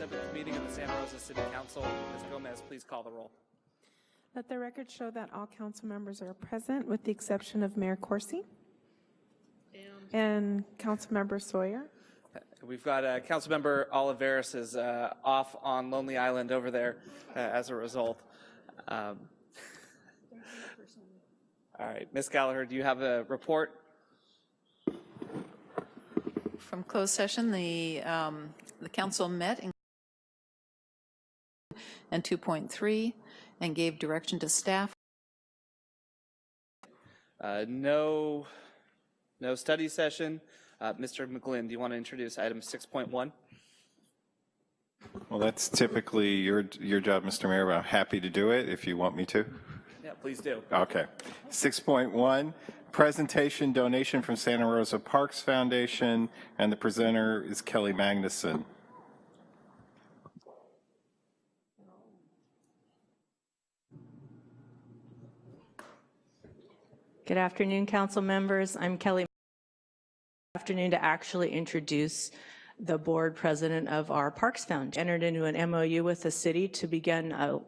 7th meeting of the Santa Rosa City Council. Ms. Gomez, please call the roll. Let the record show that all council members are present with the exception of Mayor Corsi and Councilmember Sawyer. We've got Councilmember Oliveris is off on Lonely Island over there as a result. All right, Ms. Gallagher, do you have a report? From closed session, the council met and 2.3 and gave direction to staff. No study session. Mr. McGlynn, do you want to introduce item 6.1? Well, that's typically your job, Mr. Mayor, but I'm happy to do it if you want me to. Yeah, please do. Okay. 6.1, presentation donation from Santa Rosa Parks Foundation, and the presenter is Kelly Magnuson. Good afternoon, council members. I'm Kelly. Good afternoon to actually introduce the board president of our Parks Foundation. Entered into an MOU with the city to begin a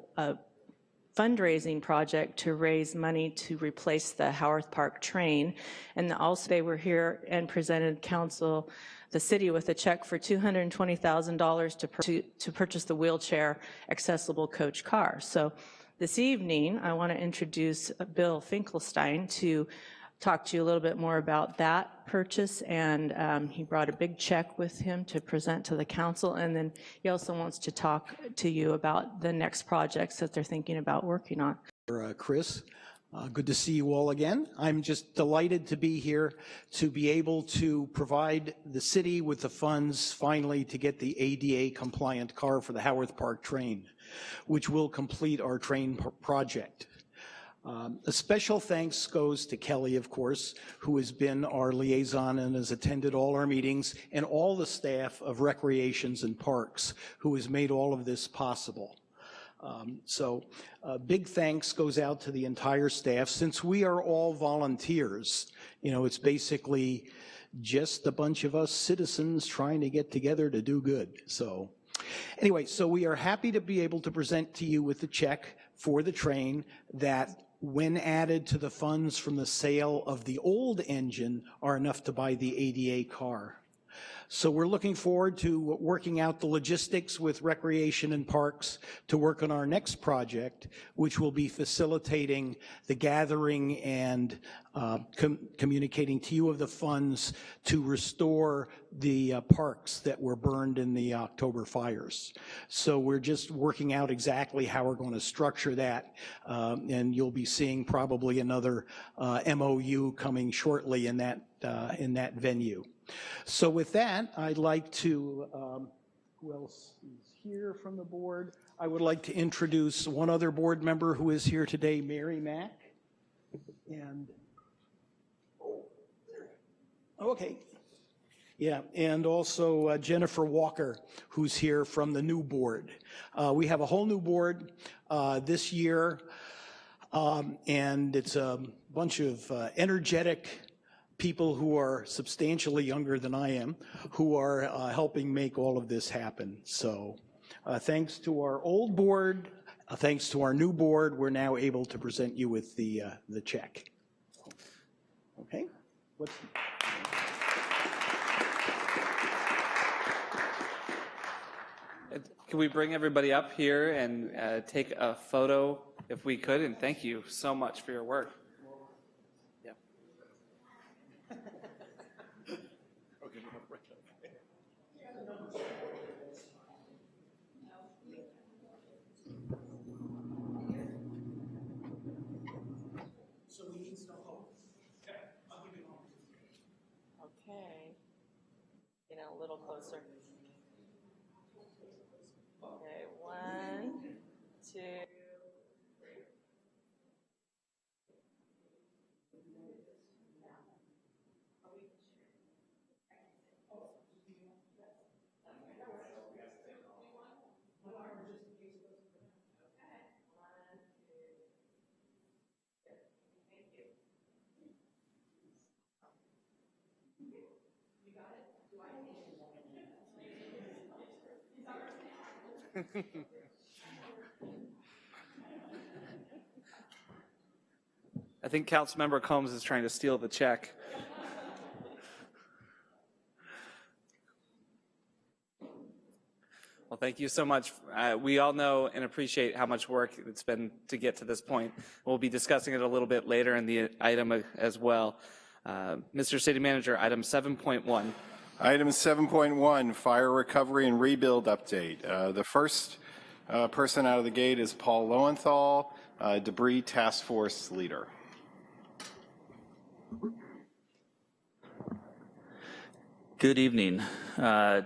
fundraising project to raise money to replace the Howarth Park train. And also they were here and presented council, the city, with a check for $220,000 to purchase the wheelchair accessible coach car. So this evening, I want to introduce Bill Finkelstein to talk to you a little bit more about that purchase, and he brought a big check with him to present to the council, and then he also wants to talk to you about the next projects that they're thinking about working on. Chris, good to see you all again. I'm just delighted to be here to be able to provide the city with the funds finally to get the ADA compliant car for the Howarth Park train, which will complete our train project. A special thanks goes to Kelly, of course, who has been our liaison and has attended all our meetings, and all the staff of Recreations and Parks who has made all of this possible. Big thanks goes out to the entire staff. Since we are all volunteers, you know, it's basically just a bunch of us citizens trying to get together to do good. So anyway, so we are happy to be able to present to you with the check for the train that, when added to the funds from the sale of the old engine, are enough to buy the ADA car. So we're looking forward to working out the logistics with Recreation and Parks to work on our next project, which will be facilitating the gathering and communicating to you of the funds to restore the parks that were burned in the October fires. So we're just working out exactly how we're going to structure that, and you'll be seeing probably another MOU coming shortly in that venue. So with that, I'd like to, who else is here from the board? I would like to introduce one other board member who is here today, Mary Mack. And, okay. Yeah, and also Jennifer Walker, who's here from the new board. We have a whole new board this year, and it's a bunch of energetic people who are substantially younger than I am, who are helping make all of this happen. So thanks to our old board, thanks to our new board, we're now able to present you with the check. Okay. Can we bring everybody up here and take a photo if we could? And thank you so much for your work. Okay. You know, a little closer. Okay, 1, 2. I think Councilmember Combs is trying to steal the check. Well, thank you so much. We all know and appreciate how much work it's been to get to this point. We'll be discussing it a little bit later in the item as well. Mr. City Manager, item 7.1. Item 7.1, fire recovery and rebuild update. The first person out of the gate is Paul Lowenthal, debris task force leader. Good evening. To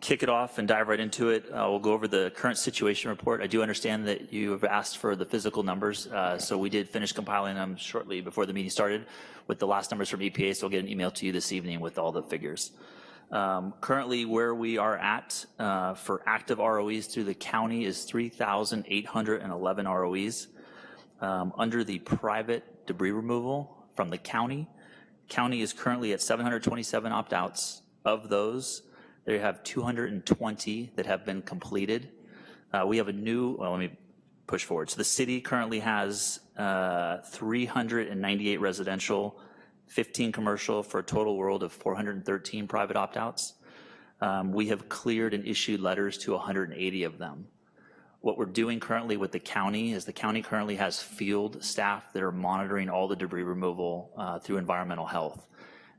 kick it off and dive right into it, we'll go over the current situation report. I do understand that you have asked for the physical numbers, so we did finish compiling them shortly before the meeting started with the last numbers from EPA, so I'll get an email to you this evening with all the figures. Currently, where we are at for active ROEs through the county is 3,811 ROEs. Under the private debris removal from the county is currently at 727 opt-outs. Of those, they have 220 that have been completed. We have a new, well, let me push forward. So the city currently has 398 residential, 15 commercial, for a total world of 413 private opt-outs. We have cleared and issued letters to 180 of them. What we're doing currently with the county is the county currently has field staff that are monitoring all the debris removal through environmental health.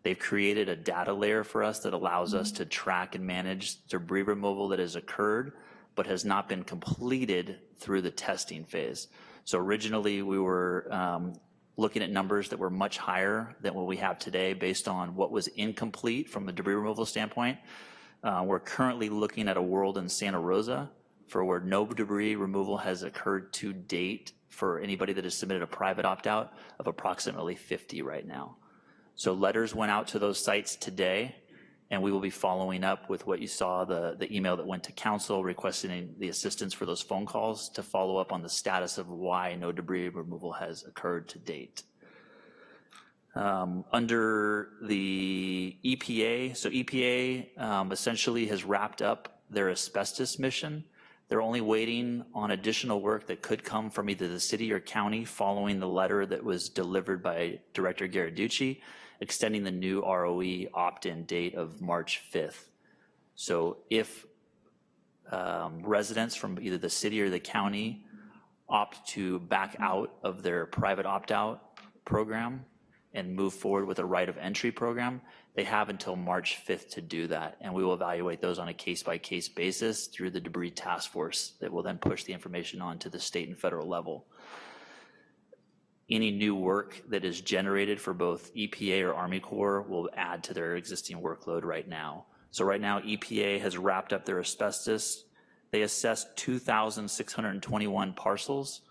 They've created a data layer for us that allows us to track and manage debris removal that has occurred but has not been completed through the testing phase. So originally we were looking at numbers that were much higher than what we have today based on what was incomplete from a debris removal standpoint. We're currently looking at a world in Santa Rosa for where no debris removal has occurred to date for anybody that has submitted a private opt-out of approximately 50 right now. So letters went out to those sites today, and we will be following up with what you saw, the email that went to council requesting the assistance for those phone calls to follow up on the status of why no debris removal has occurred to date. Under the EPA, so EPA essentially has wrapped up their asbestos mission. They're only waiting on additional work that could come from either the city or county following the letter that was delivered by Director Garaducci, extending the new ROE opt-in date of March 5th. So if residents from either the city or the county opt to back out of their private opt-out program and move forward with a right of entry program, they have until March 5th to do that. And we will evaluate those on a case-by-case basis through the debris task force that will then push the information on to the state and federal level. Any new work that is generated for both EPA or Army Corps will add to their existing workload right now. So right now, EPA has wrapped up their asbestos. They assessed 2,621 parcels.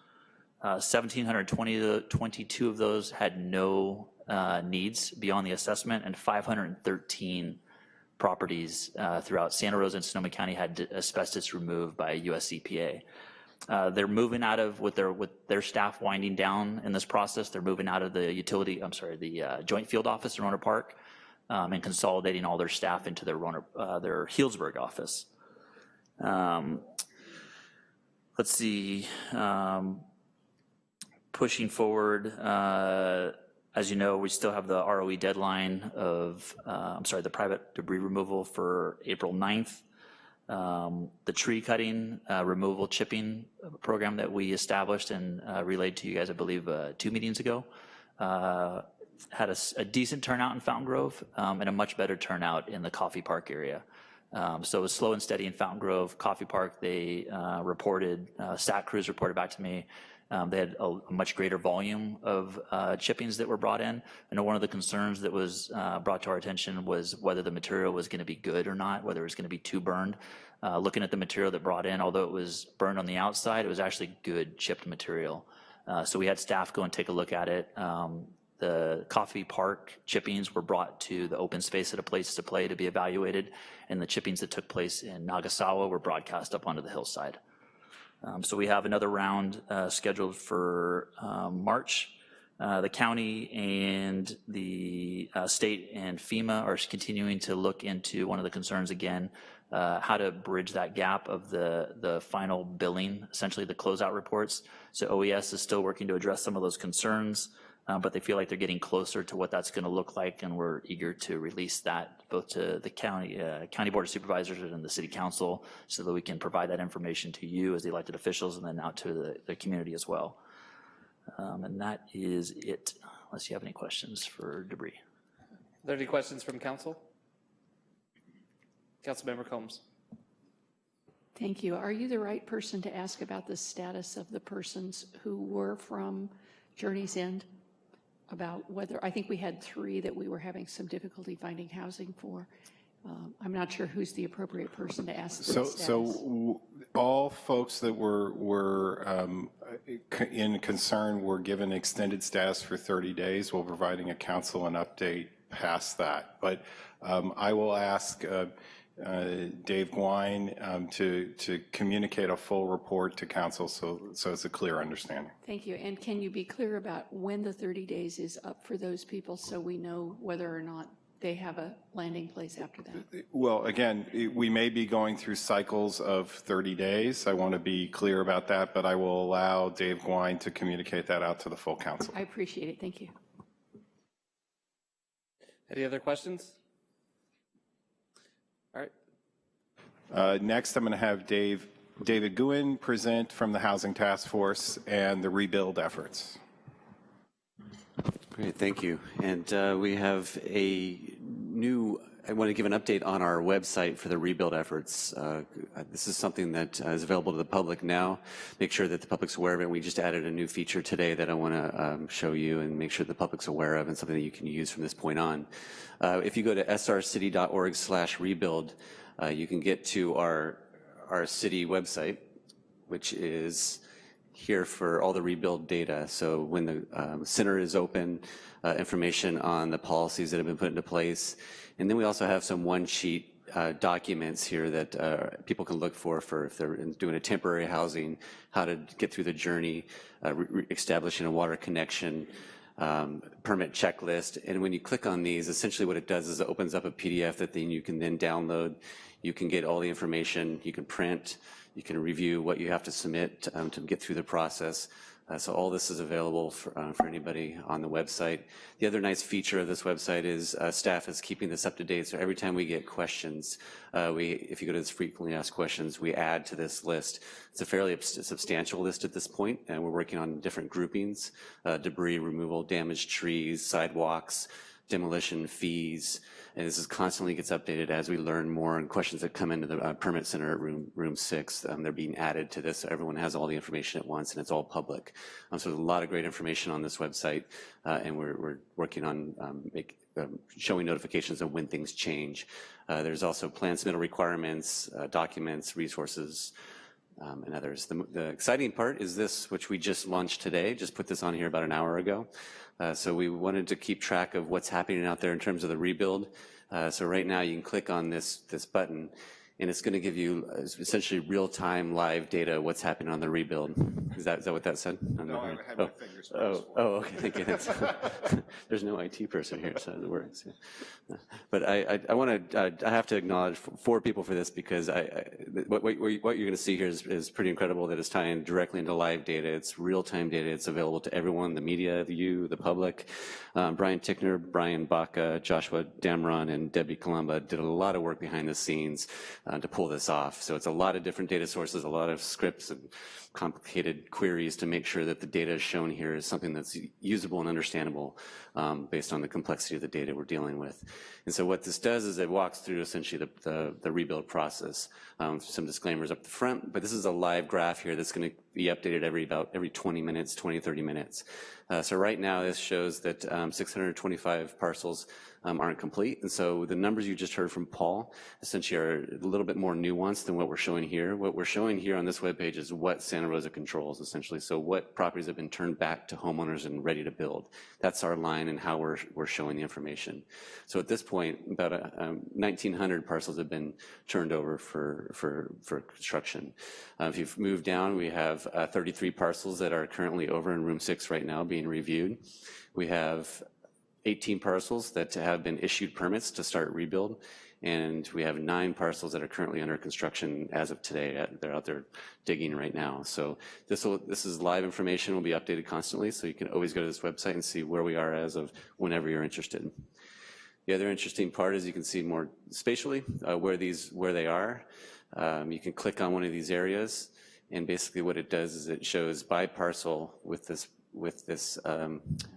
1,722 of those had no needs beyond the assessment, and 513 properties throughout Santa Rosa and Sonoma County had asbestos removed by US EPA. They're moving out of, with their staff winding down in this process, they're moving out of the the joint field office in Rohnert Park and consolidating all their staff into their Healdsburg office. Let's see, pushing forward, as you know, we still have the ROE deadline of, the private debris removal for April 9th. The tree cutting, removal chipping program that we established and relayed to you guys, I believe, 2 meetings ago, had a decent turnout in Fountain Grove and a much better turnout in the Coffee Park area. So it was slow and steady in Fountain Grove. Coffee Park, they reported, SAC crews reported back to me, they had a much greater volume of chippings that were brought in. I know one of the concerns that was brought to our attention was whether the material was going to be good or not, whether it was going to be too burned. Looking at the material that brought in, although it was burned on the outside, it was actually good chipped material. So we had staff go and take a look at it. The Coffee Park chippings were brought to the open space at a place to play to be evaluated, and the chippings that took place in Nagasawa were broadcast up onto the hillside. So we have another round scheduled for March. The county and the state and FEMA are continuing to look into one of the concerns again how to bridge that gap of the final billing, essentially the closeout reports. So OES is still working to address some of those concerns, but they feel like they're getting closer to what that's going to look like, and we're eager to release that both to the county board of supervisors and the city council, so that we can provide that information to you as the elected officials, and then out to the community as well. And that is it, unless you have any questions for Debris. Are there any questions from council? Councilmember Combs. Thank you. Are you the right person to ask about the status of the persons who were from Journey's End? About whether, I think we had 3 that we were having some difficulty finding housing for. I'm not sure who's the appropriate person to ask. So all folks that were in concern were given extended status for 30 days. We're providing a council an update past that. But I will ask Dave Gwine to communicate a full report to council so it's a clear understanding. Thank you. And can you be clear about when the 30 days is up for those people so we know whether or not they have a landing place after that? Well, again, we may be going through cycles of 30 days. I want to be clear about that, but I will allow Dave Gwine to communicate that out to the full council. I appreciate it. Thank you. Any other questions? All right. Next, I'm going to have David Guin present from the Housing Task Force and the rebuild efforts. Great, thank you. And we have a new, I want to give an update on our website for the rebuild efforts. This is something that is available to the public now. Make sure that the public's aware of it. We just added a new feature today that I want to show you and make sure the public's aware of, and something that you can use from this point on. If you go to srcity.org/rebuild, you can get to our city website, which is here for all the rebuild data. So when the center is open, information on the policies that have been put into place. And then we also have some one-sheet documents here that people can look for if they're doing a temporary housing, how to get through the journey, establishing a water connection, permit checklist. And when you click on these, essentially what it does is it opens up a PDF that then you can then download. You can get all the information, you can print, you can review what you have to submit to get through the process. So all this is available for anybody on the website. The other nice feature of this website is staff is keeping this up to date. So every time we get questions, if you go to this frequently asked questions, we add to this list. It's a fairly substantial list at this point, and we're working on different groupings: debris removal, damaged trees, sidewalks, demolition fees, and this is constantly gets updated as we learn more, and questions that come into the permit center at room 6, they're being added to this, so everyone has all the information at once, and it's all public. So there's a lot of great information on this website, and we're working on showing notifications of when things change. There's also plan submittal requirements, documents, resources, and others. The exciting part is this, which we just launched today, just put this on here about an hour ago. So we wanted to keep track of what's happening out there in terms of the rebuild. So right now you can click on this button, and it's going to give you essentially real-time live data what's happening on the rebuild. Is that what that said? No, I had my fingers crossed. Okay, thank you. There's no IT person here, so it works. Yeah. But I have to acknowledge 4 people for this, because what you're going to see here is pretty incredible, that it's tying directly into live data. It's real-time data. It's available to everyone, the media, the public. Brian Tickner, Brian Baca, Joshua Damron, and Debbie Columba did a lot of work behind the scenes to pull this off. So it's a lot of different data sources, a lot of scripts and complicated queries to make sure that the data shown here is something that's usable and understandable based on the complexity of the data we're dealing with. And so what this does is it walks through essentially the rebuild process. Some disclaimers up the front, but this is a live graph here that's going to be updated every 20 minutes, 20, 30 minutes. So right now this shows that 625 parcels aren't complete. And so the numbers you just heard from Paul essentially are a little bit more nuanced than what we're showing here. What we're showing here on this webpage is what Santa Rosa controls, essentially. So what properties have been turned back to homeowners and ready to build. That's our line and how we're showing the information. So at this point, about 1,900 parcels have been turned over for construction. If you've moved down, we have 33 parcels that are currently over in room 6 right now being reviewed. We have 18 parcels that have been issued permits to start rebuild, and we have 9 parcels that are currently under construction as of today. They're out there digging right now. So this is live information, will be updated constantly, so you can always go to this website and see where we are as of whenever you're interested. The other interesting part is you can see more spatially where they are. You can click on one of these areas, and basically what it does is it shows by parcel with this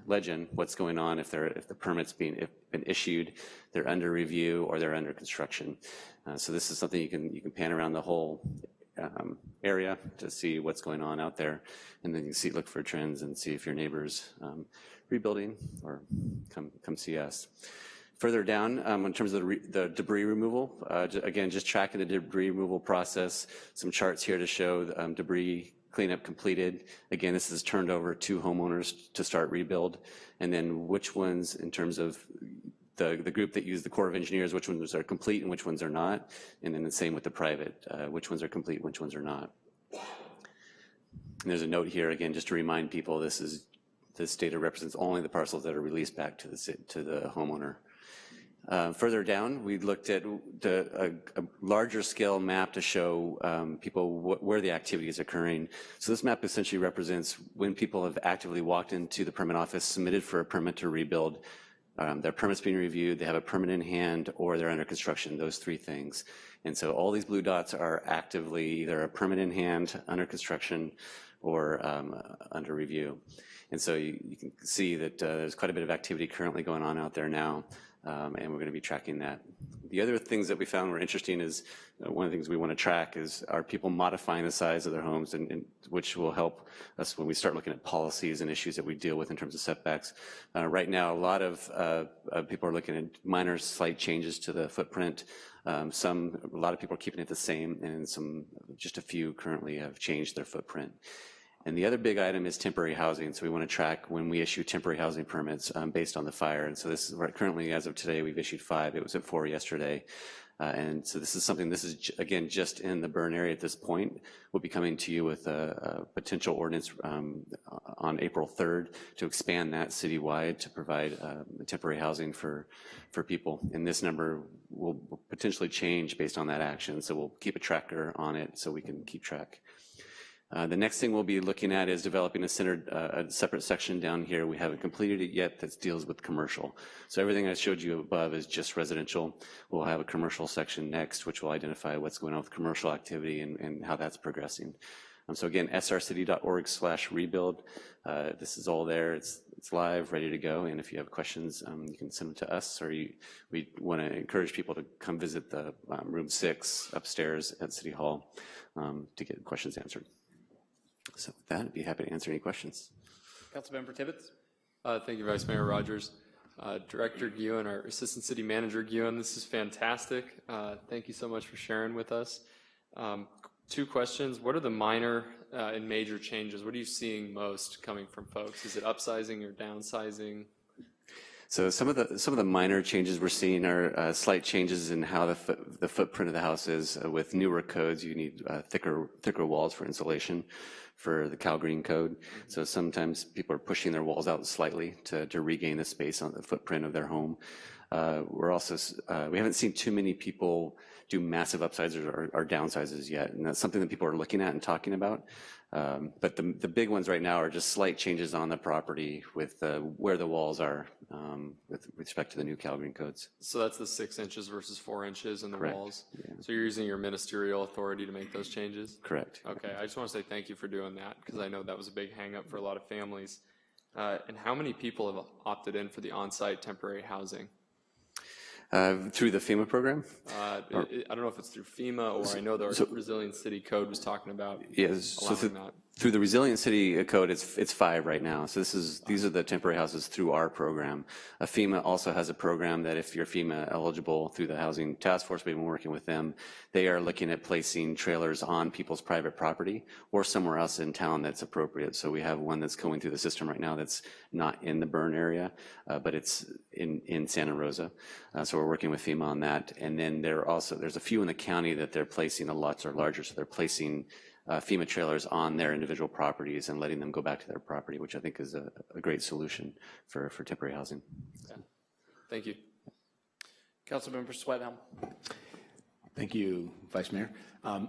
legend what's going on, if the permit's been issued, they're under review, or they're under construction. So this is something you can pan around the whole area to see what's going on out there, and then you can look for trends and see if your neighbor's rebuilding, or come see us. Further down, in terms of the debris removal, again, just tracking the debris removal process. Some charts here to show debris cleanup completed. Again, this is turned over to homeowners to start rebuild. And then which ones, in terms of the group that use the Corps of Engineers, which ones are complete and which ones are not. And then the same with the private, which ones are complete, which ones are not. And there's a note here, again, just to remind people, this data represents only the parcels that are released back to the homeowner. Further down, we looked at a larger scale map to show people where the activity is occurring. So this map essentially represents when people have actively walked into the permit office, submitted for a permit to rebuild, their permit's being reviewed, they have a permit in hand, or they're under construction, those 3 things. And so all these blue dots are actively either a permit in hand, under construction, or under review. And so you can see that there's quite a bit of activity currently going on out there now. And we're going to be tracking that. The other things that we found were interesting is one of the things we want to track is, are people modifying the size of their homes, and which will help us when we start looking at policies and issues that we deal with in terms of setbacks. Right now, a lot of people are looking at minor, slight changes to the footprint. A lot of people are keeping it the same, and just a few currently have changed their footprint. And the other big item is temporary housing. So we want to track when we issue temporary housing permits based on the fire. And so this is where currently, as of today, we've issued 5. It was at 4 yesterday. And so this is again, just in the burn area at this point. We'll be coming to you with a potential ordinance on April 3rd to expand that citywide to provide temporary housing for people. And this number will potentially change based on that action. So we'll keep a tracker on it so we can keep track. The next thing we'll be looking at is developing a separate section down here. We haven't completed it yet that deals with commercial. So everything I showed you above is just residential. We'll have a commercial section next, which will identify what's going on with commercial activity and how that's progressing. So again, srcity.org/rebuild. This is all there. It's live, ready to go. And if you have questions, you can send them to us, or we want to encourage people to come visit the room 6 upstairs at City Hall to get questions answered. So with that, I'd be happy to answer any questions. Councilmember Tibbetts. Thank you, Vice Mayor Rogers. Director Guion, our Assistant City Manager Guion, this is fantastic. Thank you so much for sharing with us. 2 questions. What are the minor and major changes? What are you seeing most coming from folks? Is it upsizing or downsizing? So some of the minor changes we're seeing are slight changes in how the footprint of the house is. With newer codes, you need thicker walls for insulation for the Cal Green code. So sometimes people are pushing their walls out slightly to regain the space on the footprint of their home. We haven't seen too many people do massive upsizes or downsizes yet, and that's something that people are looking at and talking about. But the big ones right now are just slight changes on the property with where the walls are with respect to the new Cal Green codes. So that's the 6 inches versus 4 inches in the Correct. walls? Yeah. So you're using your ministerial authority to make those changes? Correct. Okay, I just want to say thank you for doing that, because I know that was a big hang up for a lot of families. And how many people have opted in for the on-site temporary housing? Through the FEMA program? I don't know if it's through FEMA, or I know the Resilient City Code was talking about allowing that. Through the Resilient City Code, it's 5 right now. So these are the temporary houses through our program. FEMA also has a program that if you're FEMA eligible through the Housing Task Force, we've been working with them. They are looking at placing trailers on people's private property or somewhere else in town that's appropriate. So we have one that's going through the system right now that's not in the burn area, but it's in Santa Rosa. So we're working with FEMA on that. And then there's a few in the county that they're placing, the lots are larger, so they're placing FEMA trailers on their individual properties and letting them go back to their property, which I think is a great solution for temporary housing. Yeah. Thank you. Councilmember Sweathelm. Thank you, Vice Mayor.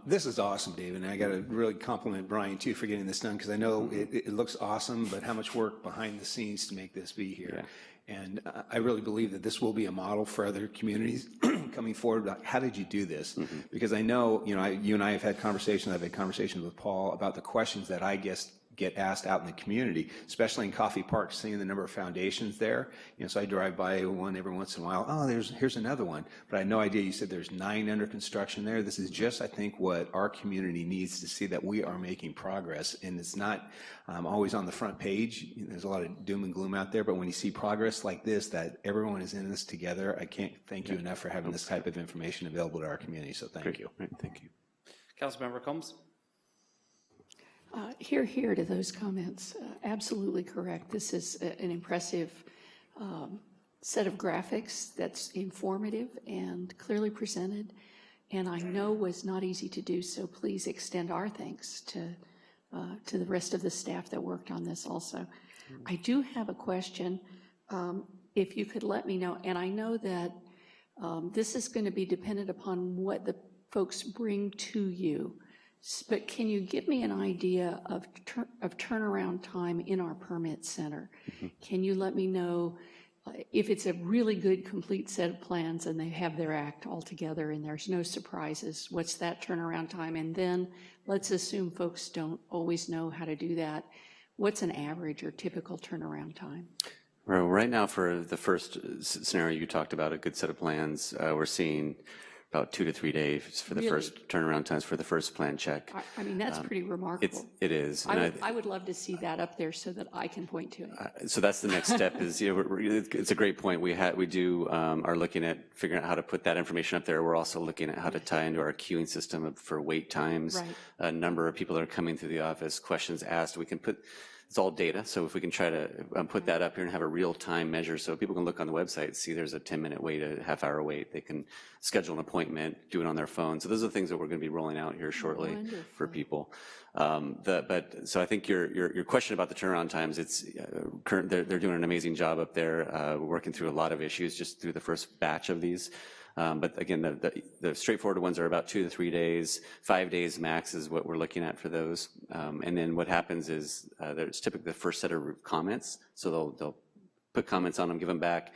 This is awesome, David, and I got to really compliment Brian, too, for getting this done, because I know it looks awesome, but how much work behind the scenes to make this be here. Yeah. And I really believe that this will be a model for other communities coming forward about how did you do this? Mm-hmm. Because I know, you and I have had conversations, I've had conversations with Paul about the questions that I guess get asked out in the community, especially in Coffee Park, seeing the number of foundations there. So I drive by one every once in a while. Oh, here's another one. But I had no idea you said there's 9 under construction there. This is just, I think, what our community needs to see, that we are making progress. And it's not always on the front page. There's a lot of doom and gloom out there. But when you see progress like this, that everyone is in this together, I can't thank you enough for having this type of information available to our community. So thank you. Great. Thank you. Councilmember Combs. Here to those comments. Absolutely correct. This is an impressive set of graphics that's informative and clearly presented, and I know was not easy to do, so please extend our thanks to the rest of the staff that worked on this also. I do have a question, if you could let me know, and I know that this is going to be dependent upon what the folks bring to you. But can you give me an idea of turnaround time in our permit center? Mm-hmm. Can you let me know if it's a really good, complete set of plans and they have their act all together and there's no surprises, what's that turnaround time? And then let's assume folks don't always know how to do that. What's an average or typical turnaround time? Well, right now, for the first scenario you talked about, a good set of plans, we're seeing about 2 to 3 days for the first turnaround times for the first plan check. I mean, that's pretty remarkable. It is. I would love to see that up there so that I can point to it. So that's the next step. Is it's a great point. We are looking at figuring out how to put that information up there. We're also looking at how to tie into our queuing system for wait times, right. A number of people that are coming through the office, questions asked. We can put. It's all data, so if we can try to put that up here and have a real-time measure so people can look on the website, see there's a 10-minute wait, a half-hour wait. They can schedule an appointment, do it on their phone. So those are the things that we're going to be rolling out here shortly. Wonderful. For people. So I think your question about the turnaround times, they're doing an amazing job up there. We're working through a lot of issues just through the first batch of these. But again, the straightforward ones are about 2 to 3 days. 5 days max is what we're looking at for those. And then what happens is there's typically the first set of comments. So they'll put comments on them, give them back.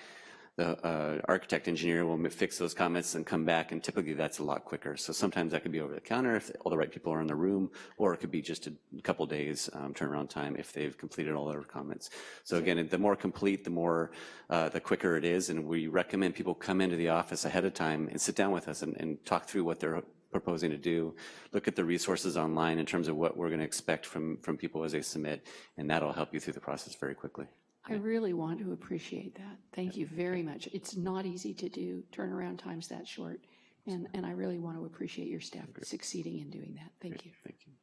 The architect engineer will fix those comments and come back, and typically that's a lot quicker. So sometimes that could be over the counter if all the right people are in the room, or it could be just a couple days turnaround time if they've completed all their comments. So again, the more complete, the quicker it is, and we recommend people come into the office ahead of time and sit down with us and talk through what they're proposing to do. Look at the resources online in terms of what we're going to expect from people as they submit, and that'll help you through the process very quickly. I really want to appreciate that. Thank you very much. It's not easy to do turnaround times that short, and I really want to appreciate your staff succeeding in doing that. Thank you. Thank you.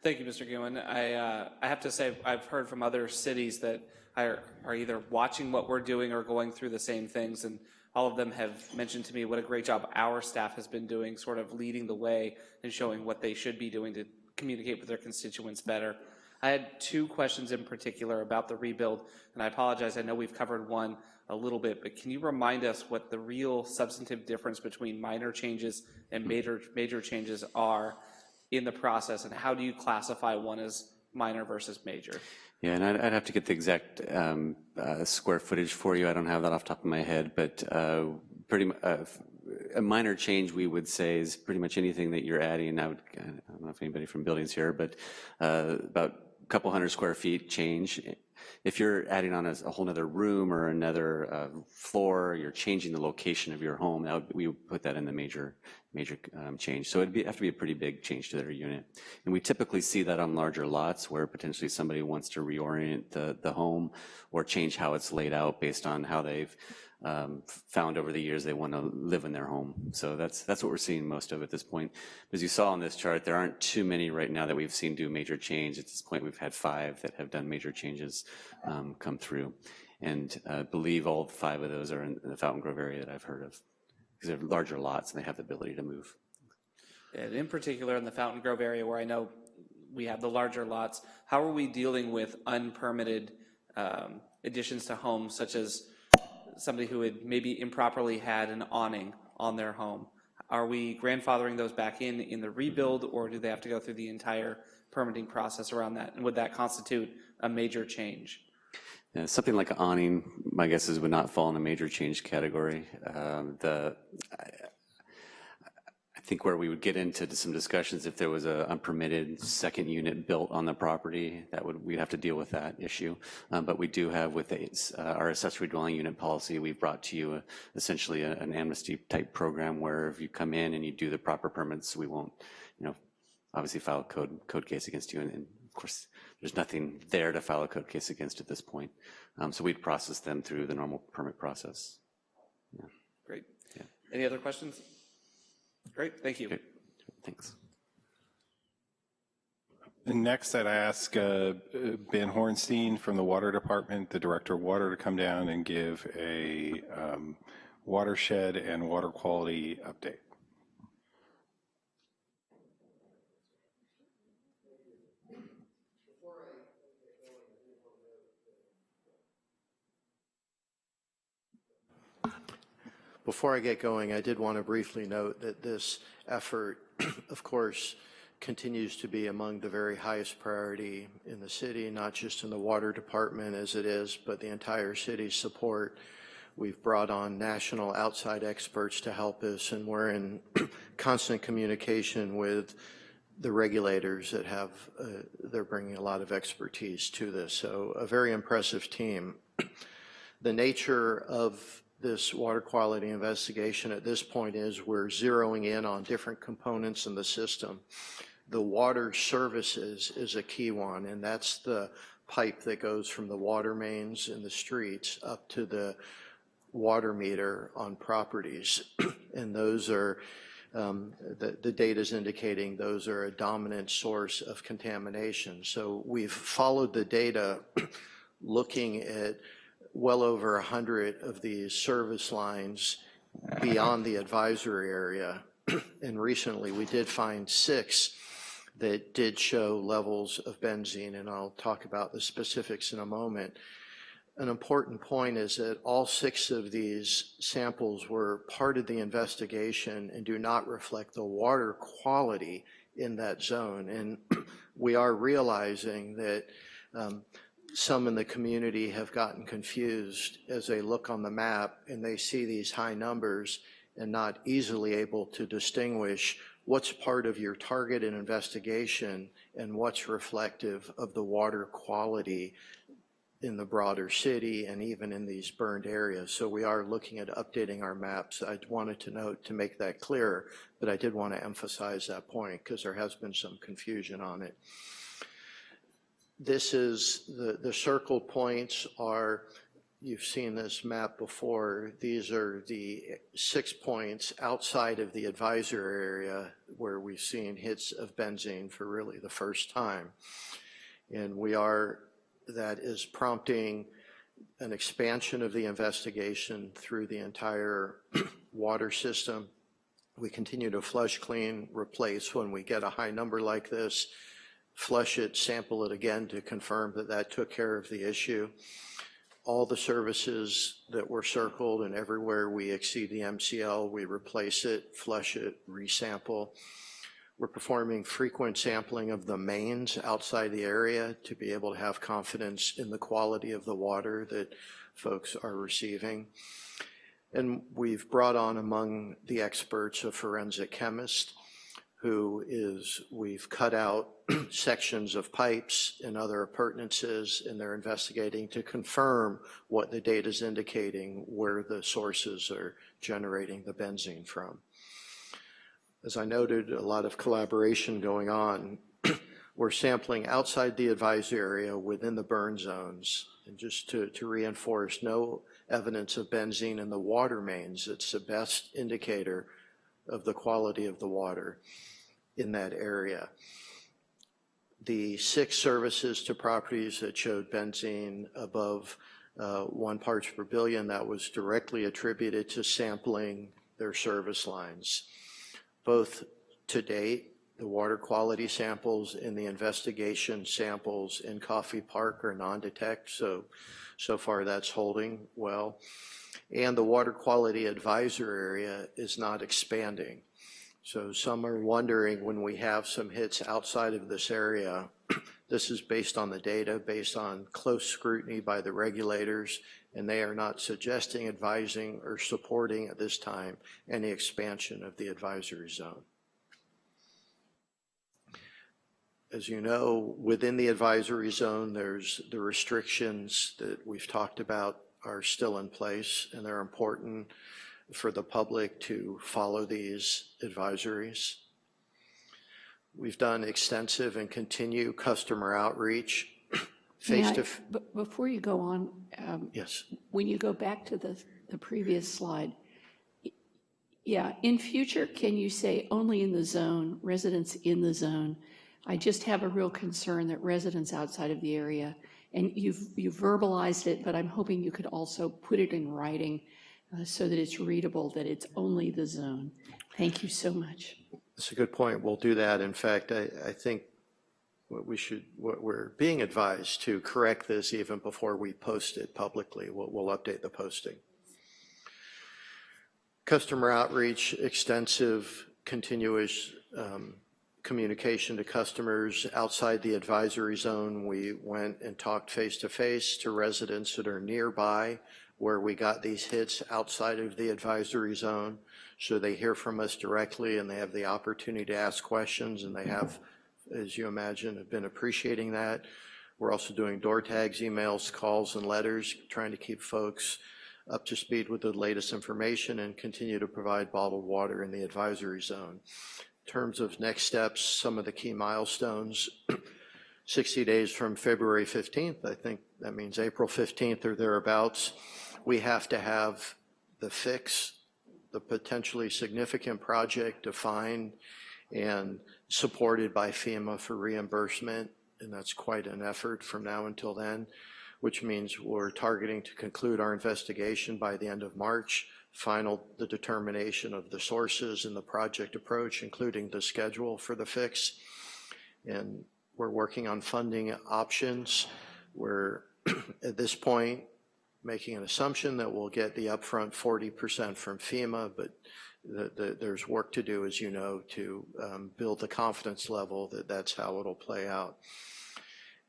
Thank you, Mr. Guin. I have to say, I've heard from other cities that are either watching what we're doing or going through the same things, and all of them have mentioned to me what a great job our staff has been doing, sort of leading the way and showing what they should be doing to communicate with their constituents better. I had 2 questions in particular about the rebuild, and I apologize, I know we've covered one a little bit, but can you remind us what the real substantive difference between minor changes and major changes are in the process, and how do you classify one as minor versus major? Yeah, and I'd have to get the exact square footage for you. I don't have that off the top of my head, but a minor change, we would say, is pretty much anything that you're adding. I don't know if anybody from buildings here, but about a couple hundred square feet change. If you're adding on a whole other room or another floor, you're changing the location of your home, we would put that in the major change. So it'd have to be a pretty big change to their unit. And we typically see that on larger lots where potentially somebody wants to reorient the home or change how it's laid out based on how they've found over the years they want to live in their home. So that's what we're seeing most of at this point. As you saw on this chart, there aren't too many right now that we've seen do major change. At this point, we've had 5 that have done major changes come through. And I believe all 5 of those are in the Fountain Grove area that I've heard of, because they're larger lots and they have the ability to move. And in particular in the Fountain Grove area where I know we have the larger lots, how are we dealing with unpermitted additions to homes, such as somebody who had maybe improperly had an awning on their home. Are we grandfathering those back in the rebuild, or do they have to go through the entire permitting process around that? And would that constitute a major change? Yeah, something like an awning, my guess is would not fall in a major change category. I think where we would get into some discussions if there was an unpermitted second unit built on the property, we'd have to deal with that issue. But we do have with our accessory dwelling unit policy, we've brought to you essentially an amnesty type program where if you come in and you do the proper permits, we won't, obviously file a code case against you. And of course, there's nothing there to file a code case against at this point. So we'd process them through the normal permit process. Yeah. Great. Yeah. Any other questions? Great, thank you. Okay. Thanks. And next, I'd ask Ben Hornstein from the Water Department, the Director of Water, to come down and give a watershed and water quality update. Before I get going, I did want to briefly note that this effort, of course, continues to be among the very highest priority in the city, not just in the water department as it is, but the entire city's support. We've brought on national outside experts to help us, and we're in constant communication with the regulators that have, they're bringing a lot of expertise to this. So a very impressive team. The nature of this water quality investigation at this point is we're zeroing in on different components in the system. The water services is a key one, and that's the pipe that goes from the water mains in the streets up to the water meter on properties. And those are, the data is indicating those are a dominant source of contamination. So we've followed the data looking at well over 100 of these service lines beyond the advisory area. And recently we did find 6 that did show levels of benzene, and I'll talk about the specifics in a moment. An important point is that all 6 of these samples were part of the investigation and do not reflect the water quality in that zone. And we are realizing that some in the community have gotten confused as they look on the map and they see these high numbers and not easily able to distinguish what's part of your targeted investigation and what's reflective of the water quality in the broader city and even in these burned areas. So we are looking at updating our maps. I wanted to note to make that clear, but I did want to emphasize that point because there has been some confusion on it. This is the circled points are, you've seen this map before. These are the 6 points outside of the advisory area where we've seen hits of benzene for really the first time. And that is prompting an expansion of the investigation through the entire water system. We continue to flush, clean, replace when we get a high number like this. Flush it, sample it again to confirm that that took care of the issue. All the services that were circled and everywhere we exceed the MCL, we replace it, flush it, resample. We're performing frequent sampling of the mains outside the area to be able to have confidence in the quality of the water that folks are receiving. And we've brought on among the experts a forensic chemist we've cut out sections of pipes and other appurtenances, and they're investigating to confirm what the data is indicating, where the sources are generating the benzene from. As I noted, a lot of collaboration going on. We're sampling outside the advisory area within the burn zones. And just to reinforce, no evidence of benzene in the water mains. It's the best indicator of the quality of the water in that area. The 6 services to properties that showed benzene above 1 parts per billion, that was directly attributed to sampling their service lines. Both to date, the water quality samples and the investigation samples in Coffey Park are non-detect, so far that's holding well. and the water quality advisor area is not expanding. So some are wondering when we have some hits outside of this area, this is based on the data, based on close scrutiny by the regulators, and they are not suggesting, advising, or supporting at this time any expansion of the advisory zone. As you know, within the advisory zone, there's the restrictions that we've talked about are still in place, and they're important for the public to follow these advisories. We've done extensive and continue customer outreach. Before you go on, yes. When you go back to the previous slide, yeah, in future, can you say only in the zone, residents in the zone? I just have a real concern that residents outside of the area, and you've verbalized it, but I'm hoping you could also put it in writing so that it's readable, that it's only the zone. Thank you so much. That's a good point. We'll do that. In fact, I think what we're being advised to correct this even before we post it publicly. We'll update the posting. Customer outreach, extensive, continuous communication to customers outside the advisory zone. We went and talked face-to-face to residents that are nearby where we got these hits outside of the advisory zone. So they hear from us directly and they have the opportunity to ask questions, and they have, as you imagine, have been appreciating that. We're also doing door tags, emails, calls, and letters, trying to keep folks up to speed with the latest information and continue to provide bottled water in the advisory zone. In terms of next steps, some of the key milestones, 60 days from February 15th, I think that means April 15th or thereabouts, we have to have the fix, the potentially significant project defined and supported by FEMA for reimbursement, and that's quite an effort from now until then, which means we're targeting to conclude our investigation by the end of March, the determination of the sources and the project approach, including the schedule for the fix. And we're working on funding options. We're, at this point, making an assumption that we'll get the upfront 40% from FEMA, but there's work to do, as you know, to build the confidence level that that's how it'll play out.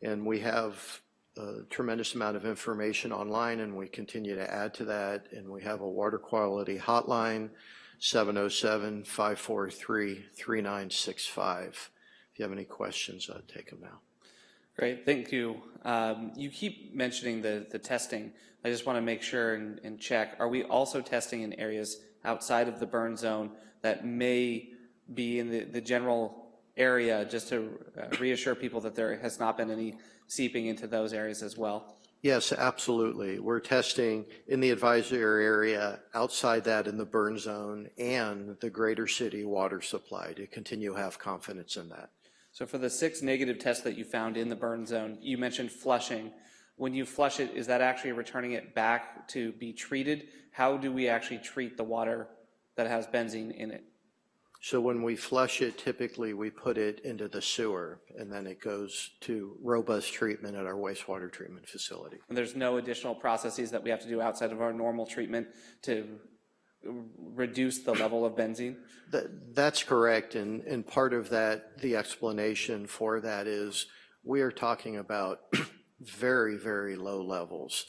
And we have a tremendous amount of information online, and we continue to add to that. And we have a water quality hotline, 707-543-3965. If you have any questions, I'll take them now. Great, thank you. You keep mentioning the testing. I just want to make sure and check. Are we also testing in areas outside of the burn zone that may be in the general area, just to reassure people that there has not been any seeping into those areas as well? Yes, absolutely. We're testing in the advisory area, outside that in the burn zone, and the greater city water supply to continue to have confidence in that. So for the 6 negative tests that you found in the burn zone, you mentioned flushing. When you flush it, is that actually returning it back to be treated? How do we actually treat the water that has benzene in it? So when we flush it, typically we put it into the sewer, and then it goes to robust treatment at our wastewater treatment facility. And there's no additional processes that we have to do outside of our normal treatment to reduce the level of benzene? That's correct, and part of that, the explanation for that is we are talking about very, very low levels.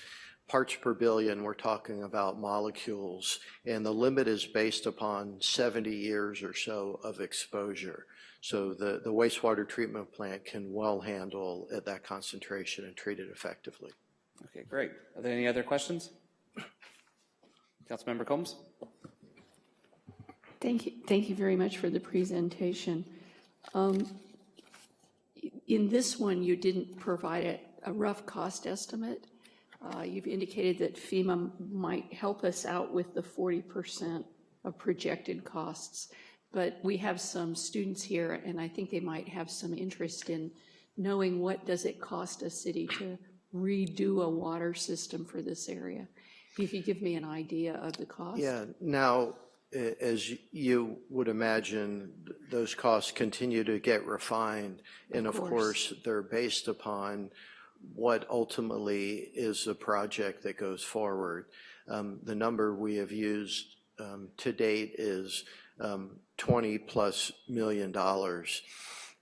Parts per billion, we're talking about molecules, and the limit is based upon 70 years or so of exposure. So the wastewater treatment plant can well handle at that concentration and treat it effectively. Okay, great. Are there any other questions? Councilmember Combs? Thank you very much for the presentation. In this one, you didn't provide a rough cost estimate. You've indicated that FEMA might help us out with the 40% of projected costs, but we have some students here, and I think they might have some interest in knowing what does it cost a city to redo a water system for this area. If you give me an idea of the cost. Yeah, now, as you would imagine, those costs continue to get refined, and of course they're based upon what ultimately is the project that goes forward. The number we have used to date is $20+ million.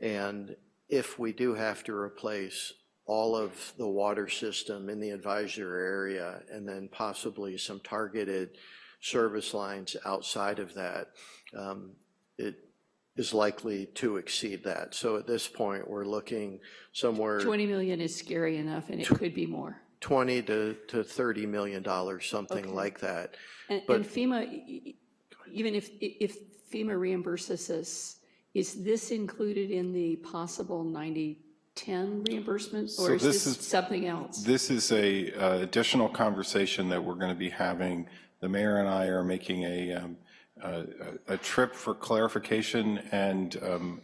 And if we do have to replace all of the water system in the advisory area and then possibly some targeted service lines outside of that, it is likely to exceed that. So at this point, we're looking somewhere 20 million is scary enough, and it could be more. $20 to $30 million, something like that. And FEMA, even if FEMA reimburses us, is this included in the possible 90/10 reimbursement, or is this something else? This is a additional conversation that we're going to be having. The mayor and I are making a trip for clarification and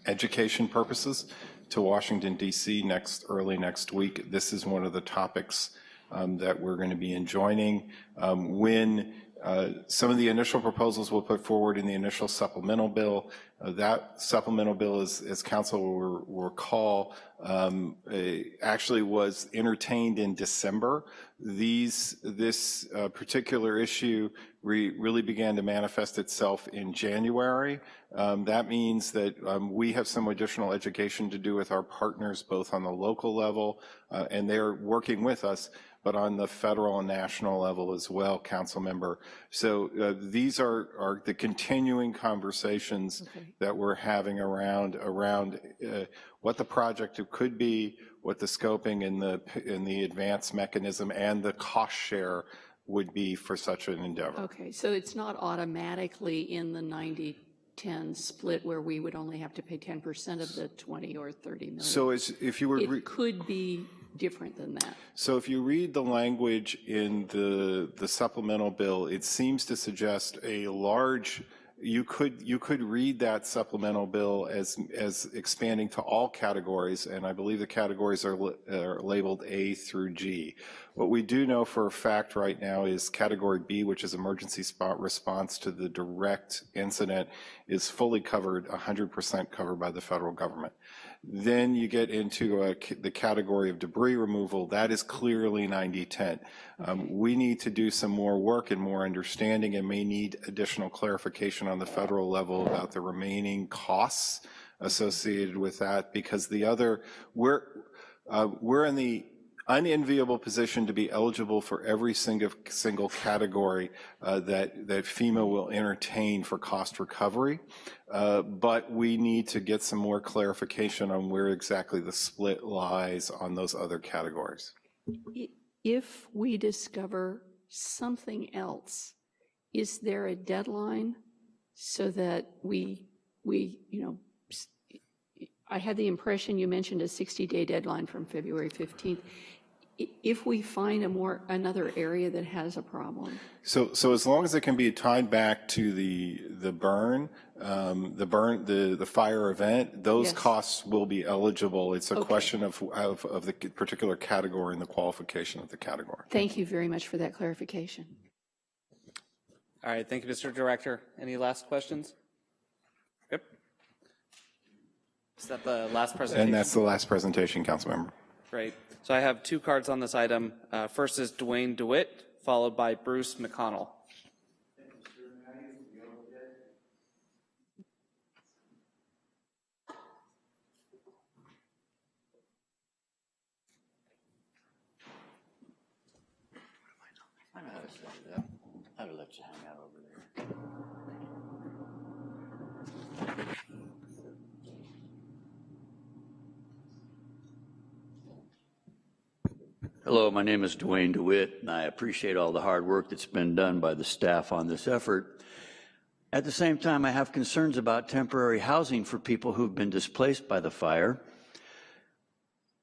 education purposes to Washington, D.C. early next week. This is one of the topics that we're going to be enjoining. When some of the initial proposals we'll put forward in the initial supplemental bill, that supplemental bill, as council will recall, actually was entertained in December. This particular issue really began to manifest itself in January. That means that we have some additional education to do with our partners, both on the local level, and they're working with us, but on the federal and national level as well, council member. So these are the continuing conversations that we're having around what the project could be, what the scoping and the advance mechanism and the cost share would be for such an endeavor. Okay, so it's not automatically in the 90/10 split where we would only have to pay 10% of the 20 or 30 million. So if you were, it could be different than that. So if you read the language in the supplemental bill, it seems to suggest a large. You could read that supplemental bill as expanding to all categories, and I believe the categories are labeled A through G. What we do know for a fact right now is category B, which is emergency response to the direct incident, is fully covered, 100% covered by the federal government. Then you get into the category of debris removal. That is clearly 90/10. We need to do some more work and more understanding, and may need additional clarification on the federal level about the remaining costs associated with that, because we're in the unenviable position to be eligible for every single category that FEMA will entertain for cost recovery. But we need to get some more clarification on where exactly the split lies on those other categories. If we discover something else, is there a deadline so that we I had the impression you mentioned a 60-day deadline from February 15th. If we find another area that has a problem. So as long as it can be tied back to the fire event, those costs will be eligible. It's a question of the particular category and the qualification of the category. Thank you very much for that clarification. All right, thank you, Mr. Director. Any last questions? Yep. Is that the last presentation? And that's the last presentation, Councilmember. Great. So I have two cards on this item. First is Dwayne DeWitt, followed by Bruce McConnell. I'd have let you hang out over there. Hello, my name is Dwayne DeWitt, and I appreciate all the hard work that's been done by the staff on this effort. At the same time, I have concerns about temporary housing for people who've been displaced by the fire.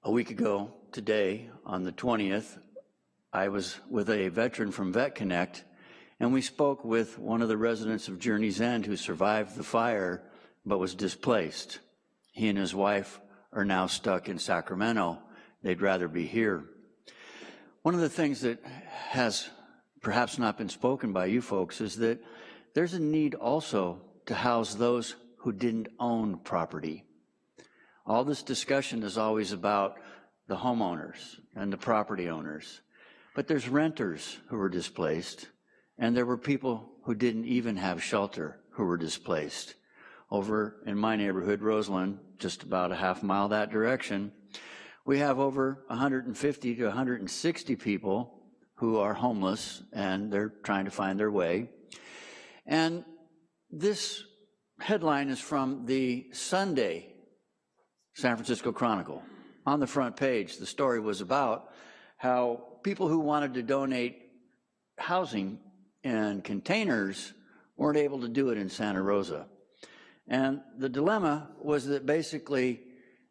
A week ago today, on the 20th, I was with a veteran from Vet Connect, and we spoke with one of the residents of Journey's End who survived the fire but was displaced. He and his wife are now stuck in Sacramento. They'd rather be here. One of the things that has perhaps not been spoken by you folks is that there's a need also to house those who didn't own property. All this discussion is always about the homeowners and the property owners, but there's renters who are displaced. And there were people who didn't even have shelter who were displaced. Over in my neighborhood, Roseland, just about a half mile that direction, we have over 150 to 160 people who are homeless and they're trying to find their way. And this headline is from the Sunday San Francisco Chronicle. On the front page, the story was about how people who wanted to donate housing and containers weren't able to do it in Santa Rosa. And the dilemma was that basically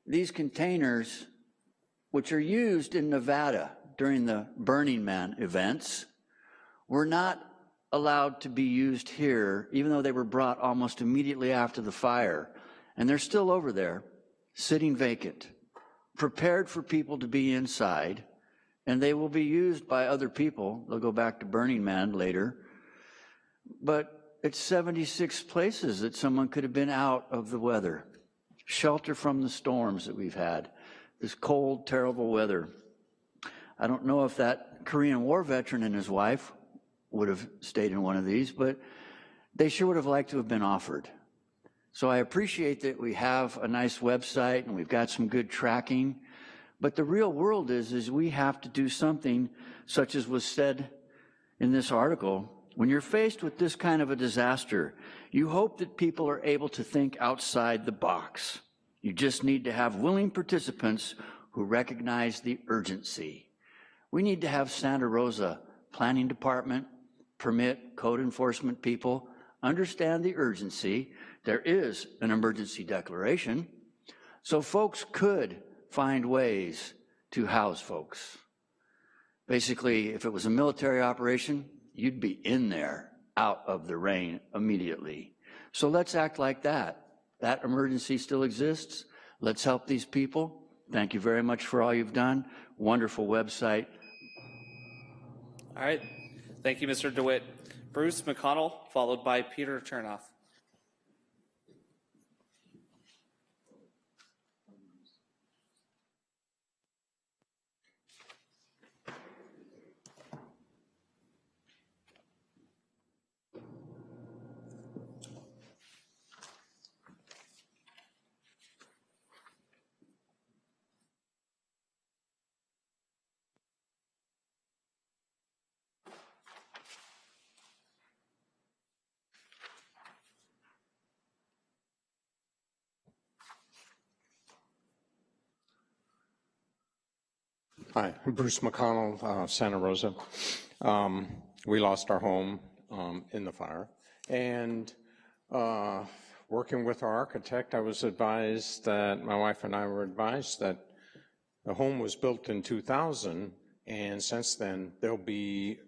these containers, which are used in Nevada during the Burning Man events, were not allowed to be used here, even though they were brought almost immediately after the fire. And they're still over there, sitting vacant, prepared for people to be inside, and they will be used by other people. They'll go back to Burning Man later. But it's 76 places that someone could have been out of the weather, shelter from the storms that we've had, this cold, terrible weather. I don't know if that Korean War veteran and his wife would have stayed in one of these, but they sure would have liked to have been offered. So I appreciate that we have a nice website and we've got some good tracking, but the real world is we have to do something such as was said in this article. When you're faced with this kind of a disaster, you hope that people are able to think outside the box. You just need to have willing participants who recognize the urgency. We need to have Santa Rosa Planning Department, permit, code enforcement people understand the urgency. There is an emergency declaration, so folks could find ways to house folks. Basically, if it was a military operation, you'd be in there, out of the rain immediately. So let's act like that. That emergency still exists. Let's help these people. Thank you very much for all you've done. Wonderful website. All right. Thank you, Mr. DeWitt. Bruce McConnell, followed by Peter Chernoff. Hi, I'm Bruce McConnell, Santa Rosa. We lost our home in the fire. And working with our architect, I was advised that, my wife and I were advised that the home was built in 2000, and since then, there'll be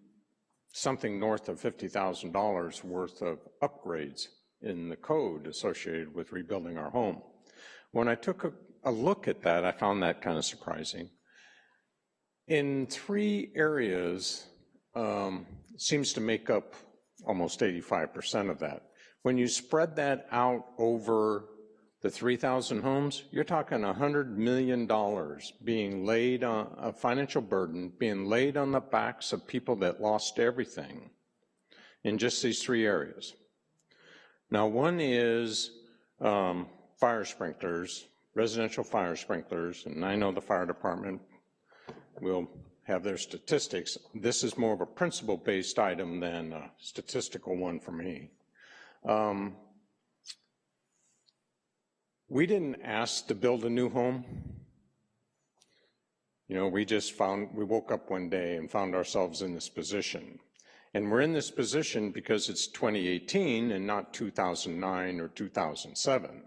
something north of $50,000 worth of upgrades in the code associated with rebuilding our home. When I took a look at that, I found that kind of surprising. In 3 areas, seems to make up almost 85% of that. When you spread that out over the 3,000 homes, you're talking $100 million being laid on, a financial burden being laid on the backs of people that lost everything in just these 3 areas. Now, one is fire sprinklers, residential fire sprinklers, and I know the fire department will have their statistics. This is more of a principle-based item than a statistical one for me. We didn't ask to build a new home. You know, we woke up one day and found ourselves in this position. And we're in this position because it's 2018 and not 2009 or 2007.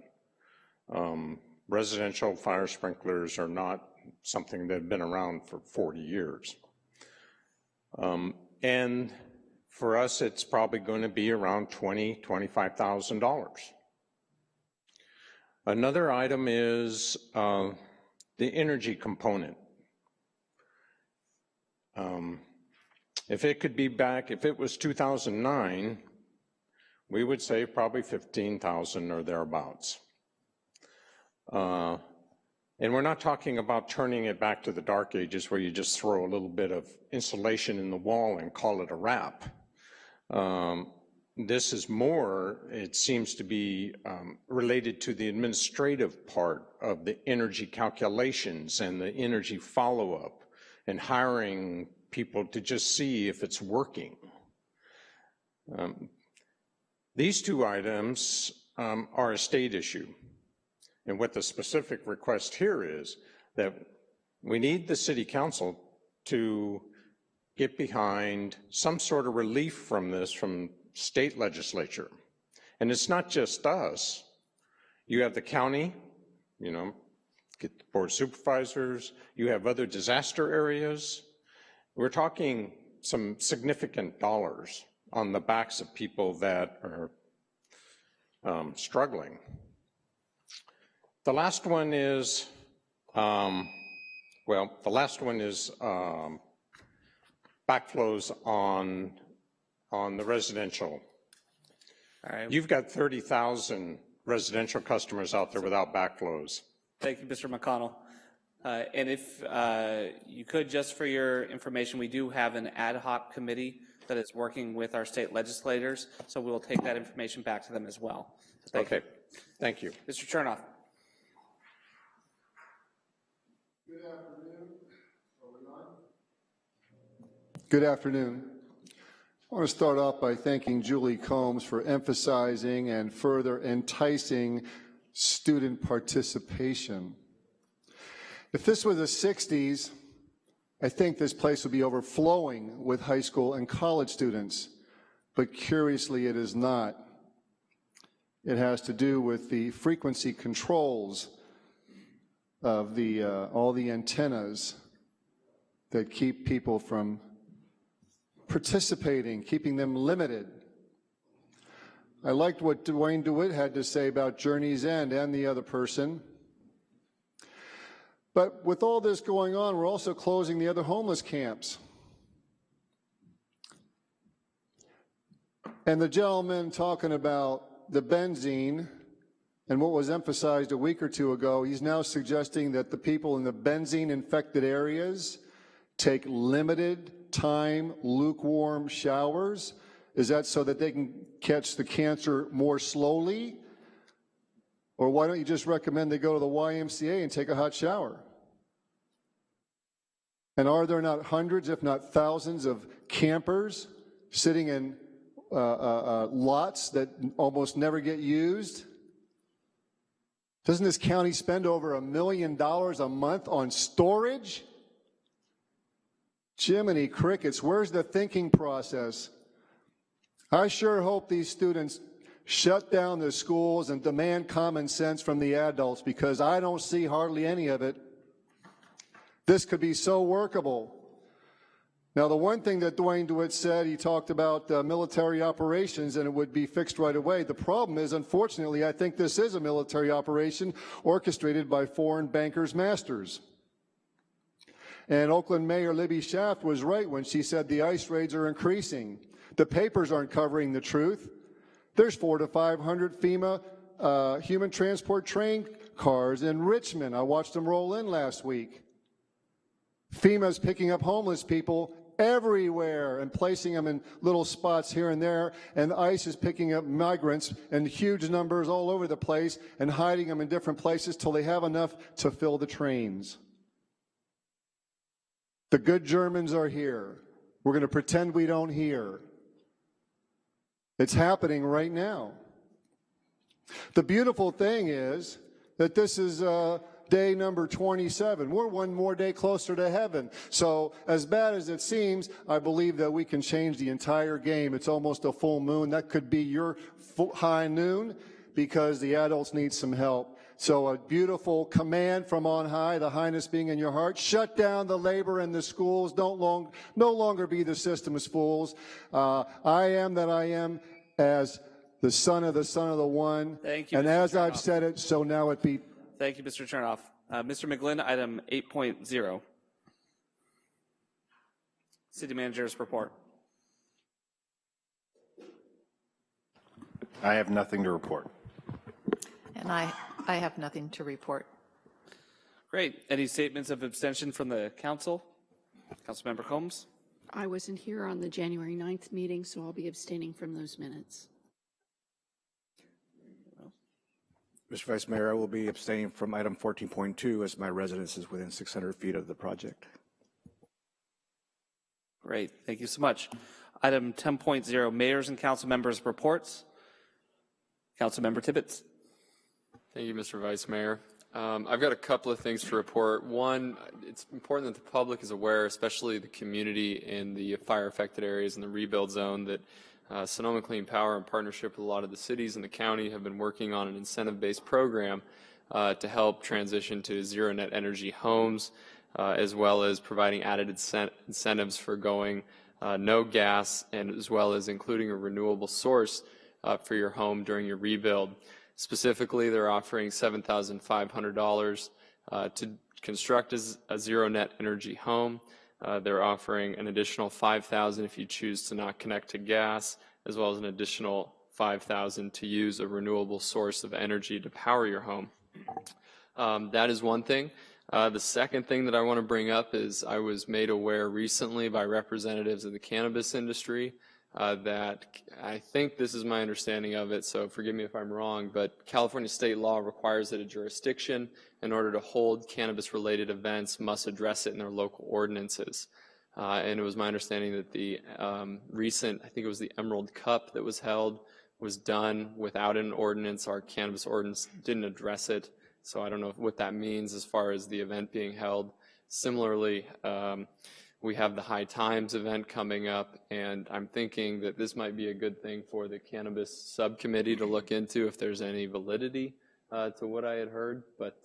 Residential fire sprinklers are not something that had been around for 40 years. And for us, it's probably going to be around $20,000, $25,000. Another item is the energy component. If it could be back, if it was 2009, we would say probably 15,000 or thereabouts. And we're not talking about turning it back to the dark ages where you just throw a little bit of insulation in the wall and call it a wrap. This is more, it seems to be related to the administrative part of the energy calculations and the energy follow-up and hiring people to just see if it's working. These two items are a state issue. And what the specific request here is that we need the city council to get behind some sort of relief from this from state legislature. And it's not just us. You have the county, get the board of supervisors, you have other disaster areas. We're talking some significant dollars on the backs of people that are struggling. The last one is, backflows on the residential. All right. You've got 30,000 residential customers out there without backflows. Thank you, Mr. McConnell. And if you could, just for your information, we do have an ad hoc committee that is working with our state legislators, so we'll take that information back to them as well. Thank you. Thank you. Mr. Chernoff. Good afternoon. Good afternoon. I want to start off by thanking Julie Combs for emphasizing and further enticing student participation. If this was the 60s, I think this place would be overflowing with high school and college students, but curiously it is not. It has to do with the frequency controls of all the antennas that keep people from participating, keeping them limited. I liked what Dwayne DeWitt had to say about Journey's End and the other person. But with all this going on, we're also closing the other homeless camps. And the gentleman talking about the benzene and what was emphasized a week or two ago, he's now suggesting that the people in the benzene-infected areas take limited time, lukewarm showers. Is that so that they can catch the cancer more slowly? Or why don't you just recommend they go to the YMCA and take a hot shower? And are there not hundreds, if not thousands, of campers sitting in lots that almost never get used? Doesn't this county spend over $1 million a month on storage? Jiminy crickets, where's the thinking process? I sure hope these students shut down the schools and demand common sense from the adults, because I don't see hardly any of it. This could be so workable. Now, the one thing that Dwayne DeWitt said, he talked about military operations and it would be fixed right away. The problem is, unfortunately, I think this is a military operation orchestrated by foreign bankers' masters. And Oakland Mayor Libby Schaaf was right when she said the ICE raids are increasing. The papers aren't covering the truth. There's 400 to 500 FEMA human transport train cars in Richmond. I watched them roll in last week. FEMA's picking up homeless people everywhere and placing them in little spots here and there, and ICE is picking up migrants in huge numbers all over the place and hiding them in different places till they have enough to fill the trains. The good Germans are here. We're going to pretend we don't hear. It's happening right now. The beautiful thing is that this is day number 27. We're one more day closer to heaven. So as bad as it seems, I believe that we can change the entire game. It's almost a full moon. That could be your high noon, because the adults need some help. So a beautiful command from on high, the highness being in your heart. Shut down the labor in the schools. No longer be the system's fools. I am that I am, as the Son of the One. Thank you, and Mr. as I've Chernoff. said it, so now it be. Thank you, Mr. Chernoff. Mr. McGlynn, item 8.0. City Manager's report. I have nothing to report. And I have nothing to report. Great. Any statements of abstention from the council? Councilmember Combs? I wasn't here on the January 9th meeting, so I'll be abstaining from those minutes. Mr. Vice Mayor, I will be abstaining from item 14.2 as my residence is within 600 feet of the project. Great, thank you so much. Item 10.0, Mayors and Council Members' Reports. Councilmember Tibbetts. Thank you, Mr. Vice Mayor. I've got a couple of things to report. One, it's important that the public is aware, especially the community in the fire-affected areas in the rebuild zone, that Sonoma Clean Power, in partnership with a lot of the cities in the county, have been working on an incentive-based program to help transition to zero net energy homes, as well as providing added incentives for going no gas, and as well as including a renewable source for your home during your rebuild. Specifically, they're offering $7,500 to construct a zero net energy home. They're offering an additional $5,000 if you choose to not connect to gas, as well as an additional $5,000 to use a renewable source of energy to power your home. That is one thing. The second thing that I want to bring up is I was made aware recently by representatives of the cannabis industry that I think this is my understanding of it, so forgive me if I'm wrong, but California state law requires that a jurisdiction, in order to hold cannabis-related events, must address it in their local ordinances. And it was my understanding that the recent, I think it was the Emerald Cup that was held, was done without an ordinance. Our cannabis ordinance didn't address it, so I don't know what that means as far as the event being held. Similarly, we have the High Times event coming up, and I'm thinking that this might be a good thing for the cannabis subcommittee to look into if there's any validity to what I had heard. But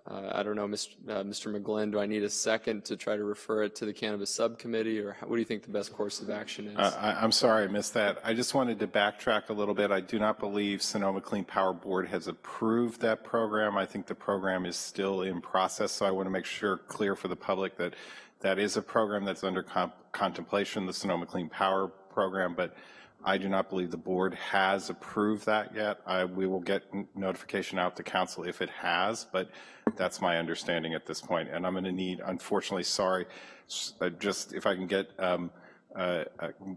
I don't know, Mr. McGlynn, do I need a second to try to refer it to the cannabis subcommittee, or what do you think the best course of action is? I'm sorry I missed that. I just wanted to backtrack a little bit. I do not believe Sonoma Clean Power Board has approved that program. I think the program is still in process, so I want to make sure clear for the public that that is a program that's under contemplation, the Sonoma Clean Power program, but I do not believe the board has approved that yet. We will get notification out to council if it has, but that's my understanding at this point. And I'm going to need, unfortunately, sorry, just if I can get a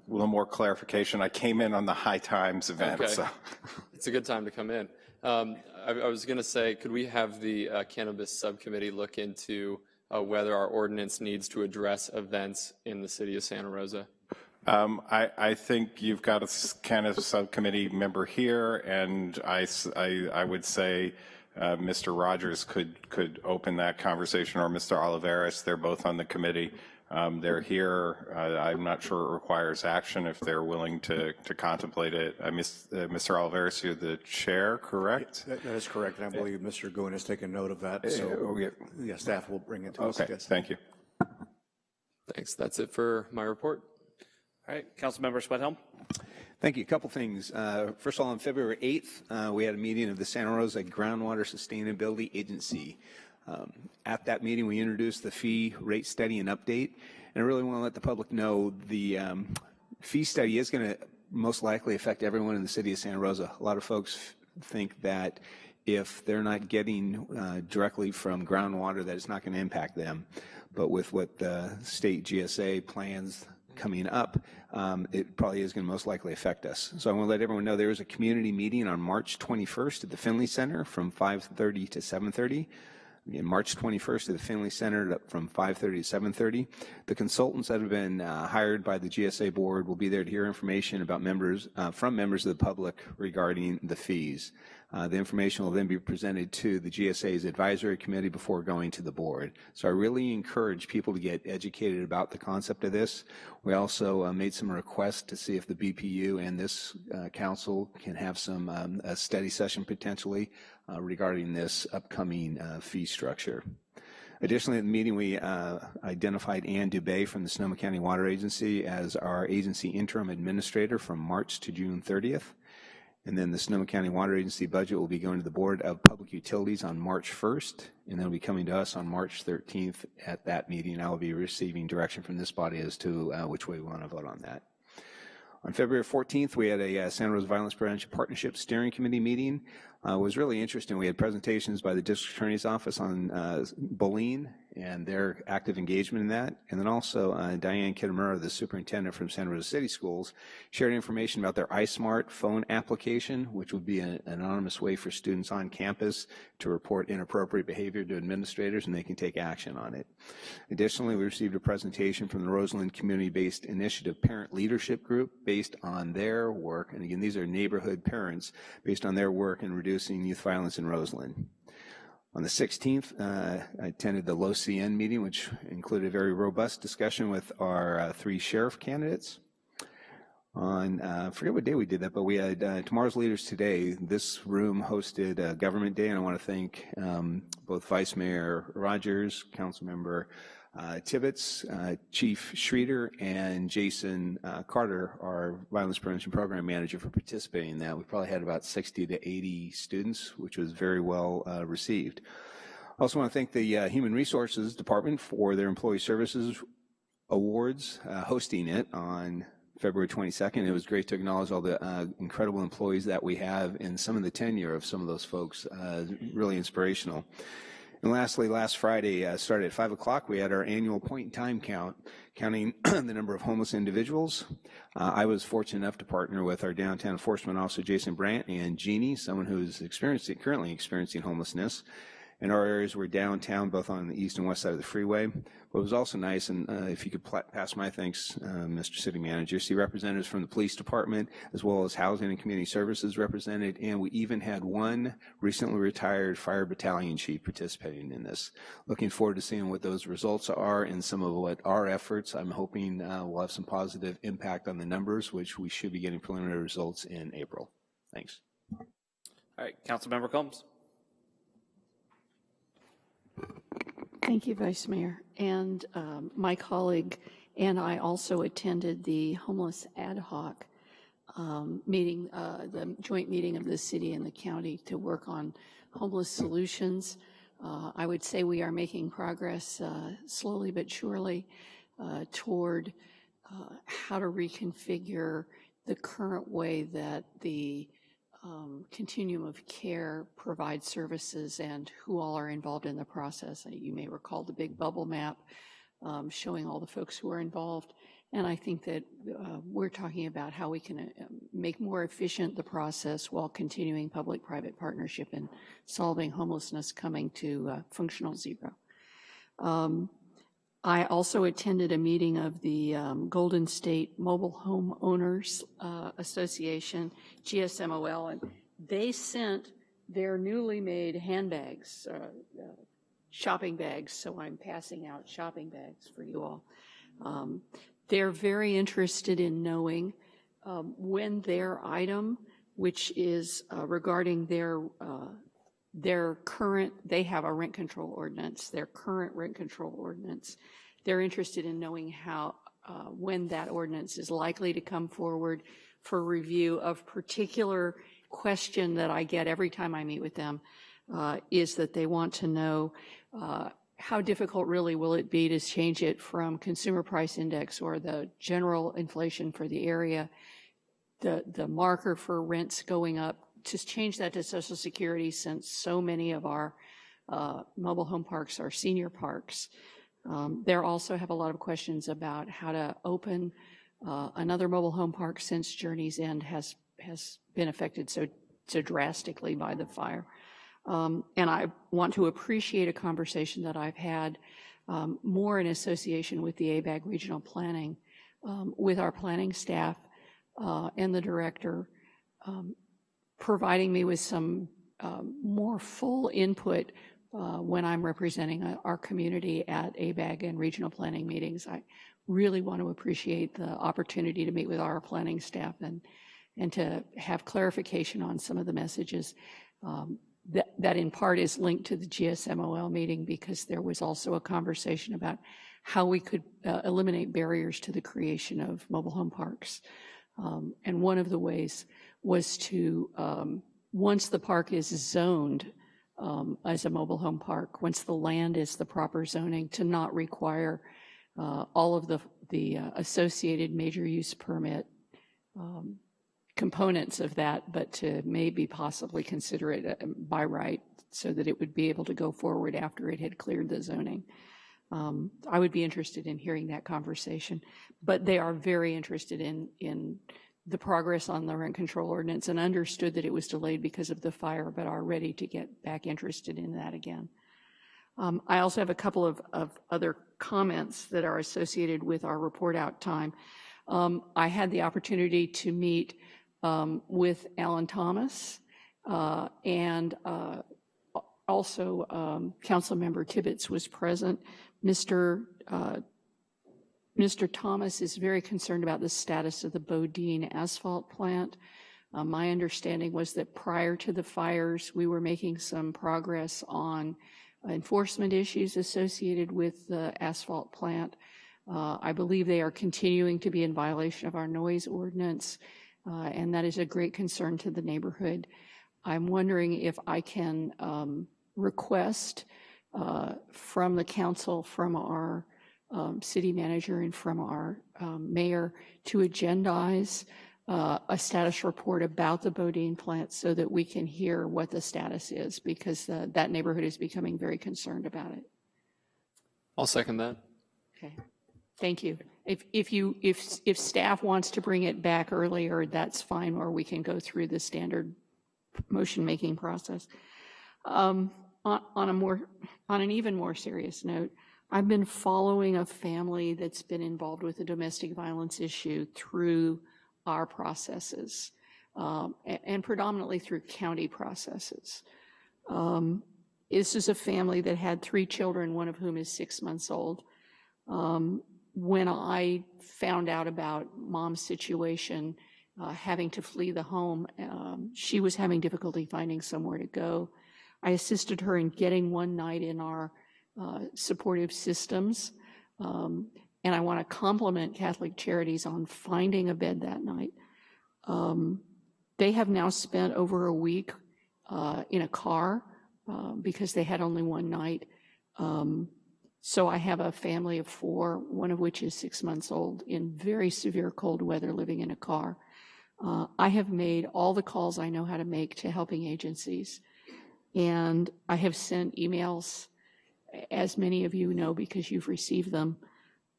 little more clarification. I came in on the High Times event. Okay. So. It's a good time to come in. I was going to say, could we have the cannabis subcommittee look into whether our ordinance needs to address events in the city of Santa Rosa? I think you've got a cannabis subcommittee member here, and I would say Mr. Rogers could open that conversation, or Mr. Olivares. They're both on the committee. They're here. I'm not sure it requires action if they're willing to contemplate it. Mr. Olivares, you're the chair, correct? That is correct, and I believe Mr. Goon has taken note of that, so yeah, staff will bring it to us. Okay, thank you. Thanks. That's it for my report. All right, Councilmember Sweathelm. Thank you. A couple things. First of all, on February 8th, we had a meeting of the Santa Rosa Groundwater Sustainability Agency. At that meeting, we introduced the fee rate study and update, and I really want to let the public know the fee study is going to most likely affect everyone in the city of Santa Rosa. A lot of folks think that if they're not getting directly from groundwater, that it's not going to impact them. But with what the state GSA plans coming up, it probably is going to most likely affect us. So I want to let everyone know there is a community meeting on March 21st at the Finley Center from 5:30 to 7:30. Again, March 21st at the Finley Center from 5:30 to 7:30. The consultants that have been hired by the GSA board will be there to hear information about from members of the public regarding the fees. The information will then be presented to the GSA's advisory committee before going to the board. So I really encourage people to get educated about the concept of this. We also made some requests to see if the BPU and this council can have some a study session potentially regarding this upcoming fee structure. Additionally, at the meeting, we identified Ann Dubé from the Sonoma County Water Agency as our agency interim administrator from March to June 30th. And then the Sonoma County Water Agency budget will be going to the Board of Public Utilities on March 1st, and then will be coming to us on March 13th at that meeting. I will be receiving direction from this body as to which way we want to vote on that. On February 14th, we had a Santa Rosa Violence Prevention Partnership Steering Committee meeting. was really interesting. We had presentations by the District Attorney's Office on bullying and their active engagement in that. And then also Diane Kitamura, the superintendent from Santa Rosa City Schools, shared information about their iSmart phone application, which would be an anonymous way for students on campus to report inappropriate behavior to administrators, and they can take action on it. Additionally, we received a presentation from the Roseland Community-Based Initiative Parent Leadership Group based on their work, and again, these are neighborhood parents, based on their work in reducing youth violence in Roseland. On the 16th, I attended the Low CN meeting, which included a very robust discussion with our 3 sheriff candidates. On, I forget what day we did that, but we had Tomorrow's Leaders Today. This room hosted Government Day, and I want to thank both Vice Mayor Rogers, Councilmember Tibbetts, Chief Schreeder, and Jason Carter, our Violence Prevention Program Manager, for participating in that. We probably had about 60 to 80 students, which was very well received. I also want to thank the Human Resources Department for their Employee Services Awards, hosting it on February 22nd. It was great to acknowledge all the incredible employees that we have, and some of the tenure of some of those folks, really inspirational. And lastly, last Friday, started at 5 o'clock, we had our annual point-in-time count, counting the number of homeless individuals. I was fortunate enough to partner with our downtown enforcement officer, Jason Brandt, and Jeannie, someone who's currently experiencing homelessness. And our areas were downtown, both on the east and west side of the freeway. But it was also nice, and if you could pass my thanks, Mr. City Manager, see representatives from the police department, as well as housing and community services represented, and we even had one recently retired fire battalion chief participating in this. Looking forward to seeing what those results are and some of what our efforts, I'm hoping will have some positive impact on the numbers, which we should be getting preliminary results in April. Thanks. All right, Councilmember Combs. Thank you, Vice Mayor. And my colleague and I also attended the homeless ad hoc meeting, the joint meeting of the city and the county to work on homeless solutions. I would say we are making progress slowly but surely toward how to reconfigure the current way that the continuum of care provides services and who all are involved in the process. You may recall the big bubble map showing all the folks who are involved. And I think that we're talking about how we can make more efficient the process while continuing public-private partnership and solving homelessness coming to functional zero. I also attended a meeting of the Golden State Mobile Home Owners Association, GSMOL, and they sent their newly made handbags, shopping bags, so I'm passing out shopping bags for you all. They're very interested in knowing when their item, which is regarding their current, they have a rent control ordinance, their current rent control ordinance. They're interested in knowing how, when that ordinance is likely to come forward for review. Of particular question that I get every time I meet with them is that they want to know how difficult really will it be to change it from consumer price index or the general inflation for the area, the marker for rents going up, to change that to Social Security, since so many of our mobile home parks are senior parks. They also have a lot of questions about how to open another mobile home park since Journey's End has been affected so drastically by the fire. And I want to appreciate a conversation that I've had more in association with the ABAG Regional Planning, with our planning staff and the director, providing me with some more full input when I'm representing our community at ABAG and regional planning meetings. I really want to appreciate the opportunity to meet with our planning staff and to have clarification on some of the messages that in part is linked to the GSMOL meeting, because there was also a conversation about how we could eliminate barriers to the creation of mobile home parks. And one of the ways was to, once the park is zoned as a mobile home park, once the land is the proper zoning, to not require all of the associated major use permit components of that, but to maybe possibly consider it by right so that it would be able to go forward after it had cleared the zoning. I would be interested in hearing that conversation, but they are very interested in the progress on the rent control ordinance and understood that it was delayed because of the fire, but are ready to get back interested in that again. I also have a couple of other comments that are associated with our report out time. I had the opportunity to meet with Alan Thomas and also Councilmember Tibbetts was present. Mr. Thomas is very concerned about the status of the Bodine asphalt plant. My understanding was that prior to the fires, we were making some progress on enforcement issues associated with the asphalt plant. I believe they are continuing to be in violation of our noise ordinance, and that is a great concern to the neighborhood. I'm wondering if I can request from the council, from our city manager and from our mayor to agendize a status report about the Bodine plant so that we can hear what the status is, because that neighborhood is becoming very concerned about it. I'll second that. Okay, thank you. If staff wants to bring it back earlier, that's fine, or we can go through the standard motion-making process. On an even more serious note, I've been following a family that's been involved with a domestic violence issue through our processes, and predominantly through county processes. This is a family that had 3 children, one of whom is 6 months old. When I found out about mom's situation, having to flee the home, she was having difficulty finding somewhere to go. I assisted her in getting one night in our supportive systems. And I want to compliment Catholic Charities on finding a bed that night. They have now spent over a week in a car because they had only one night. So I have a family of 4, one of which is 6 months old, in very severe cold weather living in a car. I have made all the calls I know how to make to helping agencies. And I have sent emails, as many of you know because you've received them.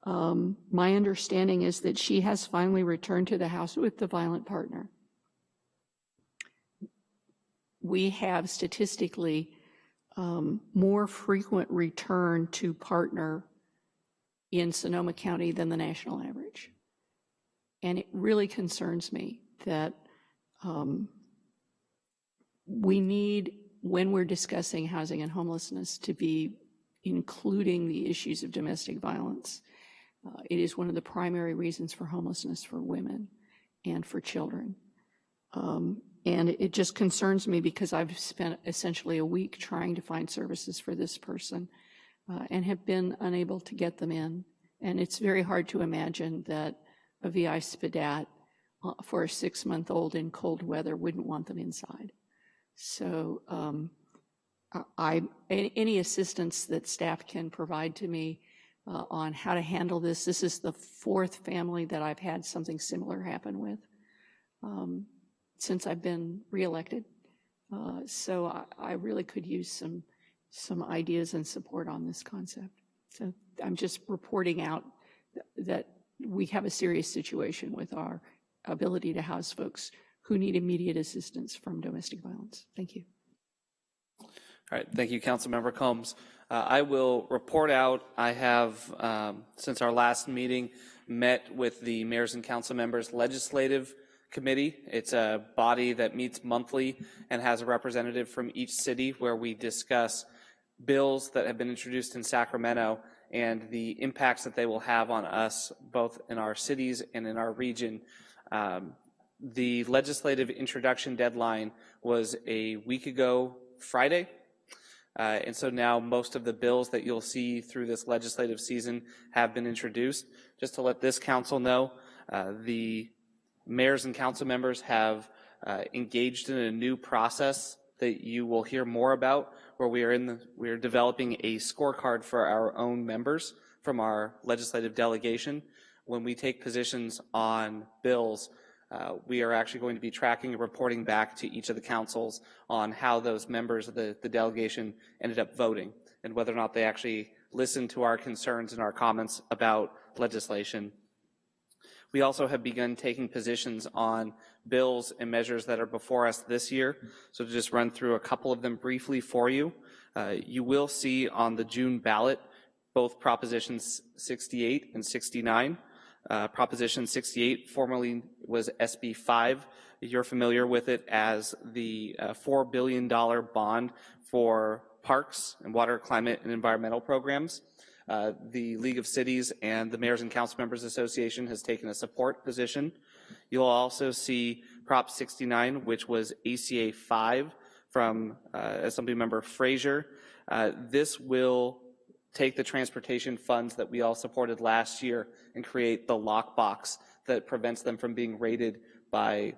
My understanding is that she has finally returned to the house with the violent partner. We have statistically more frequent return to partner in Sonoma County than the national average. And it really concerns me that we need, when we're discussing housing and homelessness, to be including the issues of domestic violence. It is one of the primary reasons for homelessness for women and for children. And it just concerns me because I've spent essentially a week trying to find services for this person and have been unable to get them in. And it's very hard to imagine that a VI SPDAT for a 6-month-old in cold weather wouldn't want them inside. So any assistance that staff can provide to me on how to handle this. This is the 4th family that I've had something similar happen with since I've been reelected. So I really could use some ideas and support on this concept. So I'm just reporting out that we have a serious situation with our ability to house folks who need immediate assistance from domestic violence. Thank you. All right, thank you, Councilmember Combs. I will report out. I have, since our last meeting, met with the mayors and council members legislative committee. It's a body that meets monthly and has a representative from each city where we discuss bills that have been introduced in Sacramento and the impacts that they will have on us, both in our cities and in our region. The legislative introduction deadline was a week ago Friday. And so now most of the bills that you'll see through this legislative season have been introduced. Just to let this council know, the mayors and council members have engaged in a new process that you will hear more about, where we are developing a scorecard for our own members from our legislative delegation. When we take positions on bills, We are actually going to be tracking and reporting back to each of the councils on how those members of the delegation ended up voting and whether or not they actually listened to our concerns and our comments about legislation. We also have begun taking positions on bills and measures that are before us this year. So to just run through a couple of them briefly for you, you will see on the June ballot both Propositions 68 and 69. Proposition 68 formerly was SB 5. You're familiar with it as the $4 billion bond for parks and water, climate, and environmental programs. The League of Cities and the Mayors and Council Members Association has taken a support position. You'll also see Prop 69, which was ACA 5 from Assemblymember Frazier. This will take the transportation funds that we all supported last year and create the lockbox that prevents them from being raided by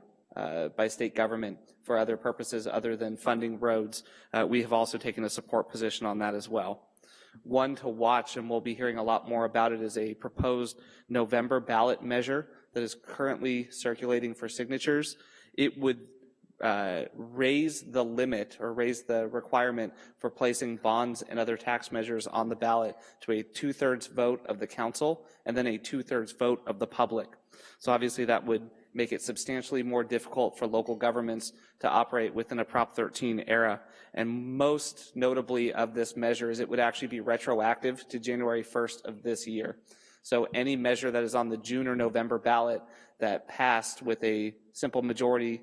state government for other purposes other than funding roads. We have also taken a support position on that as well. One to watch, and we'll be hearing a lot more about it, is a proposed November ballot measure that is currently circulating for signatures. It would raise the limit or raise the requirement for placing bonds and other tax measures on the ballot to a 2/3 vote of the council and then a 2/3 vote of the public. So obviously that would make it substantially more difficult for local governments to operate within a Prop 13 era. And most notably of this measure is it would actually be retroactive to January 1st of this year. So any measure that is on the June or November ballot that passed with a simple majority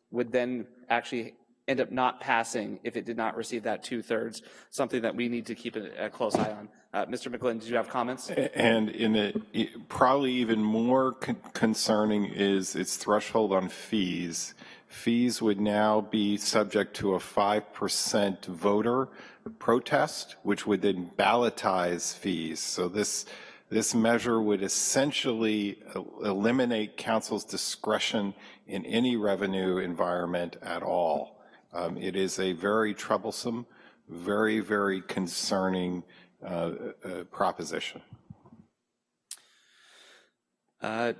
would then actually end up not passing if it did not receive that 2/3, something that we need to keep a close eye on. Mr. McGlynn, did you have comments? And probably even more concerning is its threshold on fees. Fees would now be subject to a 5% voter protest, which would then ballotize fees. So this measure would essentially eliminate council's discretion in any revenue environment at all. It is a very troublesome, very, very concerning proposition.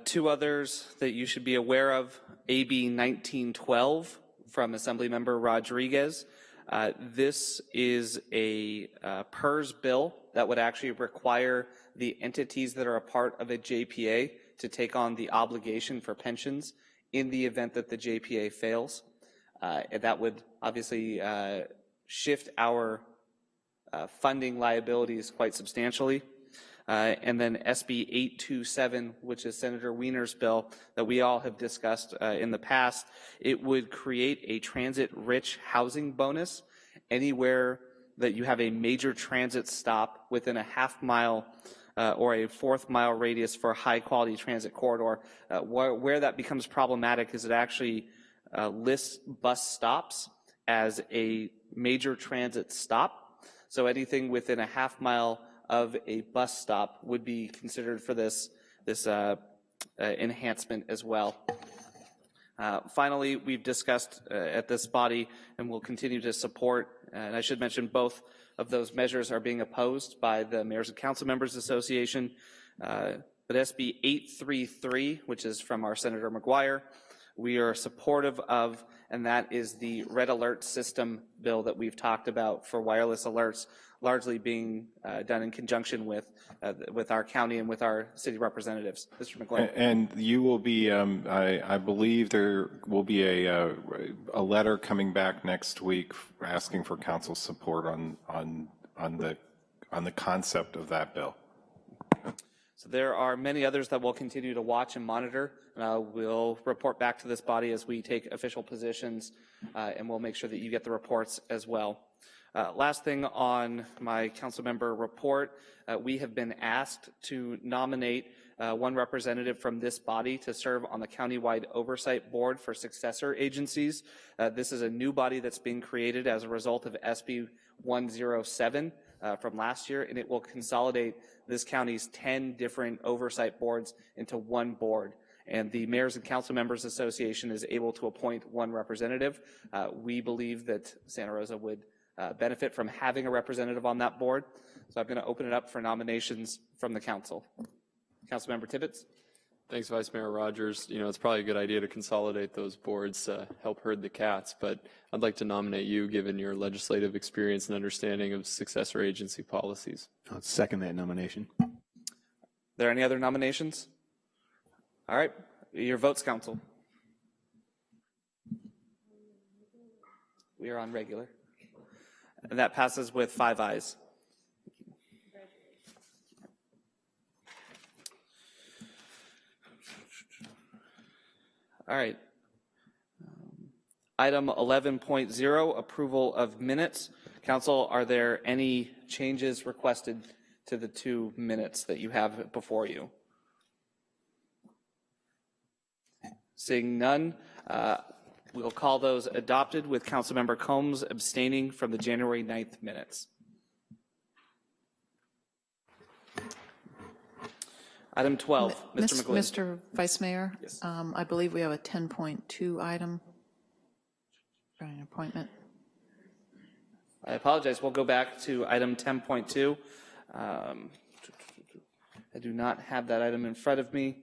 Two others that you should be aware of, AB 1912 from Assemblymember Rodriguez. This is a PERS bill that would actually require the entities that are a part of a JPA to take on the obligation for pensions in the event that the JPA fails. And that would obviously shift our funding liabilities quite substantially. And then SB 827, which is Senator Wiener's bill that we all have discussed in the past, it would create a transit-rich housing bonus anywhere that you have a major transit stop within a half-mile or a fourth-mile radius for a high-quality transit corridor. Where that becomes problematic is it actually lists bus stops as a major transit stop. So anything within a half-mile of a bus stop would be considered for this enhancement as well. Finally, we've discussed at this body and will continue to support, and I should mention both of those measures are being opposed by the Mayors and Council Members Association, but SB 833, which is from our Senator McGuire, we are supportive of, and that is the red alert system bill that we've talked about for wireless alerts, largely being done in conjunction with our county and with our city representatives. Mr. McGlynn. And you will be, I believe there will be a letter coming back next week asking for council support on the concept of that bill. So there are many others that we'll continue to watch and monitor. We'll report back to this body as we take official positions, and we'll make sure that you get the reports as well. Last thing on my council member report, we have been asked to nominate one representative from this body to serve on the countywide oversight board for successor agencies. This is a new body that's being created as a result of SB 107 from last year, and it will consolidate this county's 10 different oversight boards into one board. And the Mayors and Council Members Association is able to appoint one representative. We believe that Santa Rosa would benefit from having a representative on that board. So I'm going to open it up for nominations from the council. Councilmember Tibbetts. Thanks, Vice Mayor Rogers. You know, it's probably a good idea to consolidate those boards to help herd the cats, but I'd like to nominate you, given your legislative experience and understanding of successor agency policies. I'll second that nomination. Are there any other nominations? All right, your votes, council. We are on regular. And that passes with 5 ayes. All right. Item 11.0, approval of minutes. Council, are there any changes requested to the 2 minutes that you have before you? Seeing none, we'll call those adopted with Councilmember Combs abstaining from the January 9th minutes. Item 12, Mr. McGlynn. Mr. Vice Mayor, Yes. I believe we have a 10.2 item for an appointment. I apologize. We'll go back to item 10.2. I do not have that item in front of me.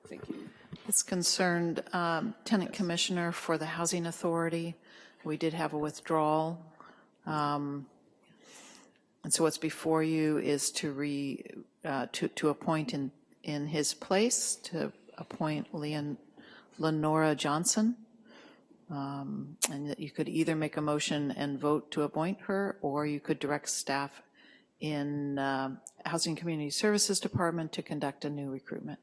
Thank you. It's concerned tenant commissioner for the Housing Authority. We did have a withdrawal. And so what's before you is to appoint in his place, to appoint Lenora Johnson. And that you could either make a motion and vote to appoint her, or you could direct staff in Housing and Community Services Department to conduct a new recruitment.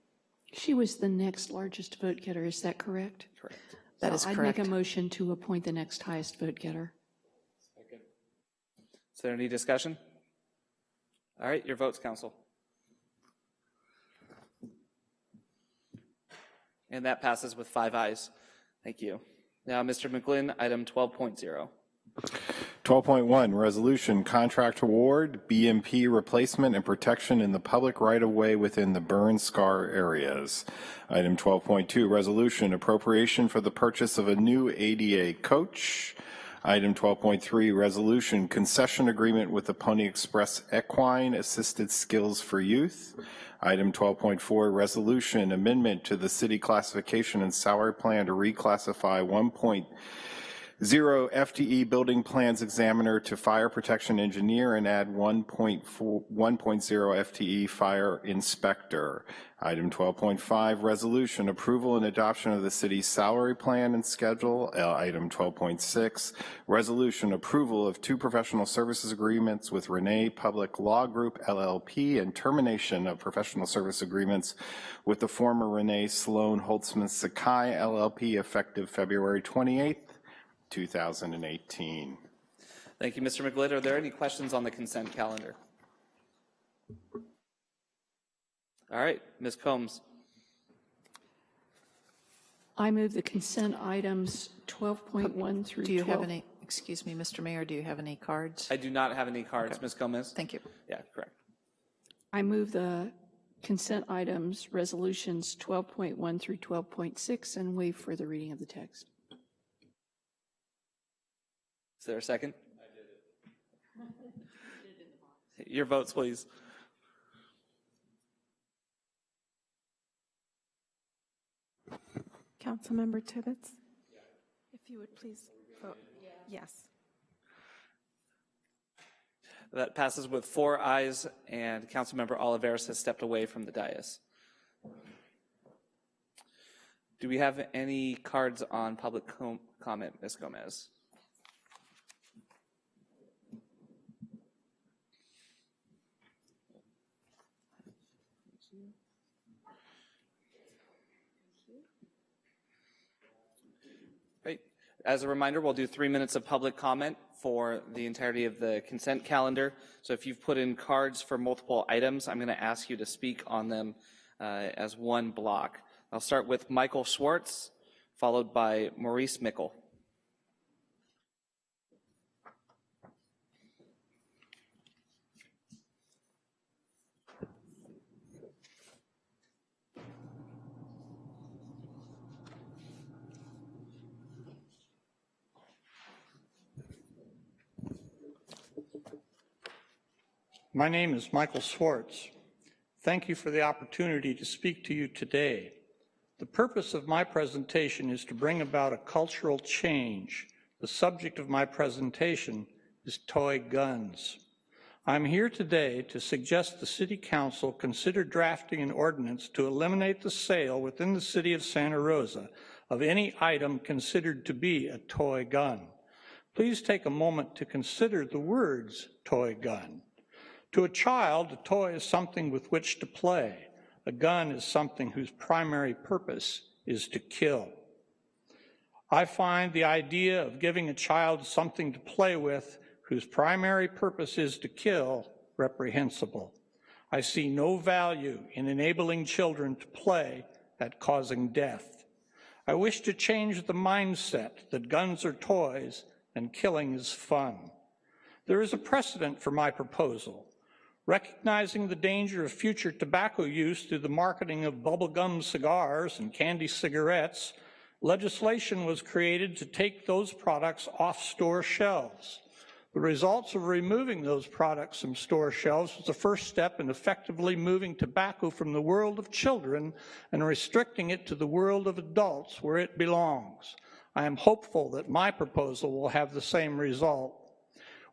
She was the next largest vote getter, is that correct? Correct. That is I'd correct. make a motion to appoint the next highest vote getter. Is there any discussion? All right, your votes, council. And that passes with 5 ayes. Thank you. Now, Mr. McGlynn, item 12.0. 12.1, resolution, contract award, BMP replacement and protection in the public right-of-way within the burn scar areas. Item 12.2, resolution, appropriation for the purchase of a new ADA coach. Item 12.3, resolution, concession agreement with the Pony Express Equine Assisted Skills for Youth. Item 12.4, resolution, amendment to the city classification and salary plan to reclassify 1.0 FTE building plans examiner to fire protection engineer and add 1.0 FTE fire inspector. Item 12.5, resolution, approval and adoption of the city's salary plan and schedule. Item 12.6, resolution, approval of 2 professional services agreements with Renee Public Law Group, LLP, and termination of professional service agreements with the former Renee Sloan Holtzman Sakai, LLP, effective February 28th, 2018. Thank you, Mr. McGlynn. Are there any questions on the consent calendar? All right, Ms. Combs. I move the consent items 12.1 through 12. Do you have any, excuse me, Mr. Mayor, do you have any cards? I do not have any cards, Okay. Ms. Gomez. Thank you. Yeah, correct. I move the consent items, resolutions 12.1 through 12.6, and waive further reading of the text. Is there a second? I did it. Your votes, please. Councilmember Tibbetts? If you would please vote yes. That passes with 4 ayes, and Councilmember Oliveros has stepped away from the dais. Do we have any cards on public comment, Ms. Gomez? Great. As a reminder, we'll do 3 minutes of public comment for the entirety of the consent calendar. So if you've put in cards for multiple items, I'm going to ask you to speak on them as one block. I'll start with Michael Schwartz, followed by Maurice Mickle. My name is Michael Schwartz, Thank you for the opportunity to speak to you today. The purpose of my presentation is to bring about a cultural change. The subject of my presentation is toy guns. I'm here today to suggest the City Council consider drafting an ordinance to eliminate the sale within the City of Santa Rosa of any item considered to be a toy gun. Please take a moment to consider the words toy gun. To a child, a toy is something with which to play. A gun is something whose primary purpose is to kill. I find the idea of giving a child something to play with whose primary purpose is to kill reprehensible. I see no value in enabling children to play at causing death. I wish to change the mindset that guns are toys and killing is fun. There is a precedent for my proposal. Recognizing the danger of future tobacco use through the marketing of bubblegum cigars and candy cigarettes, legislation was created to take those products off store shelves. The results of removing those products from store shelves was the first step in effectively moving tobacco from the world of children and restricting it to the world of adults where it belongs. I am hopeful that my proposal will have the same result.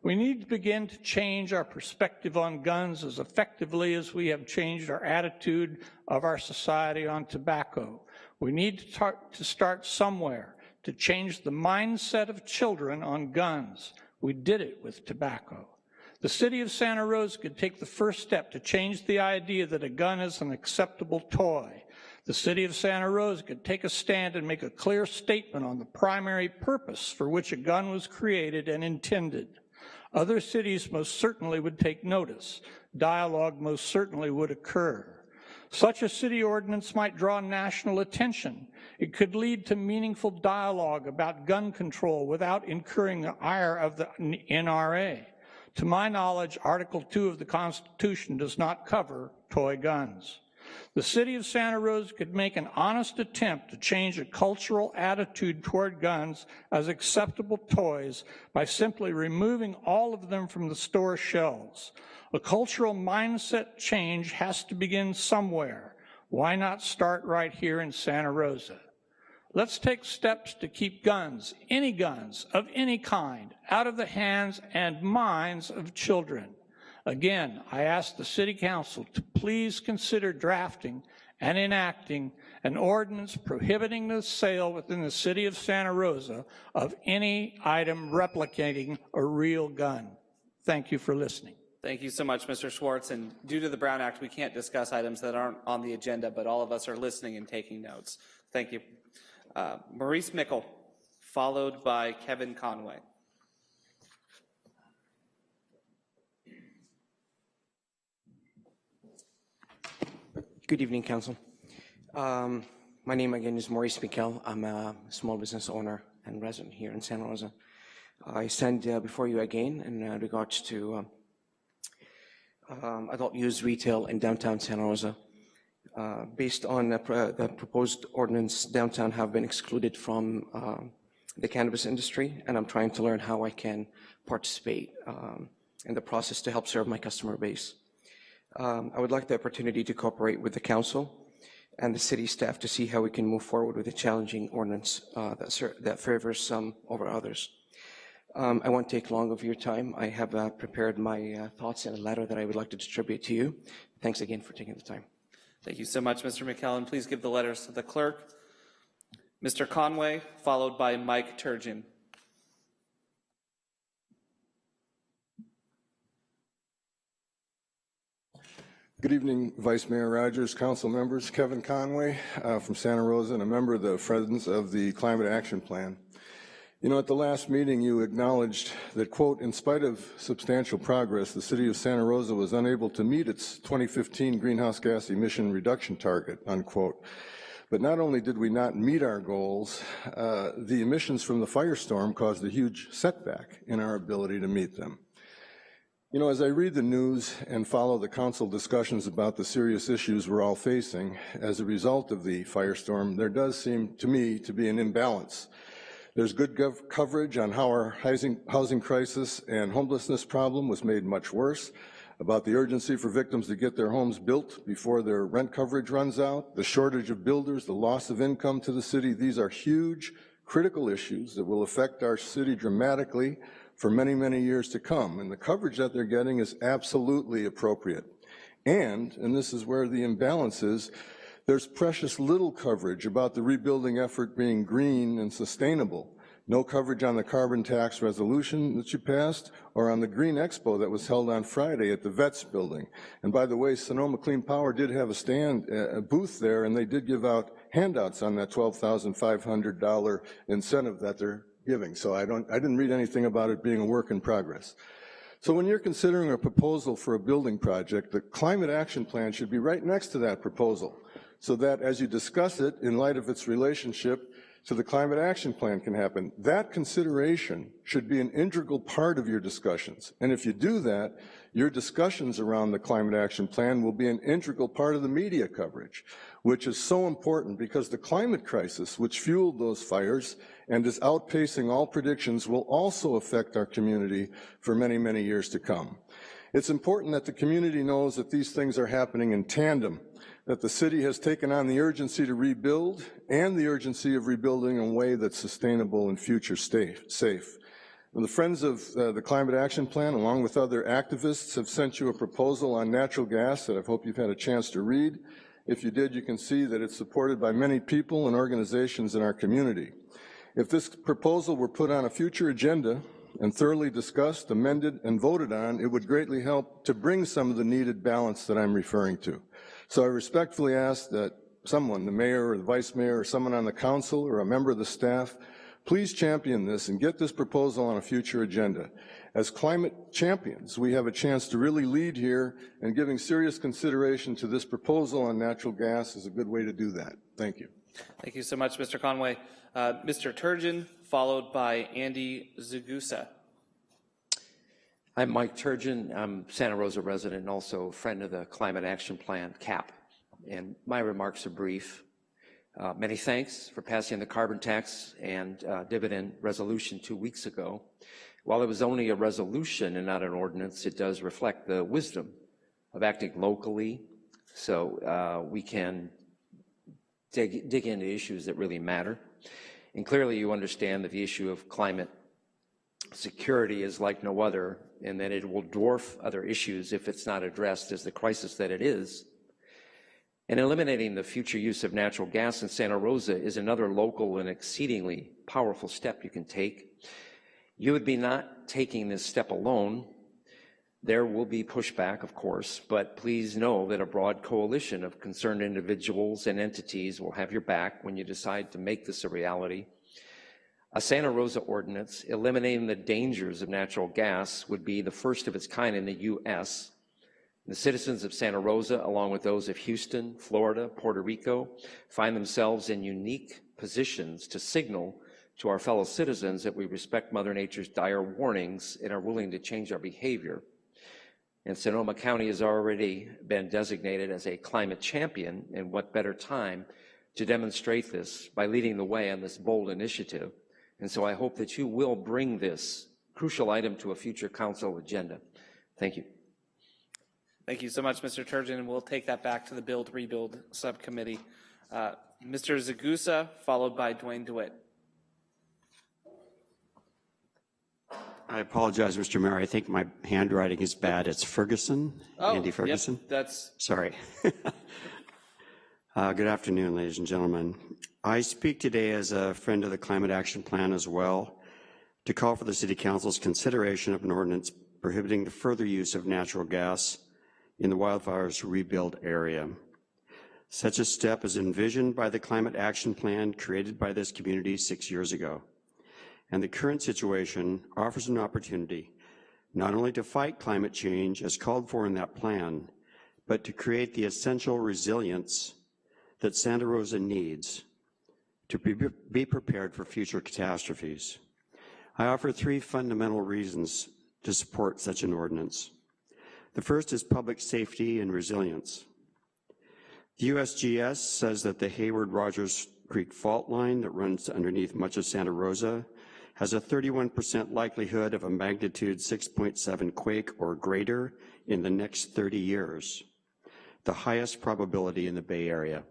We need to begin to change our perspective on guns as effectively as we have changed our attitude of our society on tobacco. We need to start somewhere to change the mindset of children on guns. We did it with tobacco. The City of Santa Rosa could take the first step to change the idea that a gun is an acceptable toy. The City of Santa Rosa could take a stand and make a clear statement on the primary purpose for which a gun was created and intended. Other cities most certainly would take notice. Dialogue most certainly would occur. Such a city ordinance might draw national attention. It could lead to meaningful dialogue about gun control without incurring the ire of the NRA. To my knowledge, Article 2 of the Constitution does not cover toy guns. The City of Santa Rosa could make an honest attempt to change a cultural attitude toward guns as acceptable toys by simply removing all of them from the store shelves. A cultural mindset change has to begin somewhere. Why not start right here in Santa Rosa? Let's take steps to keep guns, any guns of any kind, out of the hands and minds of children. Again, I ask the City Council to please consider drafting and enacting an ordinance prohibiting the sale within the City of Santa Rosa of any item replicating a real gun. Thank you for listening. Thank you so much, Mr. Schwartz. And due to the Brown Act, we can't discuss items that aren't on the agenda, but all of us are listening and taking notes. Thank you. Maurice Mickle, followed by Kevin Conway. Good evening, Council. My name again is Maurice Mikel. I'm a small business owner and resident here in Santa Rosa. I stand before you again in regards to adult use retail in downtown Santa Rosa. Based on the proposed ordinance, downtown have been excluded from the cannabis industry, and I'm trying to learn how I can participate in the process to help serve my customer base. I would like the opportunity to cooperate with the council and the city staff to see how we can move forward with a challenging ordinance that favors some over others. I won't take long of your time. I have prepared my thoughts in a letter that I would like to distribute to you. Thanks again for taking the time. Thank you so much, Mr. McKellen. Please give the letters to the clerk. Mr. Conway, followed by Mike Turgeon. Good evening, Vice Mayor Rogers, council members. Kevin Conway from Santa Rosa and a member of the Friends of the Climate Action Plan. You know, at the last meeting, you acknowledged that, quote, in spite of substantial progress, the city of Santa Rosa was unable to meet its 2015 greenhouse gas emission reduction target, unquote. But not only did we not meet our goals, the emissions from the firestorm caused a huge setback in our ability to meet them. You know, as I read the news and follow the council discussions about the serious issues we're all facing as a result of the firestorm, there does seem to me to be an imbalance. There's good coverage on how our housing crisis and homelessness problem was made much worse. about the urgency for victims to get their homes built before their rent coverage runs out, the shortage of builders, the loss of income to the city. These are huge, critical issues that will affect our city dramatically for many, many years to come. And the coverage that they're getting is absolutely appropriate. And this is where the imbalance is, there's precious little coverage about the rebuilding effort being green and sustainable. No coverage on the carbon tax resolution that you passed or on the Green Expo that was held on Friday at the Vets building. And by the way, Sonoma Clean Power did have a booth there, and they did give out handouts on that $12,500 incentive that they're giving. So I didn't read anything about it being a work in progress. So when you're considering a proposal for a building project, the climate action plan should be right next to that proposal, so that as you discuss it in light of its relationship to the climate action plan can happen. That consideration should be an integral part of your discussions. And if you do that, your discussions around the climate action plan will be an integral part of the media coverage, which is so important because the climate crisis, which fueled those fires and is outpacing all predictions, will also affect our community for many, many years to come. It's important that the community knows that these things are happening in tandem, that the city has taken on the urgency to rebuild and the urgency of rebuilding in a way that's sustainable and future safe. And the Friends of the Climate Action Plan, along with other activists, have sent you a proposal on natural gas that I hope you've had a chance to read. If you did, you can see that it's supported by many people and organizations in our community. If this proposal were put on a future agenda and thoroughly discussed, amended, and voted on, it would greatly help to bring some of the needed balance that I'm referring to. So I respectfully ask that someone, the mayor or the vice mayor or someone on the council or a member of the staff, please champion this and get this proposal on a future agenda. As climate champions, we have a chance to really lead here, and giving serious consideration to this proposal on natural gas is a good way to do that. Thank you. Thank you so much, Mr. Conway. Mr. Turgeon, followed by Andy Zagusa. I'm Mike Turgeon. I'm a Santa Rosa resident and also a friend of the Climate Action Plan, CAP. And my remarks are brief. Many thanks for passing the carbon tax and dividend resolution 2 weeks ago. While it was only a resolution and not an ordinance, it does reflect the wisdom of acting locally so we can dig into issues that really matter. And clearly you understand that the issue of climate security is like no other, and that it will dwarf other issues if it's not addressed as the crisis that it is. And eliminating the future use of natural gas in Santa Rosa is another local and exceedingly powerful step you can take. You would be not taking this step alone. There will be pushback, of course, but please know that a broad coalition of concerned individuals and entities will have your back when you decide to make this a reality. A Santa Rosa ordinance eliminating the dangers of natural gas would be the first of its kind in the U.S. The citizens of Santa Rosa, along with those of Houston, Florida, Puerto Rico, find themselves in unique positions to signal to our fellow citizens that we respect Mother Nature's dire warnings and are willing to change our behavior. And Sonoma County has already been designated as a climate champion, and what better time to demonstrate this by leading the way on this bold initiative. And so I hope that you will bring this crucial item to a future council agenda. Thank you. Thank you so much, Mr. Turgeon, and we'll take that back to the Build Rebuild Subcommittee. Mr. Zagusa, followed by Dwayne DeWitt. I apologize, Mr. Mayor. I think my handwriting is bad. It's Ferguson, Andy Ferguson. Yep, that's... Sorry. Good afternoon, ladies and gentlemen. I speak today as a friend of the Climate Action Plan as well to call for the City Council's consideration of an ordinance prohibiting the further use of natural gas in the wildfires rebuild area. Such a step is envisioned by the Climate Action Plan created by this community 6 years ago. And the current situation offers an opportunity not only to fight climate change as called for in that plan, but to create the essential resilience that Santa Rosa needs to be prepared for future catastrophes. I offer 3 fundamental reasons to support such an ordinance. The first is public safety and resilience. The USGS says that the Hayward-Rogers Creek fault line that runs underneath much of Santa Rosa has a 31% likelihood of a magnitude 6.7 quake or greater in the next 30 years, the highest probability in the Bay Area.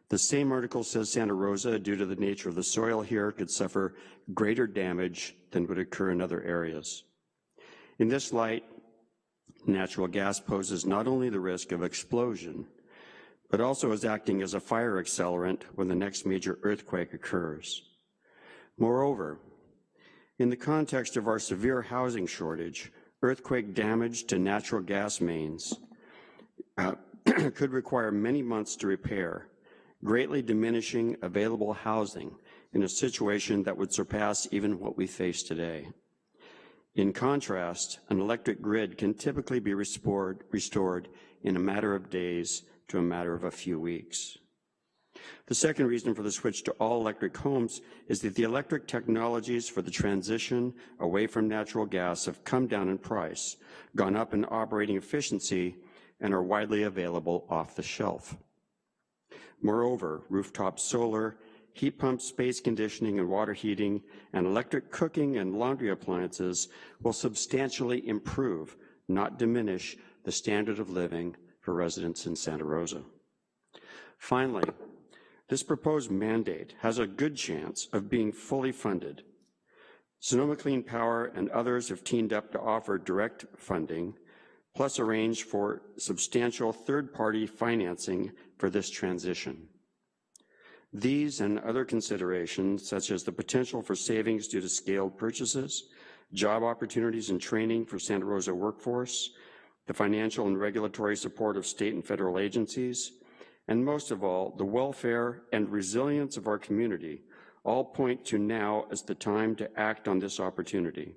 The same article says Santa Rosa, due to the nature of the soil here, could suffer greater damage than would occur in other areas. In this light, natural gas poses not only the risk of explosion, but also is acting as a fire accelerant when the next major earthquake occurs. Moreover, in the context of our severe housing shortage, earthquake damage to natural gas mains could require many months to repair, greatly diminishing available housing in a situation that would surpass even what we face today. In contrast, an electric grid can typically be restored in a matter of days to a matter of a few weeks. The second reason for the switch to all electric homes is that the electric technologies for the transition away from natural gas have come down in price, gone up in operating efficiency, and are widely available off the shelf. Moreover, rooftop solar, heat pumps, space conditioning and water heating, and electric cooking and laundry appliances will substantially improve, not diminish, the standard of living for residents in Santa Rosa. Finally, this proposed mandate has a good chance of being fully funded. Sonoma Clean Power and others have teamed up to offer direct funding, plus arrange for substantial third-party financing for this transition. These and other considerations, such as the potential for savings due to scaled purchases, job opportunities and training for Santa Rosa workforce, the financial and regulatory support of state and federal agencies, and most of all, the welfare and resilience of our community, all point to now as the time to act on this opportunity.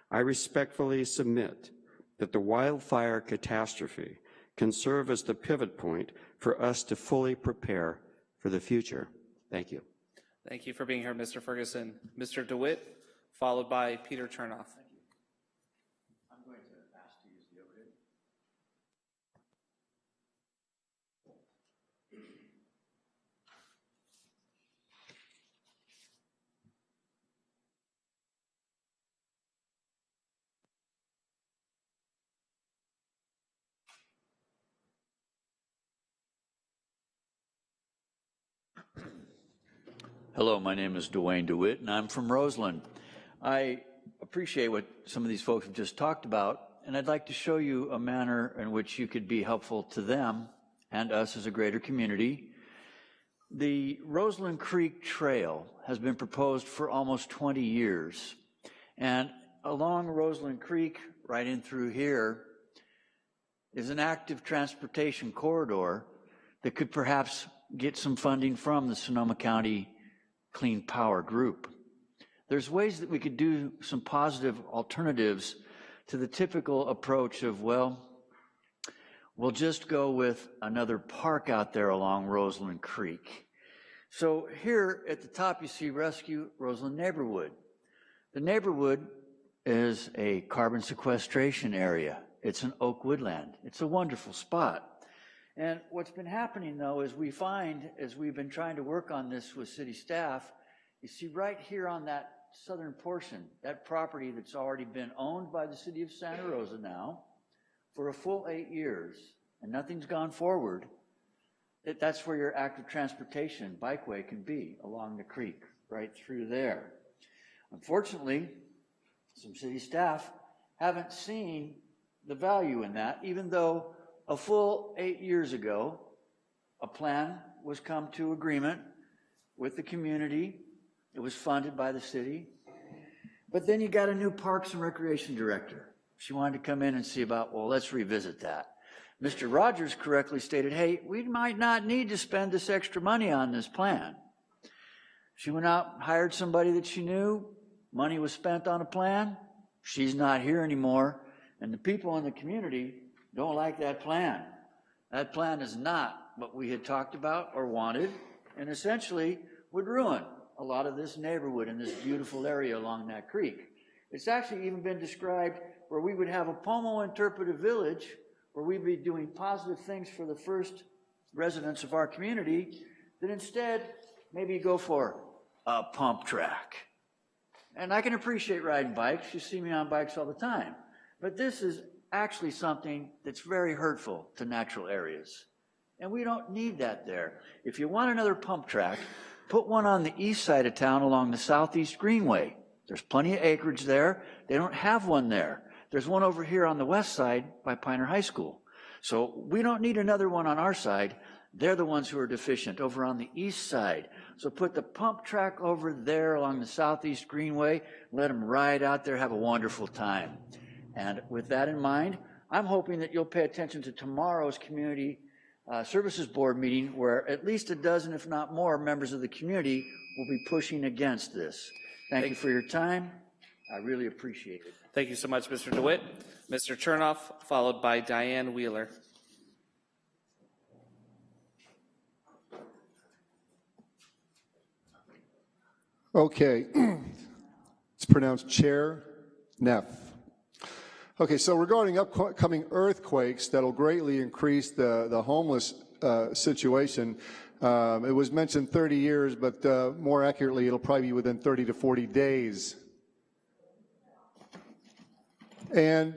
I respectfully submit that the wildfire catastrophe can serve as the pivot point for us to fully prepare for the future. Thank you. Thank you for being here, Mr. Ferguson. Mr. DeWitt, followed by Peter Chernoff. I'm going to ask to use the overhead. Hello, my name is Dwayne DeWitt, and I'm from Roseland. I appreciate what some of these folks have just talked about, and I'd like to show you a manner in which you could be helpful to them and us as a greater community. The Roseland Creek Trail has been proposed for almost 20 years, and along Roseland Creek, right in through here, is an active transportation corridor that could perhaps get some funding from the Sonoma County Clean Power Group. There's ways that we could do some positive alternatives to the typical approach of, well, we'll just go with another park out there along Roseland Creek. So here at the top you see Rescue Roseland Neighborhood. The neighborhood is a carbon sequestration area. It's an oak woodland. It's a wonderful spot. And what's been happening, though, is we find, as we've been trying to work on this with city staff, you see right here on that southern portion, that property that's already been owned by the city of Santa Rosa now for a full 8 years, and nothing's gone forward, that's where your active transportation bikeway can be, along the creek, right through there. Unfortunately, some city staff haven't seen the value in that, even though a full 8 years ago, a plan was come to agreement with the community. It was funded by the city. But then you got a new Parks and Recreation director. She wanted to come in and see about, well, let's revisit that. Mr. Rogers correctly stated, hey, we might not need to spend this extra money on this plan. She went out and hired somebody that she knew. Money was spent on a plan. She's not here anymore. And the people in the community don't like that plan. That plan is not what we had talked about or wanted, and essentially would ruin a lot of this neighborhood in this beautiful area along that creek. It's actually even been described where we would have a Pomo interpretive village where we'd be doing positive things for the first residents of our community, that instead maybe go for a pump track. And I can appreciate riding bikes. You see me on bikes all the time. But this is actually something that's very hurtful to natural areas. And we don't need that there. If you want another pump track, put one on the east side of town along the southeast greenway. There's plenty of acreage there. They don't have one there. There's one over here on the west side by Pioneer High School. So we don't need another one on our side. They're the ones who are deficient over on the east side. So put the pump track over there along the southeast greenway. Let them ride out there, have a wonderful time. And with that in mind, I'm hoping that you'll pay attention to tomorrow's Community Services Board meeting, where at least a dozen, if not more, members of the community will be pushing against this. Thank you for your time. I really appreciate it. Thank you so much, Mr. DeWitt. Mr. Chernoff, followed by Diane Wheeler. Okay, it's pronounced Chair Neff. Okay, so regarding upcoming earthquakes that'll greatly increase the homeless situation, it was mentioned 30 years, but more accurately, it'll probably be within 30 to 40 days. And,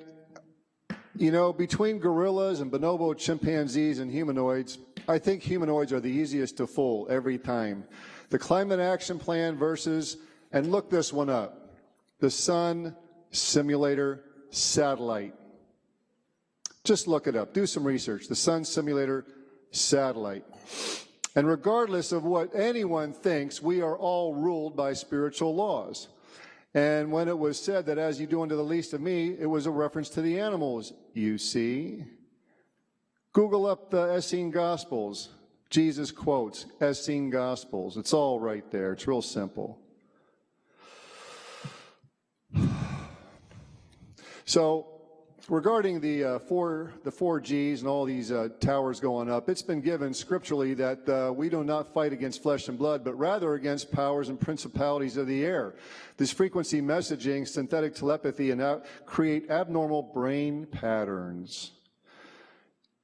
you know, between gorillas and bonobo chimpanzees and humanoids, I think humanoids are the easiest to fool every time. The Climate Action Plan versus, and look this one up, the Sun Simulator Satellite. Just look it up. Do some research. The Sun Simulator Satellite. And regardless of what anyone thinks, we are all ruled by spiritual laws. And when it was said that as you do unto the least of me, it was a reference to the animals, you see. Google up the Essene Gospels. Jesus quotes Essene Gospels. It's all right there. It's real simple. So regarding the 4Gs and all these towers going up, it's been given scripturally that we do not fight against flesh and blood, but rather against powers and principalities of the air. This frequency messaging, synthetic telepathy, and create abnormal brain patterns.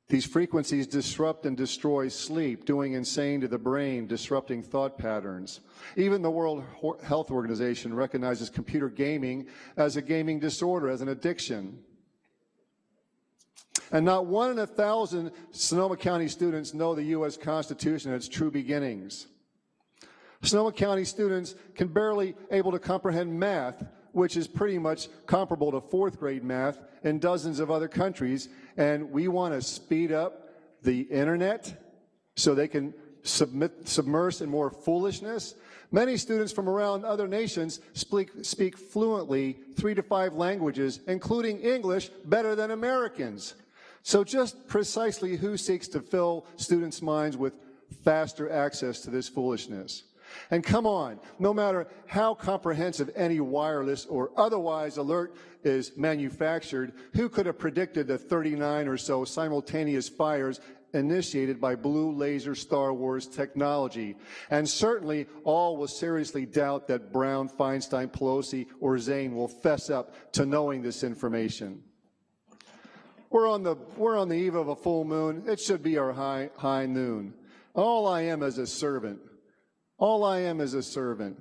These frequencies disrupt and destroy sleep, doing insane to the brain, disrupting thought patterns. Even the World Health Organization recognizes computer gaming as a gaming disorder, as an addiction. And not 1 in 1,000 Sonoma County students know the U.S. Constitution and its true beginnings. Sonoma County students can barely able to comprehend math, which is pretty much comparable to 4th grade math in dozens of other countries, and we want to speed up the internet so they can submerge in more foolishness. Many students from around other nations speak fluently 3 to 5 languages, including English, better than Americans. So just precisely who seeks to fill students' minds with faster access to this foolishness? And come on, no matter how comprehensive any wireless or otherwise alert is manufactured, who could have predicted the 39 or so simultaneous fires initiated by blue laser Star Wars technology? And certainly all will seriously doubt that Brown, Feinstein, Pelosi, or Zane will fess up to knowing this information. We're on the eve of a full moon. It should be our high noon. All I am is a servant. All I am is a servant.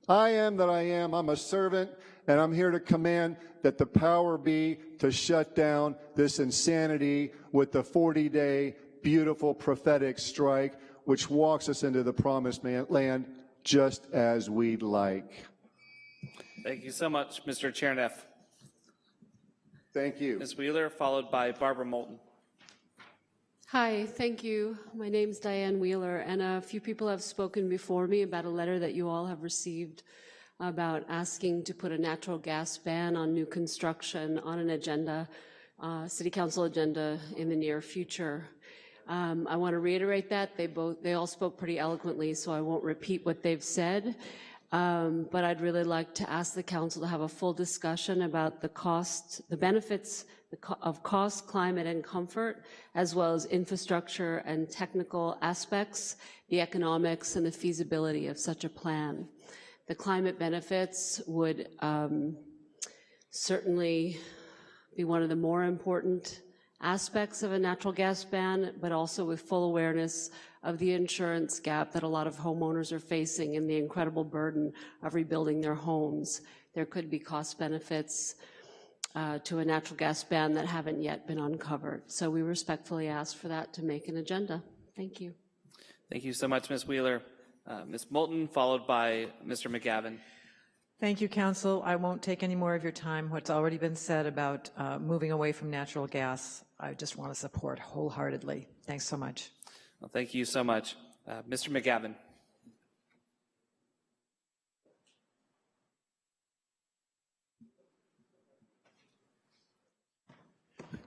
I am that I am. I'm a servant, and I'm here to command that the power be to shut down this insanity with the 40-day beautiful prophetic strike, which walks us into the promised land just as we'd like. Thank you so much, Mr. Cherneff. Thank you. Ms. Wheeler, followed by Barbara Moulton. Hi, thank you. My name's Diane Wheeler, and a few people have spoken before me about a letter that you all have received about asking to put a natural gas ban on new construction on an agenda, city council agenda in the near future. I want to reiterate that. They all spoke pretty eloquently, so I won't repeat what they've said. But I'd really like to ask the council to have a full discussion about the costs, the benefits of cost, climate, and comfort, as well as infrastructure and technical aspects, the economics, and the feasibility of such a plan. The climate benefits would certainly be one of the more important aspects of a natural gas ban, but also with full awareness of the insurance gap that a lot of homeowners are facing and the incredible burden of rebuilding their homes. There could be cost benefits to a natural gas ban that haven't yet been uncovered. So we respectfully ask for that to make an agenda. Thank you. Thank you so much, Ms. Wheeler. Ms. Moulton, followed by Mr. McGavin. Thank you, Council. I won't take any more of your time. What's already been said about moving away from natural gas, I just want to support wholeheartedly. Thanks so much. Well, thank you so much. Mr. McGavin.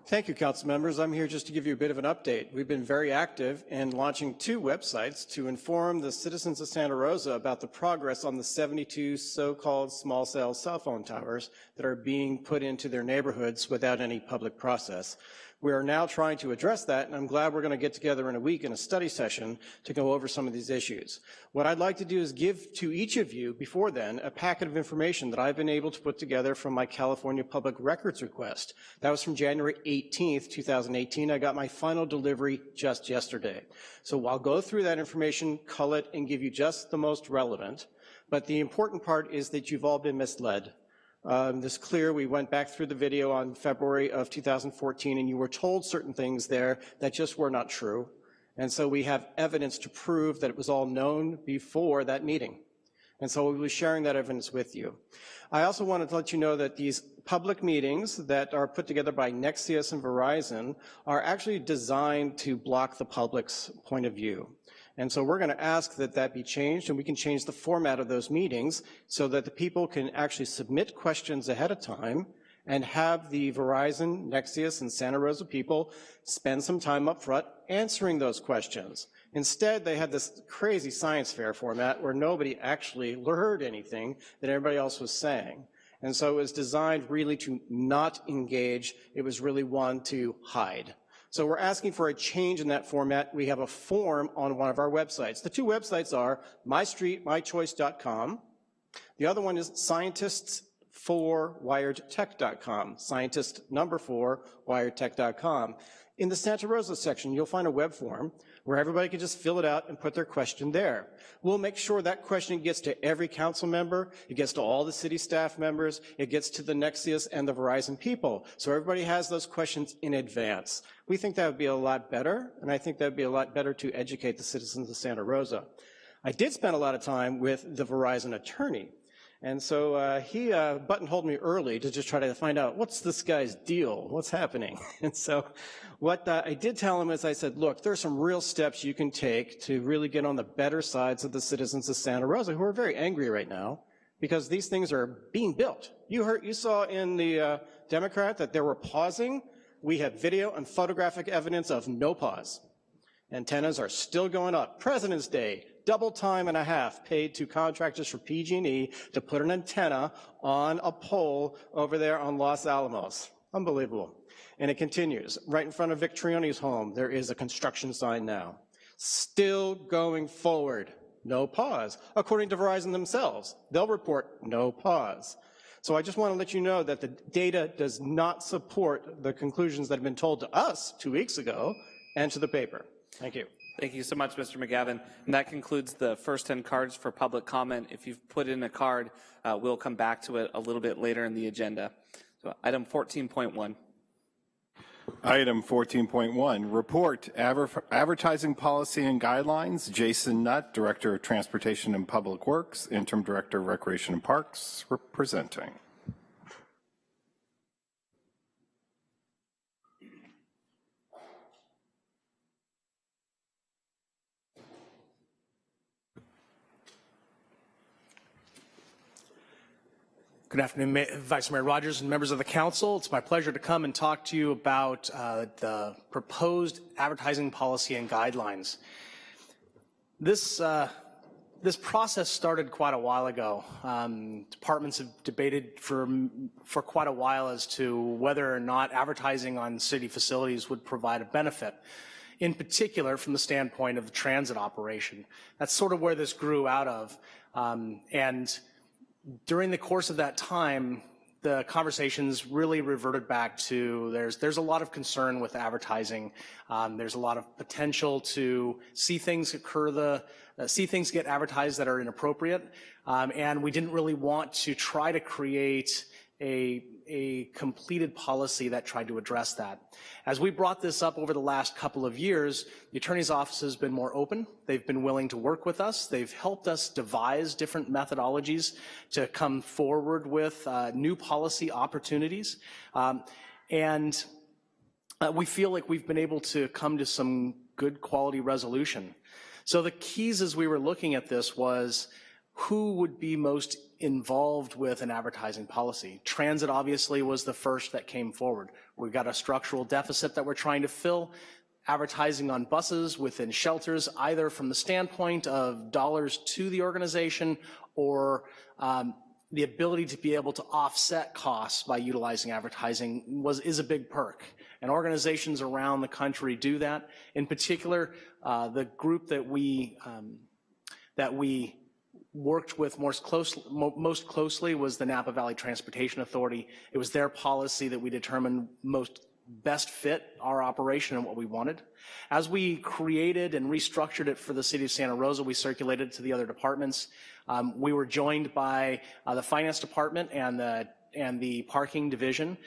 Thank you, council members. I'm here just to give you a bit of an update. We've been very active in launching 2 websites to inform the citizens of Santa Rosa about the progress on the 72 so-called small cell cell phone towers that are being put into their neighborhoods without any public process. We are now trying to address that, and I'm glad we're going to get together in a week in a study session to go over some of these issues. What I'd like to do is give to each of you, before then, a packet of information that I've been able to put together from my California Public Records request. That was from January 18th, 2018. I got my final delivery just yesterday. So I'll go through that information, cull it, and give you just the most relevant. But the important part is that you've all been misled. This clear, we went back through the video on February of 2014, and you were told certain things there that just were not true. And so we have evidence to prove that it was all known before that meeting. And so we'll be sharing that evidence with you. I also wanted to let you know that these public meetings that are put together by Nexius and Verizon are actually designed to block the public's point of view. And so we're going to ask that that be changed, and we can change the format of those meetings so that the people can actually submit questions ahead of time and have the Verizon, Nexius, and Santa Rosa people spend some time up front answering those questions. Instead, they had this crazy science fair format where nobody actually heard anything that everybody else was saying. And so it was designed really to not engage. It was really one to hide. So we're asking for a change in that format. We have a form on one of our websites. The 2 websites are mystreetmychoice.com. The other one is scientists4wiredtech.com, scientist number 4 wiredtech.com. In the Santa Rosa section, you'll find a web form where everybody can just fill it out and put their question there. We'll make sure that question gets to every council member, it gets to all the city staff members, it gets to the Nexius and the Verizon people. So everybody has those questions in advance. We think that would be a lot better, and I think that would be a lot better to educate the citizens of Santa Rosa. I did spend a lot of time with the Verizon attorney. And so he buttonholed me early to just try to find out, what's this guy's deal? What's happening? And so what I did tell him is I said, look, there are some real steps you can take to really get on the better sides of the citizens of Santa Rosa who are very angry right now because these things are being built. You saw in the Democrat that they were pausing. We have video and photographic evidence of no pause. Antennas are still going up. President's Day, double time and a half paid to contractors for PG&E to put an antenna on a pole over there on Los Alamos. Unbelievable. And it continues. Right in front of Victoriani's home, there is a construction sign now. Still going forward. No pause. According to Verizon themselves, they'll report no pause. So I just want to let you know that the data does not support the conclusions that have been told to us 2 weeks ago and to the paper. Thank you. Thank you so much, Mr. McGavin. And that concludes the first 10 cards for public comment. If you've put in a card, we'll come back to it a little bit later in the agenda. So item 14.1. Item 14.1, report advertising policy and guidelines. Jason Nutt, Director of Transportation and Public Works, Interim Director of Recreation and Parks, presenting. Good afternoon, Vice Mayor Rogers and members of the council. It's my pleasure to come and talk to you about the proposed advertising policy and guidelines. This process started quite a while ago. Departments have debated for quite a while as to whether or not advertising on city facilities would provide a benefit, in particular from the standpoint of the transit operation. That's sort of where this grew out of. And during the course of that time, the conversations really reverted back to there's a lot of concern with advertising. There's a lot of potential to see things get advertised that are inappropriate, and we didn't really want to try to create a completed policy that tried to address that. As we brought this up over the last couple of years, the Attorney's Office has been more open. They've been willing to work with us. They've helped us devise different methodologies to come forward with new policy opportunities. And we feel like we've been able to come to some good quality resolution. So the keys as we were looking at this was who would be most involved with an advertising policy. Transit obviously was the first that came forward. We've got a structural deficit that we're trying to fill. Advertising on buses within shelters, either from the standpoint of dollars to the organization or the ability to be able to offset costs by utilizing advertising is a big perk. And organizations around the country do that. In particular, the group that we worked with most closely was the Napa Valley Transportation Authority. It was their policy that we determined most best fit our operation and what we wanted. As we created and restructured it for the city of Santa Rosa, we circulated to the other departments. We were joined by the finance department and the parking division.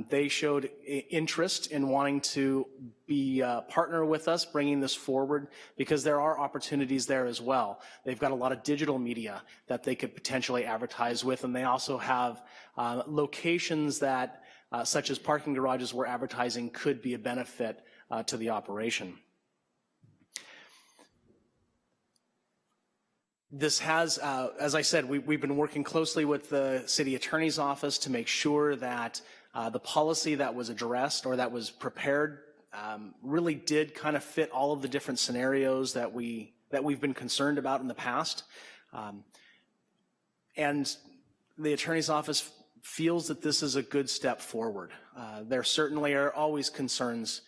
They showed interest in wanting to be partner with us, bringing this forward, because there are opportunities there as well. They've got a lot of digital media that they could potentially advertise with, and they also have locations that, such as parking garages, where advertising could be a benefit to the operation. This has, as I said, we've been working closely with the city attorney's office to make sure that the policy that was addressed or that was prepared really did kind of fit all of the different scenarios that we've been concerned about in the past. And the attorney's office feels that this is a good step forward. There certainly are always concerns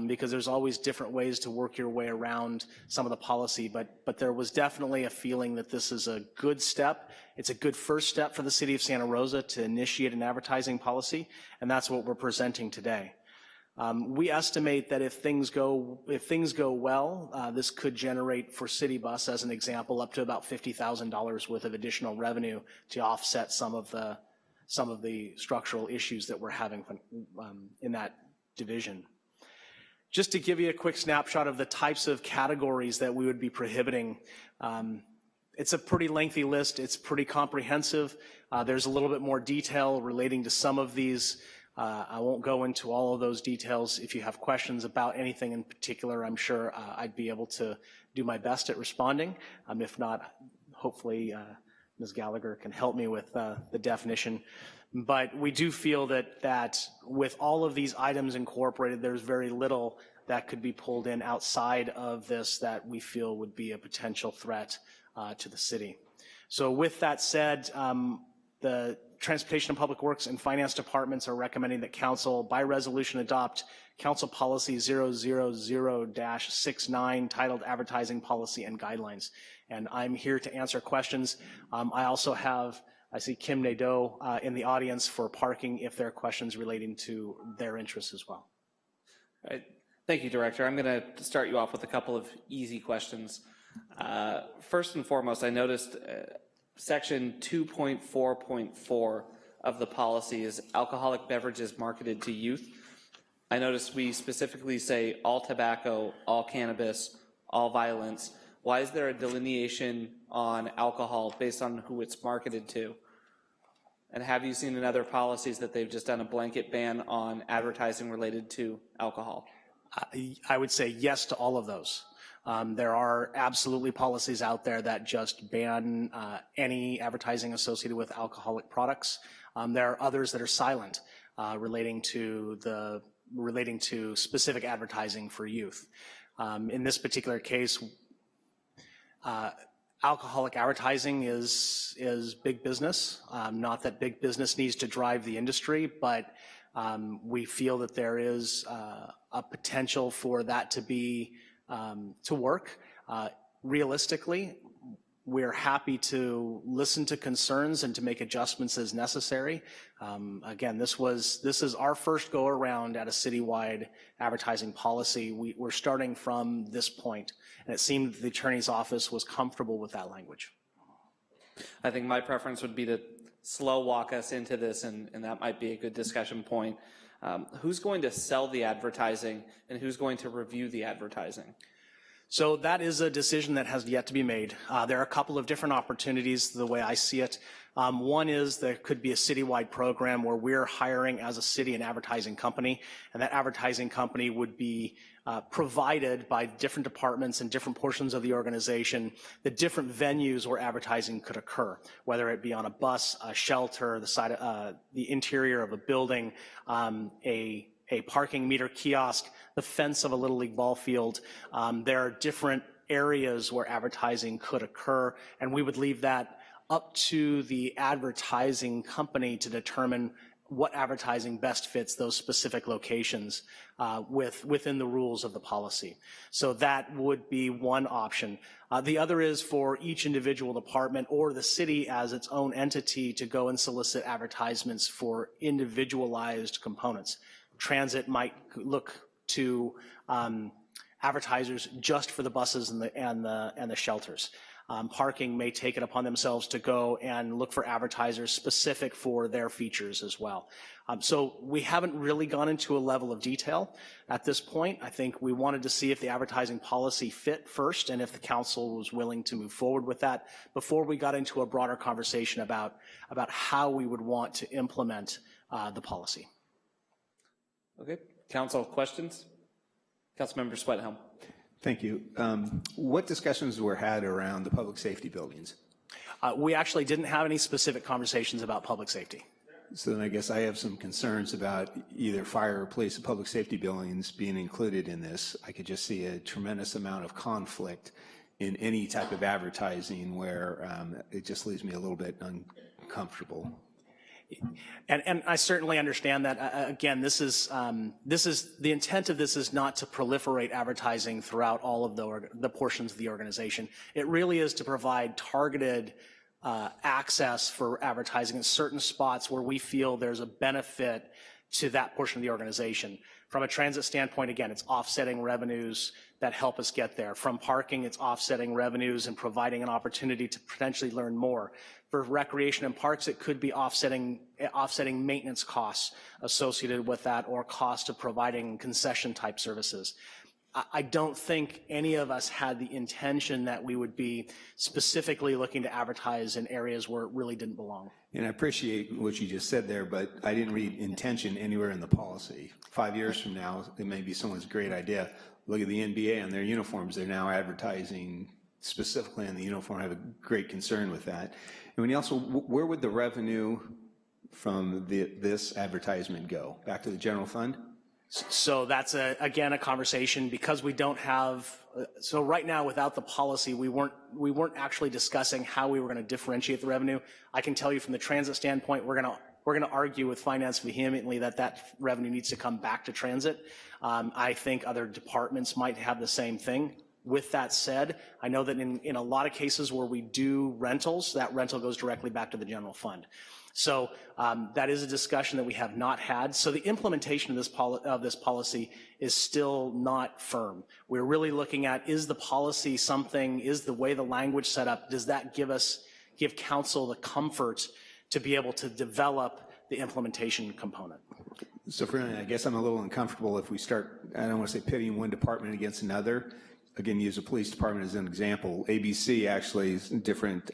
because there's always different ways to work your way around some of the policy, but there was definitely a feeling that this is a good step. It's a good first step for the city of Santa Rosa to initiate an advertising policy, and that's what we're presenting today. We estimate that if things go well, this could generate for City Bus, as an example, up to about $50,000 worth of additional revenue to offset some of the structural issues that we're having in that division. Just to give you a quick snapshot of the types of categories that we would be prohibiting, it's a pretty lengthy list. It's pretty comprehensive. There's a little bit more detail relating to some of these. I won't go into all of those details. If you have questions about anything in particular, I'm sure I'd be able to do my best at responding. If not, hopefully Ms. Gallagher can help me with the definition. But we do feel that with all of these items incorporated, there's very little that could be pulled in outside of this that we feel would be a potential threat to the city. So with that said, the Transportation and Public Works and Finance Departments are recommending that Council, by resolution, adopt Council Policy 000-69 titled Advertising Policy and Guidelines. And I'm here to answer questions. I also have, I see Kim Nadeau in the audience for parking if there are questions relating to their interests as well. All right. Thank you, Director. I'm going to start you off with a couple of easy questions. First and foremost, I noticed Section 2.4.4 of the policy is alcoholic beverages marketed to youth. I noticed we specifically say all tobacco, all cannabis, all violence. Why is there a delineation on alcohol based on who it's marketed to? And have you seen in other policies that they've just done a blanket ban on advertising related to alcohol? I would say yes to all of those. There are absolutely policies out there that just ban any advertising associated with alcoholic products. There are others that are silent relating to specific advertising for youth. In this particular case, alcoholic advertising is big business. Not that big business needs to drive the industry, but we feel that there is a potential for that to be to work. Realistically, we're happy to listen to concerns and to make adjustments as necessary. Again, this is our first go around at a citywide advertising policy. We're starting from this point, and it seemed the attorney's office was comfortable with that language. I think my preference would be to slow walk us into this, and that might be a good discussion point. Who's going to sell the advertising, and who's going to review the advertising? So that is a decision that has yet to be made. There are a couple of different opportunities the way I see it. One is there could be a citywide program where we're hiring as a city an advertising company, and that advertising company would be provided by different departments and different portions of the organization, the different venues where advertising could occur, whether it be on a bus, a shelter, the side of, the interior of a building, a parking meter kiosk, the fence of a Little League ball field. There are different areas where advertising could occur, and we would leave that up to the advertising company to determine what advertising best fits those specific locations within the rules of the policy. So that would be one option. The other is for each individual department or the city as its own entity to go and solicit advertisements for individualized components. Transit might look to advertisers just for the buses and the shelters. Parking may take it upon themselves to go and look for advertisers specific for their features as well. So we haven't really gone into a level of detail at this point. I think we wanted to see if the advertising policy fit first and if the council was willing to move forward with that before we got into a broader conversation about how we would want to implement the policy. Okay, council questions? Councilmember Sweathelm. Thank you. What discussions were had around the public safety buildings? We actually didn't have any specific conversations about public safety. So then I guess I have some concerns about either fire or police or public safety buildings being included in this. I could just see a tremendous amount of conflict in any type of advertising where it just leaves me a little bit uncomfortable. And I certainly understand that. Again, this is the intent of this is not to proliferate advertising throughout all of the portions of the organization. It really is to provide targeted access for advertising in certain spots where we feel there's a benefit to that portion of the organization. From a transit standpoint, again, it's offsetting revenues that help us get there. From parking, it's offsetting revenues and providing an opportunity to potentially learn more. For recreation and parks, it could be offsetting maintenance costs associated with that or cost of providing concession type services. I don't think any of us had the intention that we would be specifically looking to advertise in areas where it really didn't belong. And I appreciate what you just said there, but I didn't read intention anywhere in the policy. 5 years from now, it may be someone's great idea. Look at the NBA on their uniforms. They're now advertising specifically on the uniform. I have a great concern with that. And when you also, where would the revenue from this advertisement go? Back to the general fund? So that's, again, a conversation because we don't have, so right now without the policy, we weren't actually discussing how we were going to differentiate the revenue. I can tell you from the transit standpoint, we're going to argue with finance vehemently that revenue needs to come back to transit. I think other departments might have the same thing. With that said, I know that in a lot of cases where we do rentals, that rental goes directly back to the general fund. So that is a discussion that we have not had. So the implementation of this policy is still not firm. We're really looking at, is the policy something, is the way the language set up, does that give council the comfort to be able to develop the implementation component? So for me, I guess I'm a little uncomfortable if we start, I don't want to say pitting one department against another. Again, use a police department as an example. ABC actually, different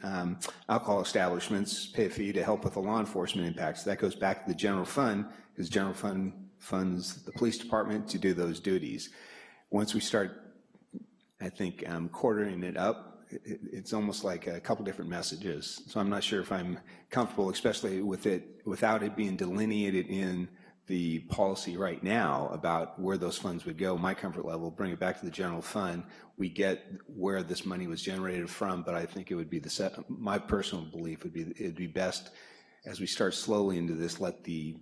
alcohol establishments pay a fee to help with the law enforcement impacts. That goes back to the general fund because general fund funds the police department to do those duties. Once we start, I think, quartering it up, it's almost like a couple different messages. So I'm not sure if I'm comfortable, especially with it, without it being delineated in the policy right now about where those funds would go. My comfort level, bring it back to the general fund. We get where this money was generated from, but I think it would be my personal belief would be it'd be best as we start slowly into this, let the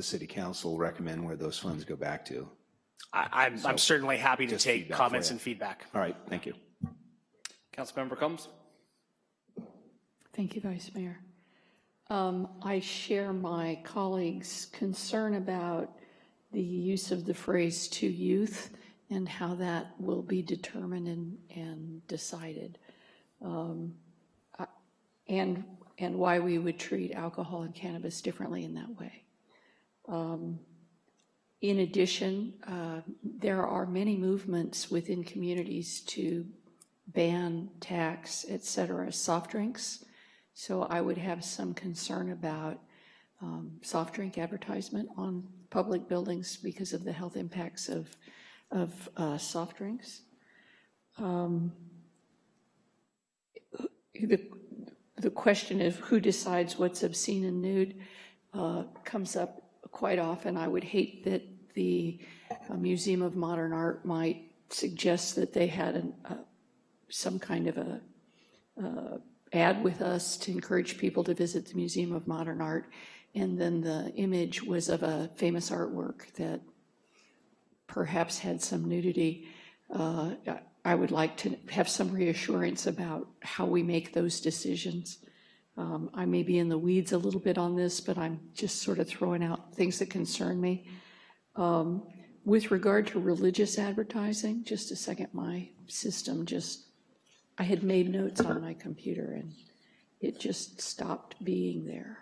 city council recommend where those funds go back to. I'm certainly happy to take comments and feedback. All right, thank you. Councilmember Combs. Thank you, Vice Mayor. I share my colleagues' concern about the use of the phrase "to youth" and how that will be determined and decided, and why we would treat alcohol and cannabis differently in that way. In addition, there are many movements within communities to ban, tax, et cetera, soft drinks. So I would have some concern about soft drink advertisement on public buildings because of the health impacts of soft drinks. The question of who decides what's obscene and nude comes up quite often. I would hate that the Museum of Modern Art might suggest that they had some kind of a ad with us to encourage people to visit the Museum of Modern Art, and then the image was of a famous artwork that perhaps had some nudity. I would like to have some reassurance about how we make those decisions. I may be in the weeds a little bit on this, but I'm just sort of throwing out things that concern me. With regard to religious advertising, just a second, my system I had made notes on my computer and it just stopped being there.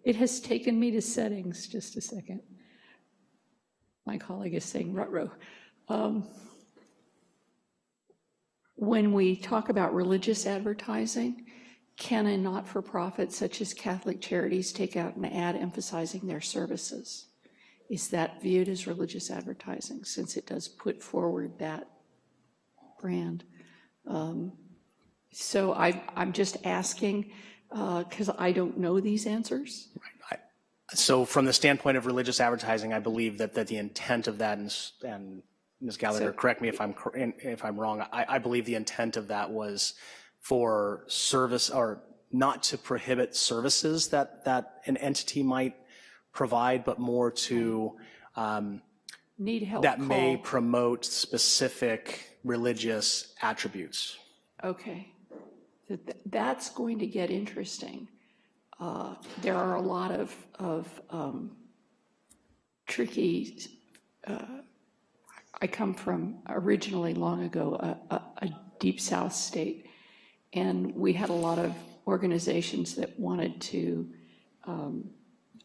It has taken me to settings, just a second. My colleague is saying ruh-roh. When we talk about religious advertising, can a not-for-profit such as Catholic Charities take out an ad emphasizing their services? Is that viewed as religious advertising, since it does put forward that brand? So I'm just asking, because I don't know these answers. So from the standpoint of religious advertising, I believe that the intent of that, and Ms. Gallagher, correct me if I'm wrong, I believe the intent of that was for service, or not to prohibit services that an entity might provide, but more to need help that may promote specific religious attributes. Okay, that's going to get interesting. There are a lot of tricky, I come from originally long ago, a deep South state, and we had a lot of organizations that wanted to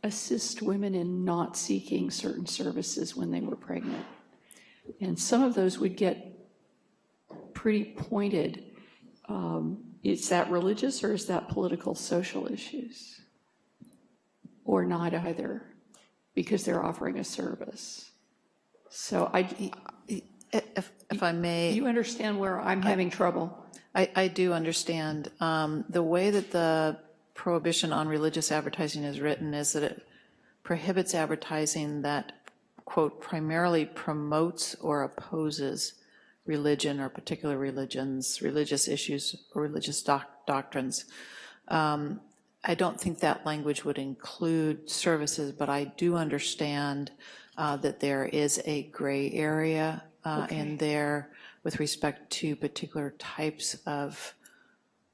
assist women in not seeking certain services when they were pregnant. And some of those would get pretty pointed. Is that religious or is that political, social issues? Or not either, because they're offering a service. So if I may. You understand where I'm having trouble? I do understand. The way that the prohibition on religious advertising is written is that it prohibits advertising that, quote, primarily promotes or opposes religion or particular religions, religious issues, or religious doctrines. I don't think that language would include services, but I do understand that there is a gray area in there with respect to particular types of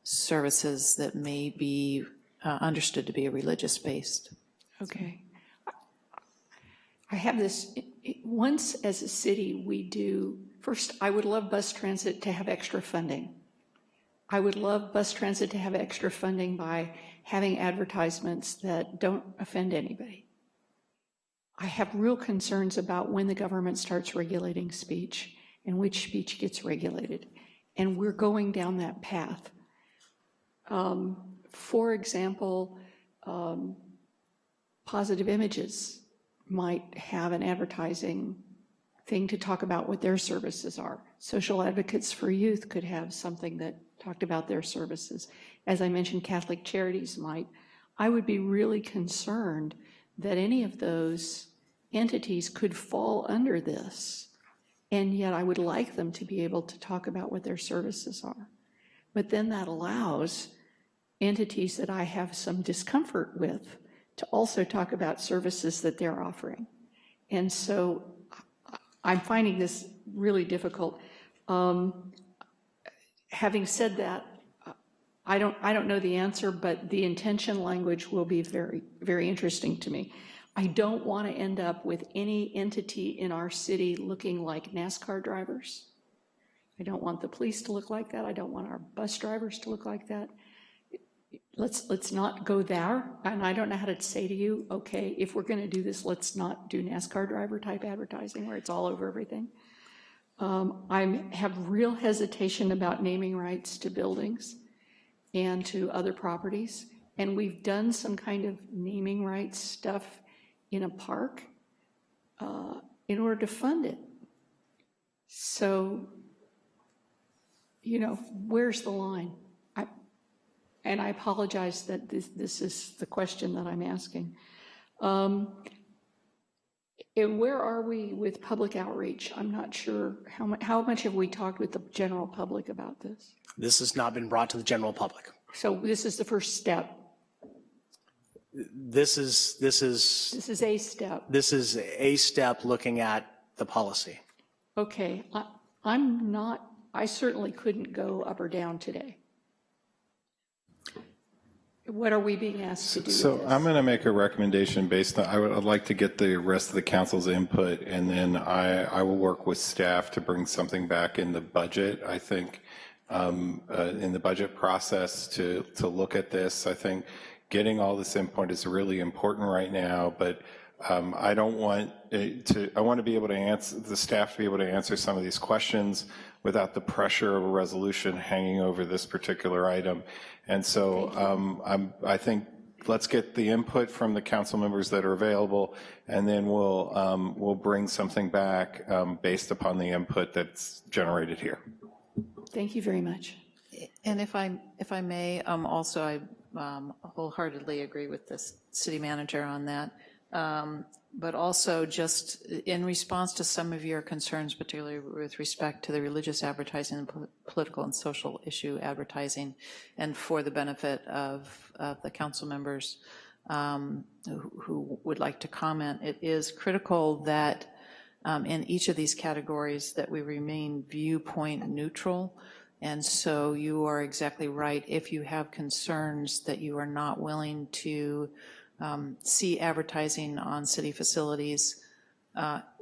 services that may be understood to be religious-based. Okay. I have this, once as a city we do, first I would love bus transit to have extra funding. I would love bus transit to have extra funding by having advertisements that don't offend anybody. I have real concerns about when the government starts regulating speech and which speech gets regulated. And we're going down that path. For example, Positive Images might have an advertising thing to talk about what their services are. Social Advocates for Youth could have something that talked about their services. As I mentioned, Catholic Charities might. I would be really concerned that any of those entities could fall under this, and yet I would like them to be able to talk about what their services are. But then that allows entities that I have some discomfort with to also talk about services that they're offering. And so I'm finding this really difficult. Having said that, I don't know the answer, but the intention language will be very, very interesting to me. I don't want to end up with any entity in our city looking like NASCAR drivers. I don't want the police to look like that. I don't want our bus drivers to look like that. Let's not go there. And I don't know how to say to you, okay, if we're going to do this, let's not do NASCAR driver type advertising where it's all over everything. I have real hesitation about naming rights to buildings and to other properties. And we've done some kind of naming rights stuff in a park in order to fund it. So, you know, where's the line? And I apologize that this is the question that I'm asking. And where are we with public outreach? I'm not sure. How much have we talked with the general public about this? This has not been brought to the general public. So this is the first step. This is This is a step. This is a step looking at the policy. Okay, I certainly couldn't go up or down today. What are we being asked to do? So with this? I'm going to make a recommendation based on, I'd like to get the rest of the council's input, and then I will work with staff to bring something back in the budget. I think in the budget process to look at this. I think getting all this input is really important right now, but I don't want I want to be able to answer, the staff to be able to answer some of these questions without the pressure of a resolution hanging over this particular item. And so I think let's get the input from the council members that are available, and then we'll bring something back based upon the input that's generated here. Thank you very much. And if I may, also I wholeheartedly agree with the city manager on that. But also just in response to some of your concerns, particularly with respect to the religious advertising and political and social issue advertising, and for the benefit of the council members who would like to comment, it is critical that in each of these categories that we remain viewpoint neutral. And so you are exactly right. If you have concerns that you are not willing to see advertising on city facilities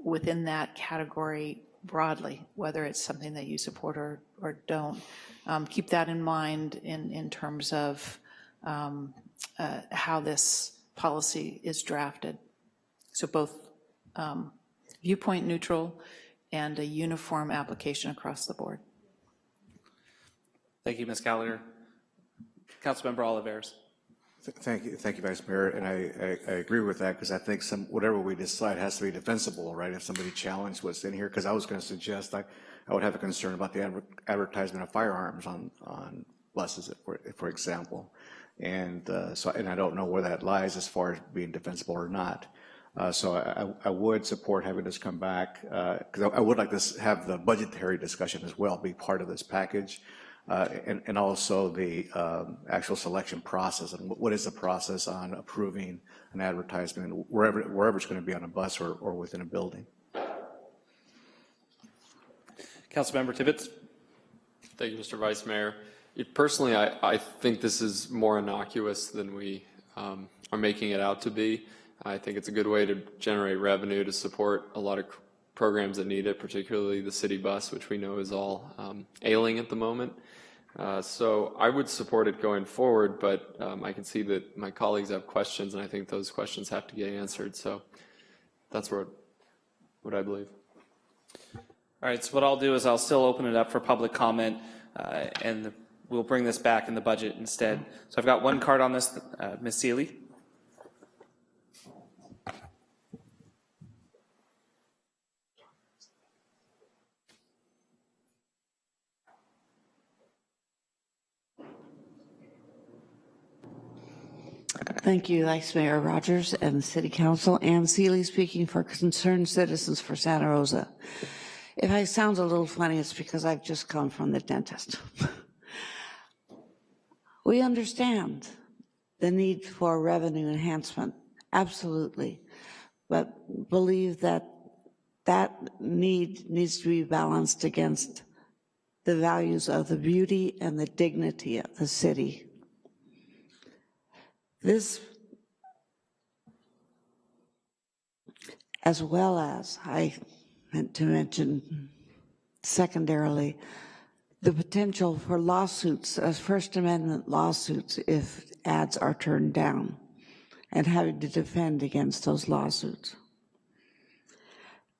within that category broadly, whether it's something that you support or don't. Keep that in mind in terms of how this policy is drafted. So both viewpoint neutral and a uniform application across the board. Thank you, Ms. Gallagher. Councilmember Olivares. Thank you, Vice Mayor, and I agree with that, because I think whatever we decide has to be defensible, right? If somebody challenged what's in here, because I was going to suggest I would have a concern about the advertisement of firearms on buses, for example, and and I don't know where that lies as far as being defensible or not. So I would support having this come back, because I would like to have the budgetary discussion as well be part of this package. And also the actual selection process, and what is the process on approving an advertisement wherever it's going to be on a bus or within a building. Councilmember Tibbetts. Thank you, Mr. Vice Mayor. Personally, I think this is more innocuous than we are making it out to be. I think it's a good way to generate revenue to support a lot of programs that need it, particularly the city bus, which we know is all ailing at the moment. So I would support it going forward, but I can see that my colleagues have questions, and I think those questions have to get answered. So that's what I believe. All right, so what I'll do is I'll still open it up for public comment, and we'll bring this back in the budget instead. So I've got one card on this, Ms. Seeley. Thank you, Vice Mayor Rogers and the City Council. Ann Seeley speaking for Concerned Citizens for Santa Rosa. If I sound a little funny, it's because I've just come from the dentist. We understand the need for revenue enhancement, absolutely, but believe that that need needs to be balanced against the values of the beauty and the dignity of the city. This, as well as, I meant to mention secondarily, the potential for lawsuits, as First Amendment lawsuits, if ads are turned down, and having to defend against those lawsuits.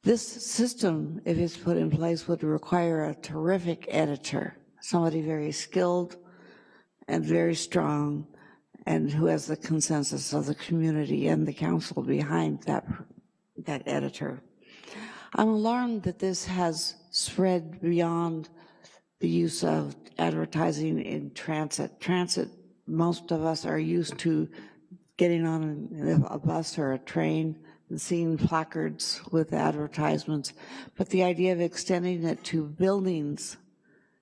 This system, if it's put in place, would require a terrific editor, somebody very skilled and very strong, and who has the consensus of the community and the council behind that editor. I'm alarmed that this has spread beyond the use of advertising in transit. Transit, most of us are used to getting on a bus or a train and seeing placards with advertisements, but the idea of extending it to buildings,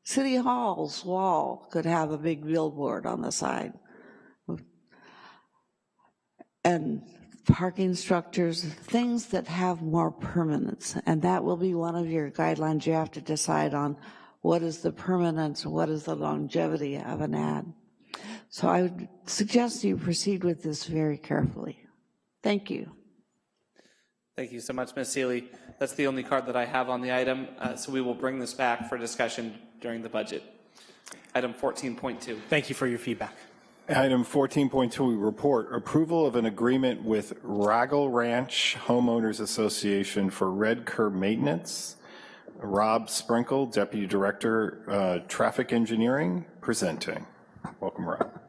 City Hall's wall could have a big billboard on the side. And parking structures, things that have more permanence, and that will be one of your guidelines. You have to decide on what is the permanence, what is the longevity of an ad. So I would suggest you proceed with this very carefully. Thank you. Thank you so much, Ms. Seeley. That's the only card that I have on the item, so we will bring this back for discussion during the budget. Item 14.2. Thank you for your feedback. Item 14.2, report approval of an agreement with Raggle Ranch Homeowners Association for red curb maintenance. Rob Sprinkle, Deputy Director, Traffic Engineering, presenting. Welcome, Rob.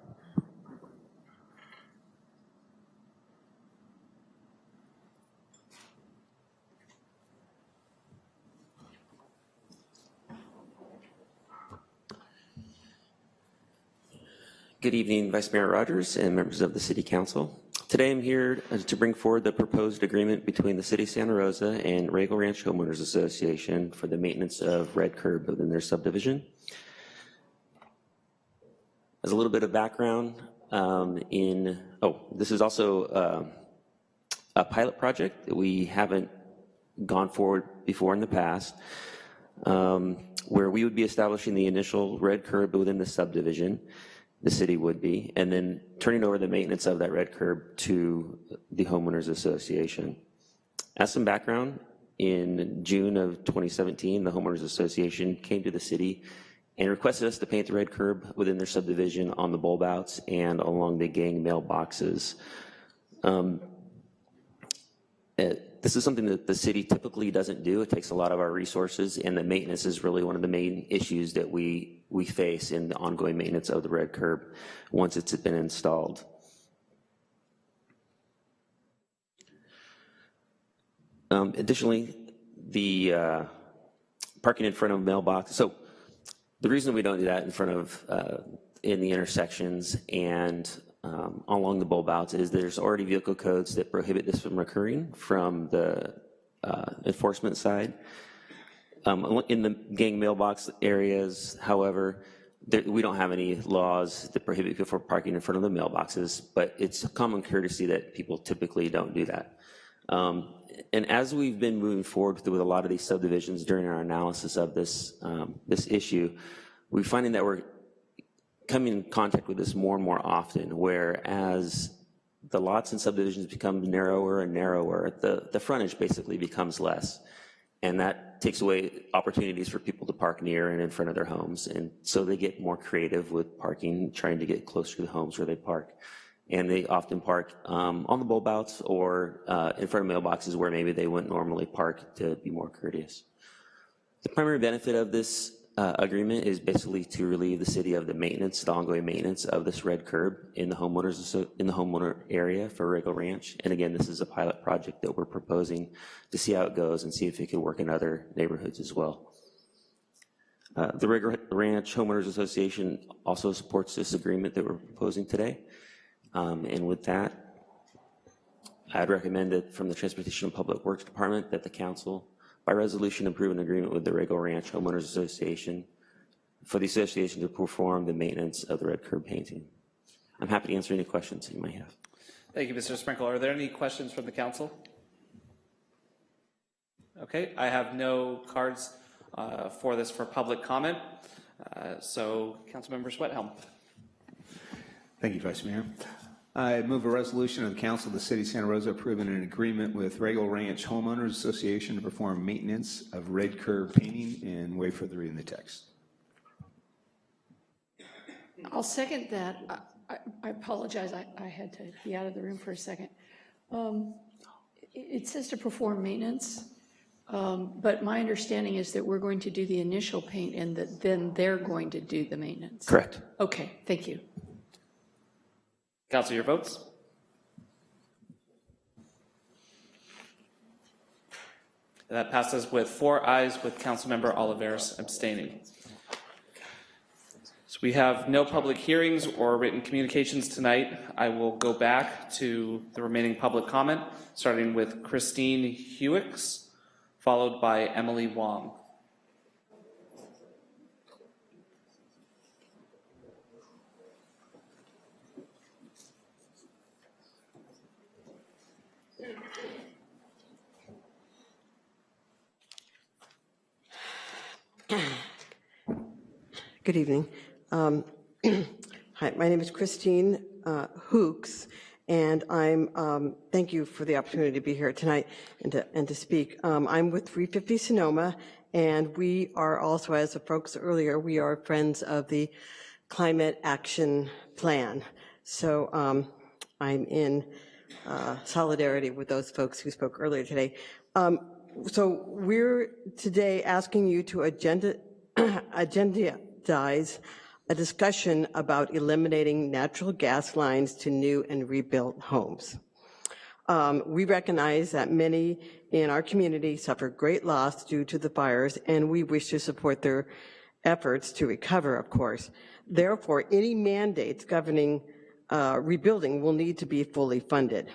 Good evening, Vice Mayor Rogers and members of the City Council. Today I'm here to bring forward the proposed agreement between the City of Santa Rosa and Raggle Ranch Homeowners Association for the maintenance of red curb within their subdivision. As a little bit of background, this is also a pilot project that we haven't gone forward before in the past, where we would be establishing the initial red curb within the subdivision. The city would be, and then turning over the maintenance of that red curb to the Homeowners Association. As some background, in June of 2017, the Homeowners Association came to the city and requested us to paint the red curb within their subdivision on the bulb outs and along the gang mailboxes. This is something that the city typically doesn't do. It takes a lot of our resources, and the maintenance is really one of the main issues that we face in the ongoing maintenance of the red curb once it's been installed. Additionally, the parking in front of mailbox. So the reason we don't do that in front of in the intersections and along the bulb outs is there's already vehicle codes that prohibit this from occurring from the enforcement side. In the gang mailbox areas, however, we don't have any laws that prohibit people from parking in front of the mailboxes, but it's common courtesy that people typically don't do that. And as we've been moving forward with a lot of these subdivisions during our analysis of this, this issue, we're finding that we're coming in contact with this more and more often, whereas the lots and subdivisions become narrower and narrower, the frontage basically becomes less. And that takes away opportunities for people to park near and in front of their homes. And so they get more creative with parking, trying to get closer to the homes where they park. And they often park on the bulb outs or in front of mailboxes where maybe they wouldn't normally park to be more courteous. The primary benefit of this agreement is basically to relieve the city of the maintenance, the ongoing maintenance of this red curb in the homeowner area for Raggle Ranch. And again, this is a pilot project that we're proposing to see how it goes and see if it could work in other neighborhoods as well. The Raggle Ranch Homeowners Association also supports this agreement that we're proposing today. And with that, I'd recommend that from the Transportation and Public Works Department that the council by resolution approve an agreement with the Raggle Ranch Homeowners Association for the association to perform the maintenance of the red curb painting. I'm happy to answer any questions that you might have. Thank you, Mr. Sprinkle. Are there any questions from the council? Okay, I have no cards for this for public comment. So, Councilmember Sweathelm. Thank you, Vice Mayor. I move a resolution of the Council of the City of Santa Rosa approving an agreement with Regal Ranch Homeowners Association to perform maintenance of red curb painting and wait for the reading of the text. I'll second that. I apologize. I had to be out of the room for a second. It says to perform maintenance, but my understanding is that we're going to do the initial paint and that then they're going to do the maintenance. Correct. Okay, thank you. Council, your votes. That passes with 4 ayes, with Councilmember Oliveros abstaining. So we have no public hearings or written communications tonight. I will go back to the remaining public comment, starting with Christine Hewicks, followed by Emily Wong. Good evening. Hi, my name is Christine Hooks, and thank you for the opportunity to be here tonight and to speak. I'm with 350 Sonoma, and we are also, as the folks earlier, we are friends of the Climate Action Plan. So I'm in solidarity with those folks who spoke earlier today. So we're today asking you to agendize a discussion about eliminating natural gas lines to new and rebuilt homes. We recognize that many in our community suffered great loss due to the fires, and we wish to support their efforts to recover, of course. Therefore, any mandates governing rebuilding will need to be fully funded.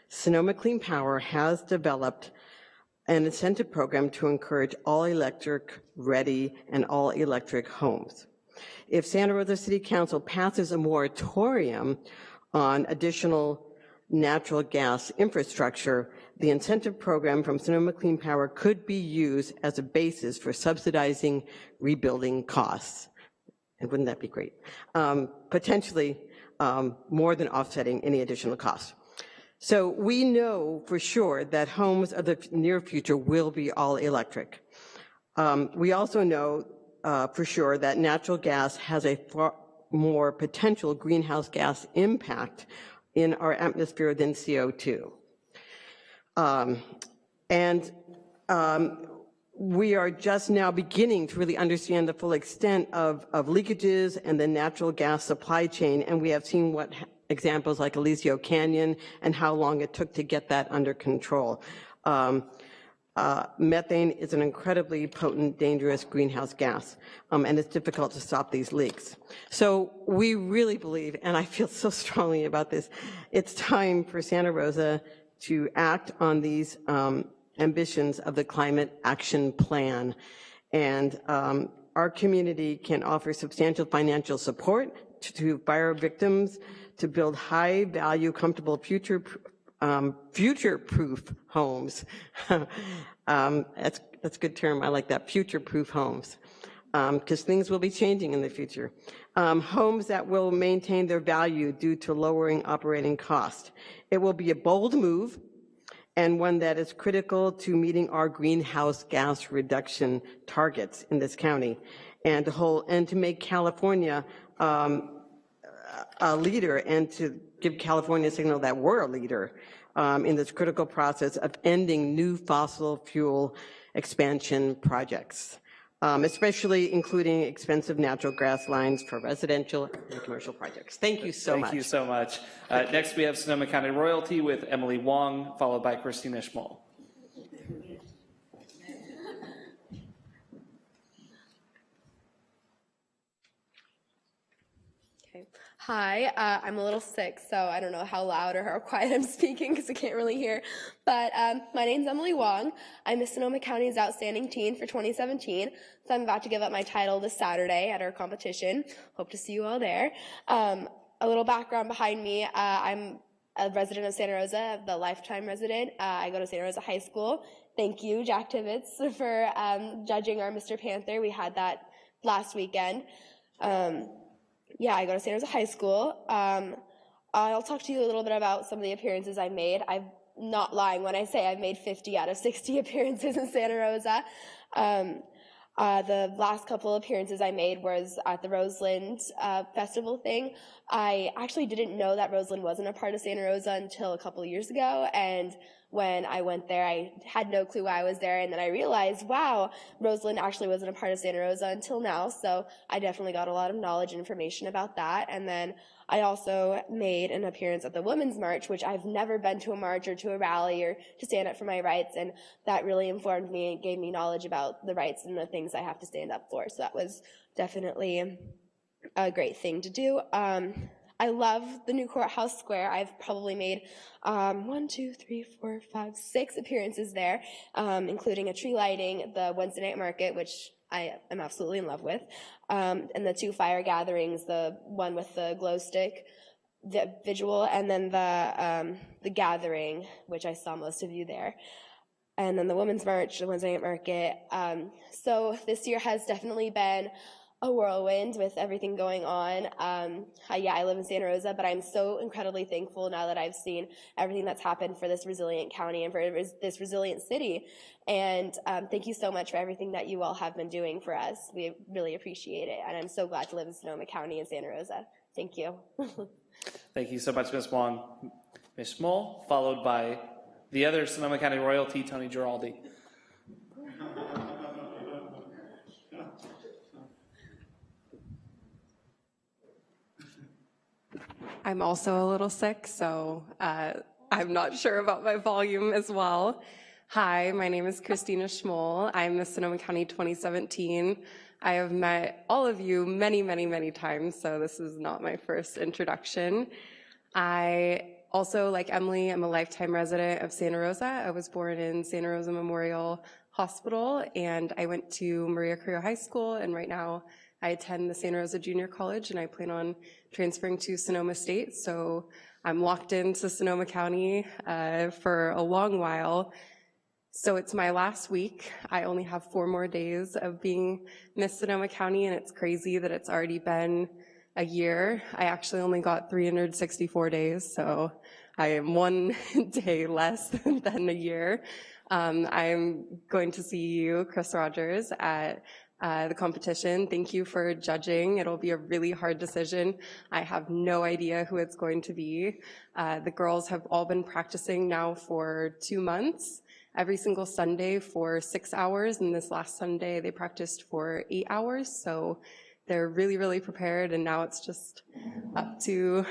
Sonoma Clean Power has developed an incentive program to encourage all-electric ready and all-electric homes. If Santa Rosa City Council passes a moratorium on additional natural gas infrastructure, the incentive program from Sonoma Clean Power could be used as a basis for subsidizing rebuilding costs. And wouldn't that be great? Potentially more than offsetting any additional costs. So we know for sure that homes of the near future will be all electric. We also know for sure that natural gas has a far more potential greenhouse gas impact in our atmosphere than CO2. We are just now beginning to really understand the full extent of leakages and the natural gas supply chain, and we have seen what examples like Elysio Canyon and how long it took to get that under control. Methane is an incredibly potent, dangerous greenhouse gas, and it's difficult to stop these leaks. So we really believe, and I feel so strongly about this, it's time for Santa Rosa to act on these ambitions of the Climate Action Plan. And our community can offer substantial financial support to fire victims to build high-value, comfortable, future-proof homes. That's a good term. I like that, future-proof homes, because things will be changing in the future. Homes that will maintain their value due to lowering operating cost. It will be a bold move and one that is critical to meeting our greenhouse gas reduction targets in this county, and to make California a leader, and to give California a signal that we're a leader in this critical process of ending new fossil fuel expansion projects, especially including expensive natural gas lines for residential and commercial projects. Thank you so much. Thank you so much. Next, we have Sonoma County Royalty with Emily Wong, followed by Christina Schmoll. Hi, I'm a little sick, so I don't know how loud or how quiet I'm speaking because I can't really hear. But my name's Emily Wong. I'm Miss Sonoma County's Outstanding Teen for 2017, so I'm about to give up my title this Saturday at our competition. Hope to see you all there. A little background behind me. I'm a resident of Santa Rosa, the lifetime resident. I go to Santa Rosa High School, thank you, Jack Tibbetts, for judging our Mr. Panther. We had that last weekend. Yeah, I go to Santa Rosa High School. I'll talk to you a little bit about some of the appearances I made. I'm not lying when I say I've made 50 out of 60 appearances in Santa Rosa. The last couple appearances I made was at the Roseland festival thing. I actually didn't know that Roseland wasn't a part of Santa Rosa until a couple of years ago, and when I went there, I had no clue why I was there, and then I realized, wow, Roseland actually wasn't a part of Santa Rosa until now, so I definitely got a lot of knowledge and information about that. And then I also made an appearance at the Women's March, which I've never been to a march or to a rally or to stand up for my rights, and that really informed me and gave me knowledge about the rights and the things I have to stand up for, so that was definitely a great thing to do. I love the new courthouse square. I've probably made 6 appearances there, including a tree lighting, the Wednesday night market, which I am absolutely in love with, and the 2 fire gatherings, the one with the glow stick, the visual, and then the gathering, which I saw most of you there. And then the Women's March, the Wednesday night market. So this year has definitely been a whirlwind with everything going on. Yeah, I live in Santa Rosa, but I'm so incredibly thankful now that I've seen everything that's happened for this resilient county and for this resilient city. And thank you so much for everything that you all have been doing for us. We really appreciate it. And I'm so glad to live in Sonoma County and Santa Rosa. Thank you. Thank you so much, Ms. Wong. Ms. Schmoll, followed by the other Sonoma County royalty, Tony Giraldi. I'm also a little sick, so I'm not sure about my volume as well. Hi, my name is Christina Schmoll. I'm Miss Sonoma County 2017. I have met all of you many, many, many times, so this is not my first introduction. I also, like Emily, I'm a lifetime resident of Santa Rosa. I was born in Santa Rosa Memorial Hospital, and I went to Maria Carrillo High School, and right now I attend the Santa Rosa Junior College, and I plan on transferring to Sonoma State, so I'm locked into Sonoma County for a long while. So it's my last week. I only have 4 more days of being Miss Sonoma County, and it's crazy that it's already been a year. I actually only got 364 days, so I am 1 day less than a year. I'm going to see you, Chris Rogers, at the competition. Thank you for judging. It'll be a really hard decision. I have no idea who it's going to be. The girls have all been practicing now for 2 months, every single Sunday for 6 hours, and this last Sunday they practiced for 8 hours, so they're really, really prepared, and now it's just up to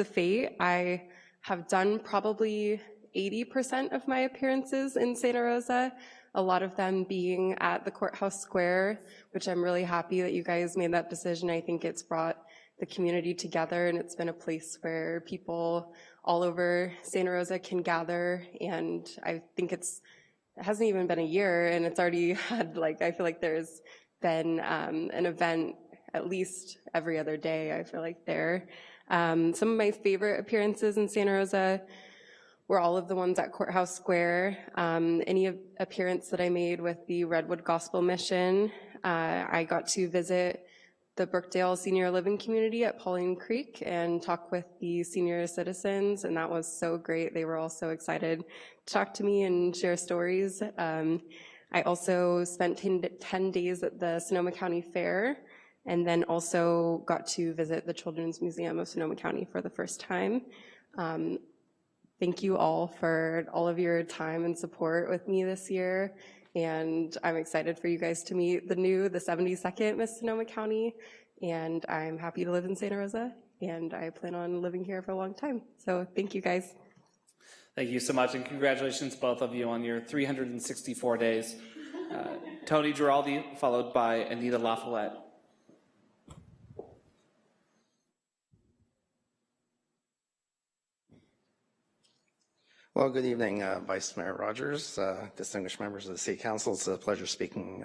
fate. I have done probably 80% of my appearances in Santa Rosa, a lot of them being at the courthouse square, which I'm really happy that you guys made that decision. I think it's brought the community together, and it's been a place where people all over Santa Rosa can gather, and I think it hasn't even been a year, and it's already had, I feel like there's been an event at least every other day, I feel like there. Some of my favorite appearances in Santa Rosa were all of the ones at Courthouse Square. Any appearance that I made with the Redwood Gospel Mission. I got to visit the Brookdale Senior Living Community at Pauline Creek and talk with the senior citizens, and that was so great. They were all so excited to talk to me and share stories. I also spent 10 days at the Sonoma County Fair, and then also got to visit the Children's Museum of Sonoma County for the first time. Thank you all for all of your time and support with me this year, and I'm excited for you guys to meet the 72nd Miss Sonoma County, and I'm happy to live in Santa Rosa, and I plan on living here for a long time. So thank you guys. Thank you so much, and congratulations both of you on your 364 days. Tony Giraldi, followed by Anita LaFollette. Well, good evening, Vice Mayor Rogers, distinguished members of the City Council. It's a pleasure speaking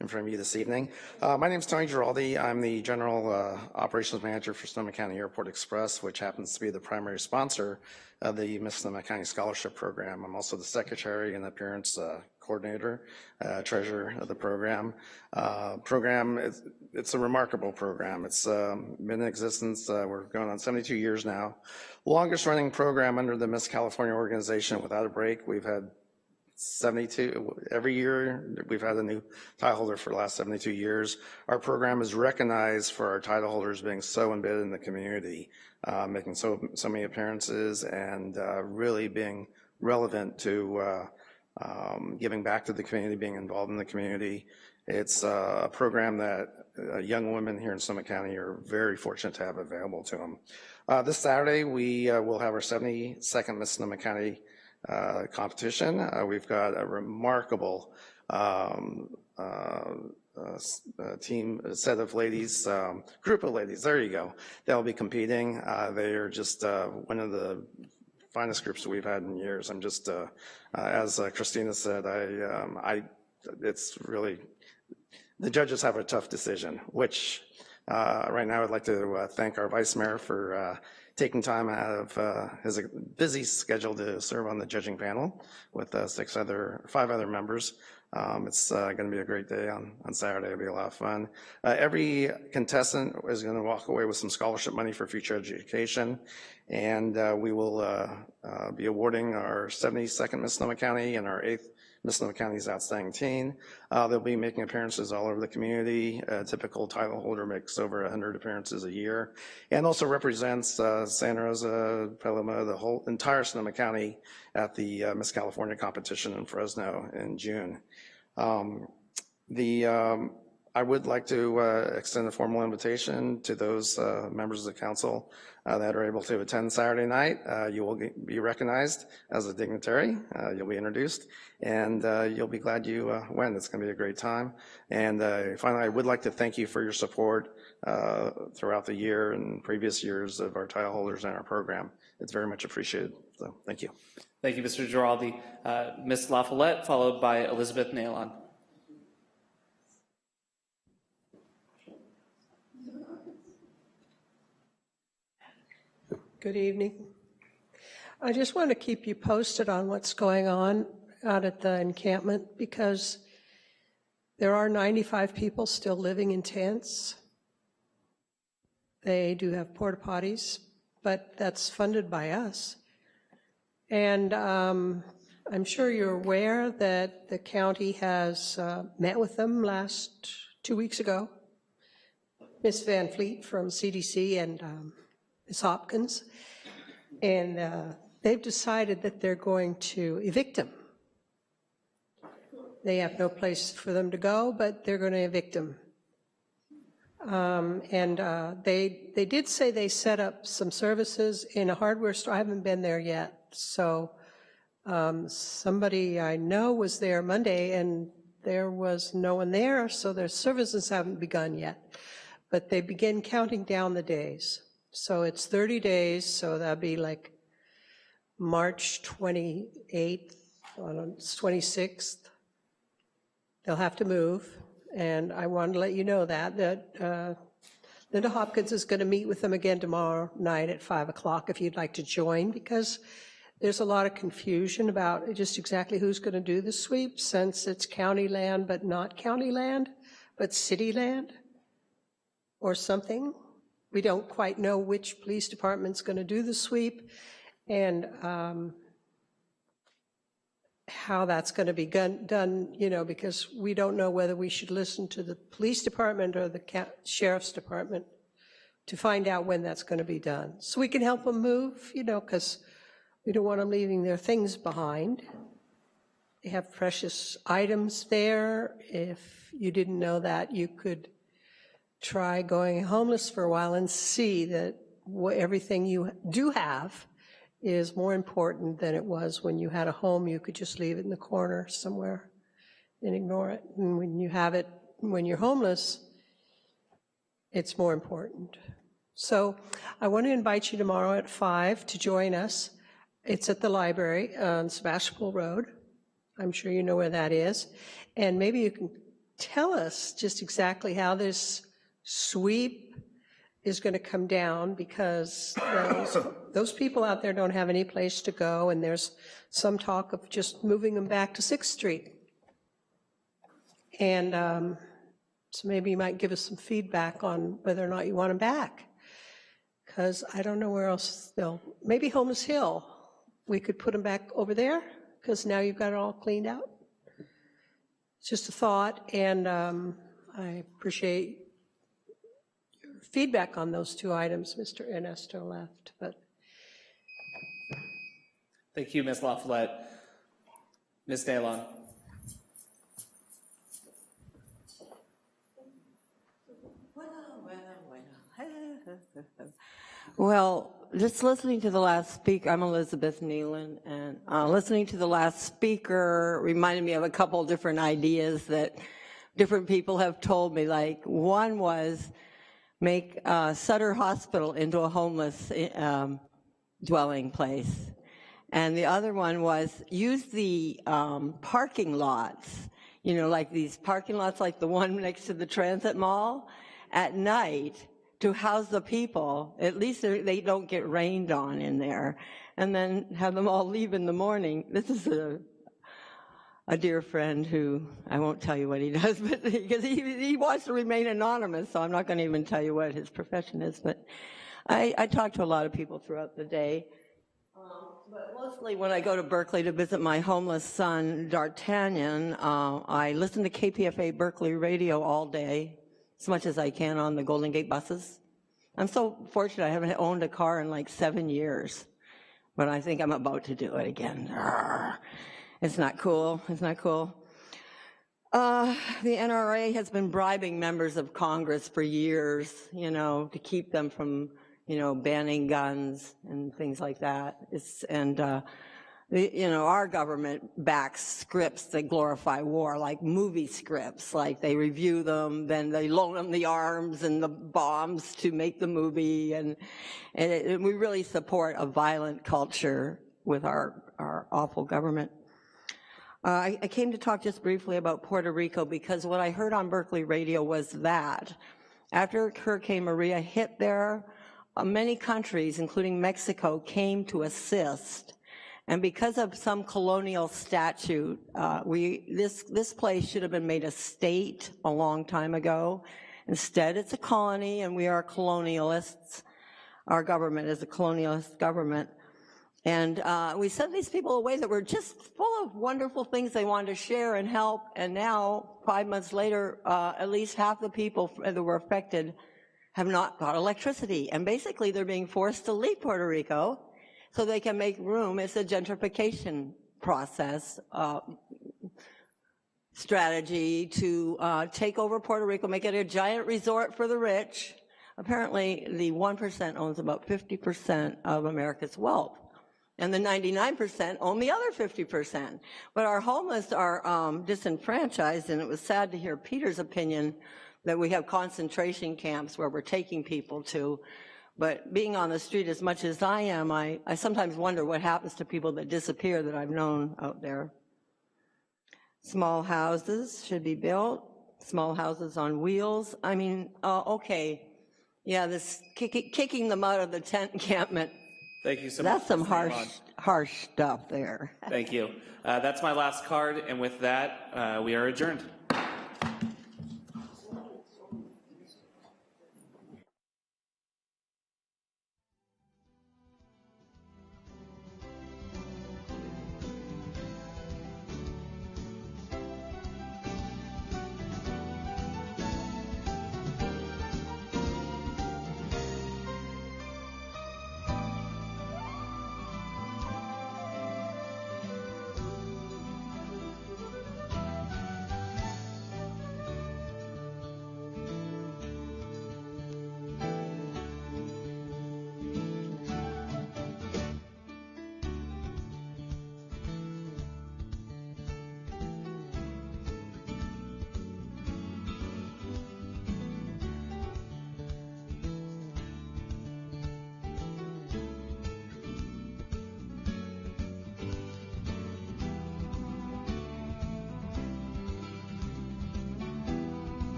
in front of you this evening. My name is Tony Giraldi. I'm the General Operations Manager for Sonoma County Airport Express, which happens to be the primary sponsor of the Miss Sonoma County Scholarship Program. I'm also the Secretary and Appearance coordinator, treasurer of the program. It's a remarkable program. It's been in existence, we're going on 72 years now. Longest running program under the Miss California organization without a break. We've had 72, every year we've had a new title holder for the last 72 years. Our program is recognized for our title holders being so embedded in the community, making so many appearances and really being relevant to giving back to the community, being involved in the community. It's a program that young women here in Sonoma County are very fortunate to have available to them. This Saturday, we will have our 72nd Miss Sonoma County competition. We've got a remarkable set of ladies, group of ladies, there you go, that'll be competing. They are just one of the finest groups we've had in years. I'm just, as Christina said, it's really, the judges have a tough decision, which right now I'd like to thank our Vice Mayor for taking time out of his busy schedule to serve on the judging panel with 5 other members. It's going to be a great day on Saturday. It'll be a lot of fun. Every contestant is going to walk away with some scholarship money for future education, and we will be awarding our 72nd Miss Sonoma County and our 8th Miss Sonoma County's Outstanding Teen. They'll be making appearances all over the community. A typical title holder makes over 100 appearances a year, and also represents Santa Rosa, Paloma, the whole entire Sonoma County at the Miss California competition in Fresno in June. I would like to extend a formal invitation to those members of the council that are able to attend Saturday night. You will be recognized as a dignitary. You'll be introduced, and you'll be glad you went. It's going to be a great time. And finally, I would like to thank you for your support throughout the year and previous years of our title holders and our program. It's very much appreciated. So thank you. Thank you, Mr. Giraldi. Ms. LaFollette, followed by Elizabeth Nalon. Good evening. I just want to keep you posted on what's going on out at the encampment, because there are 95 people still living in tents. They do have porta potties, but that's funded by us. And I'm sure you're aware that the county has met with them 2 weeks ago. Ms. Van Fleet from CDC and Ms. Hopkins, and they've decided that they're going to evict them. They have no place for them to go, but they're going to evict them. They did say they set up some services in a hardware store. I haven't been there yet, so somebody I know was there Monday, and there was no one there, so their services haven't begun yet. But they begin counting down the days. So it's 30 days, so that'd be like March 28th, 26th. They'll have to move, and I wanted to let you know that Linda Hopkins is going to meet with them again tomorrow night at 5 o'clock if you'd like to join, because there's a lot of confusion about just exactly who's going to do the sweep, since it's county land, but not county land, but city land or something. We don't quite know which police department's going to do the sweep, and how that's going to be done, because we don't know whether we should listen to the police department or the sheriff's department to find out when that's going to be done. So we can help them move, because we don't want them leaving their things behind. They have precious items there. If you didn't know that, you could try going homeless for a while and see that everything you do have is more important than it was when you had a home. You could just leave it in the corner somewhere and ignore it. And when you have it, when you're homeless, it's more important. So I want to invite you tomorrow at 5 to join us. It's at the library on Sebastopol Road. I'm sure you know where that is. And maybe you can tell us just exactly how this sweep is going to come down, because those people out there don't have any place to go, and there's some talk of just moving them back to 6th Street. And so maybe you might give us some feedback on whether or not you want them back. Because I don't know where else maybe Holmes Hill, we could put them back over there, because now you've got it all cleaned out. It's just a thought, and I appreciate your feedback on those two items Mr. Ernesto left. But Thank you, Ms. LaFollette. Ms. Daylon. Well, just listening to the last speaker, I'm Elizabeth Nealon, and listening to the last speaker reminded me of a couple different ideas that different people have told me. Like, one was make Sutter Hospital into a homeless dwelling place. And the other one was use the parking lots, you know, like these parking lots like the one next to the Transit Mall at night, to house the people. At least they don't get rained on in there, and then have them all leave in the morning. This is a dear friend who, I won't tell you what he does, but because he wants to remain anonymous, so I'm not going to even tell you what his profession is. But I talk to a lot of people throughout the day. But mostly when I go to Berkeley to visit my homeless son, D'Artagnan, I listen to KPFA Berkeley radio all day, as much as I can on the Golden Gate buses. I'm so fortunate I haven't owned a car in like 7 years, but I think I'm about to do it again. It's not cool. It's not cool. The NRA has been bribing members of Congress for years, you know, to keep them from, you know, banning guns and things like that. You know, our government backs scripts that glorify war, like movie scripts. Like, they review them, then they loan them the arms and the bombs to make the movie, and we really support a violent culture with our awful government. I came to talk just briefly about Puerto Rico because what I heard on Berkeley radio was that after Hurricane Maria hit there, many countries, including Mexico, came to assist. And because of some colonial statute, this place should have been made a state a long time ago. Instead, it's a colony, and we are colonialists. Our government is a colonialist government. And we sent these people away that were just full of wonderful things they wanted to share and help. And now, 5 months later, at least half the people that were affected have not got electricity. And basically, they're being forced to leave Puerto Rico so they can make room. It's a gentrification process strategy to take over Puerto Rico, make it a giant resort for the rich. Apparently, the 1% owns about 50% of America's wealth, and the 99% own the other 50%. But our homeless are disenfranchised, and it was sad to hear Peter's opinion that we have concentration camps where we're taking people to. But being on the street as much as I am, I sometimes wonder what happens to people that disappear that I've known out there. Small houses should be built, small houses on wheels. I mean, okay, yeah, this kicking them out of the tent encampment. Thank you so much. That's some harsh stuff there. Thank you. That's my last card, and with that, we are adjourned.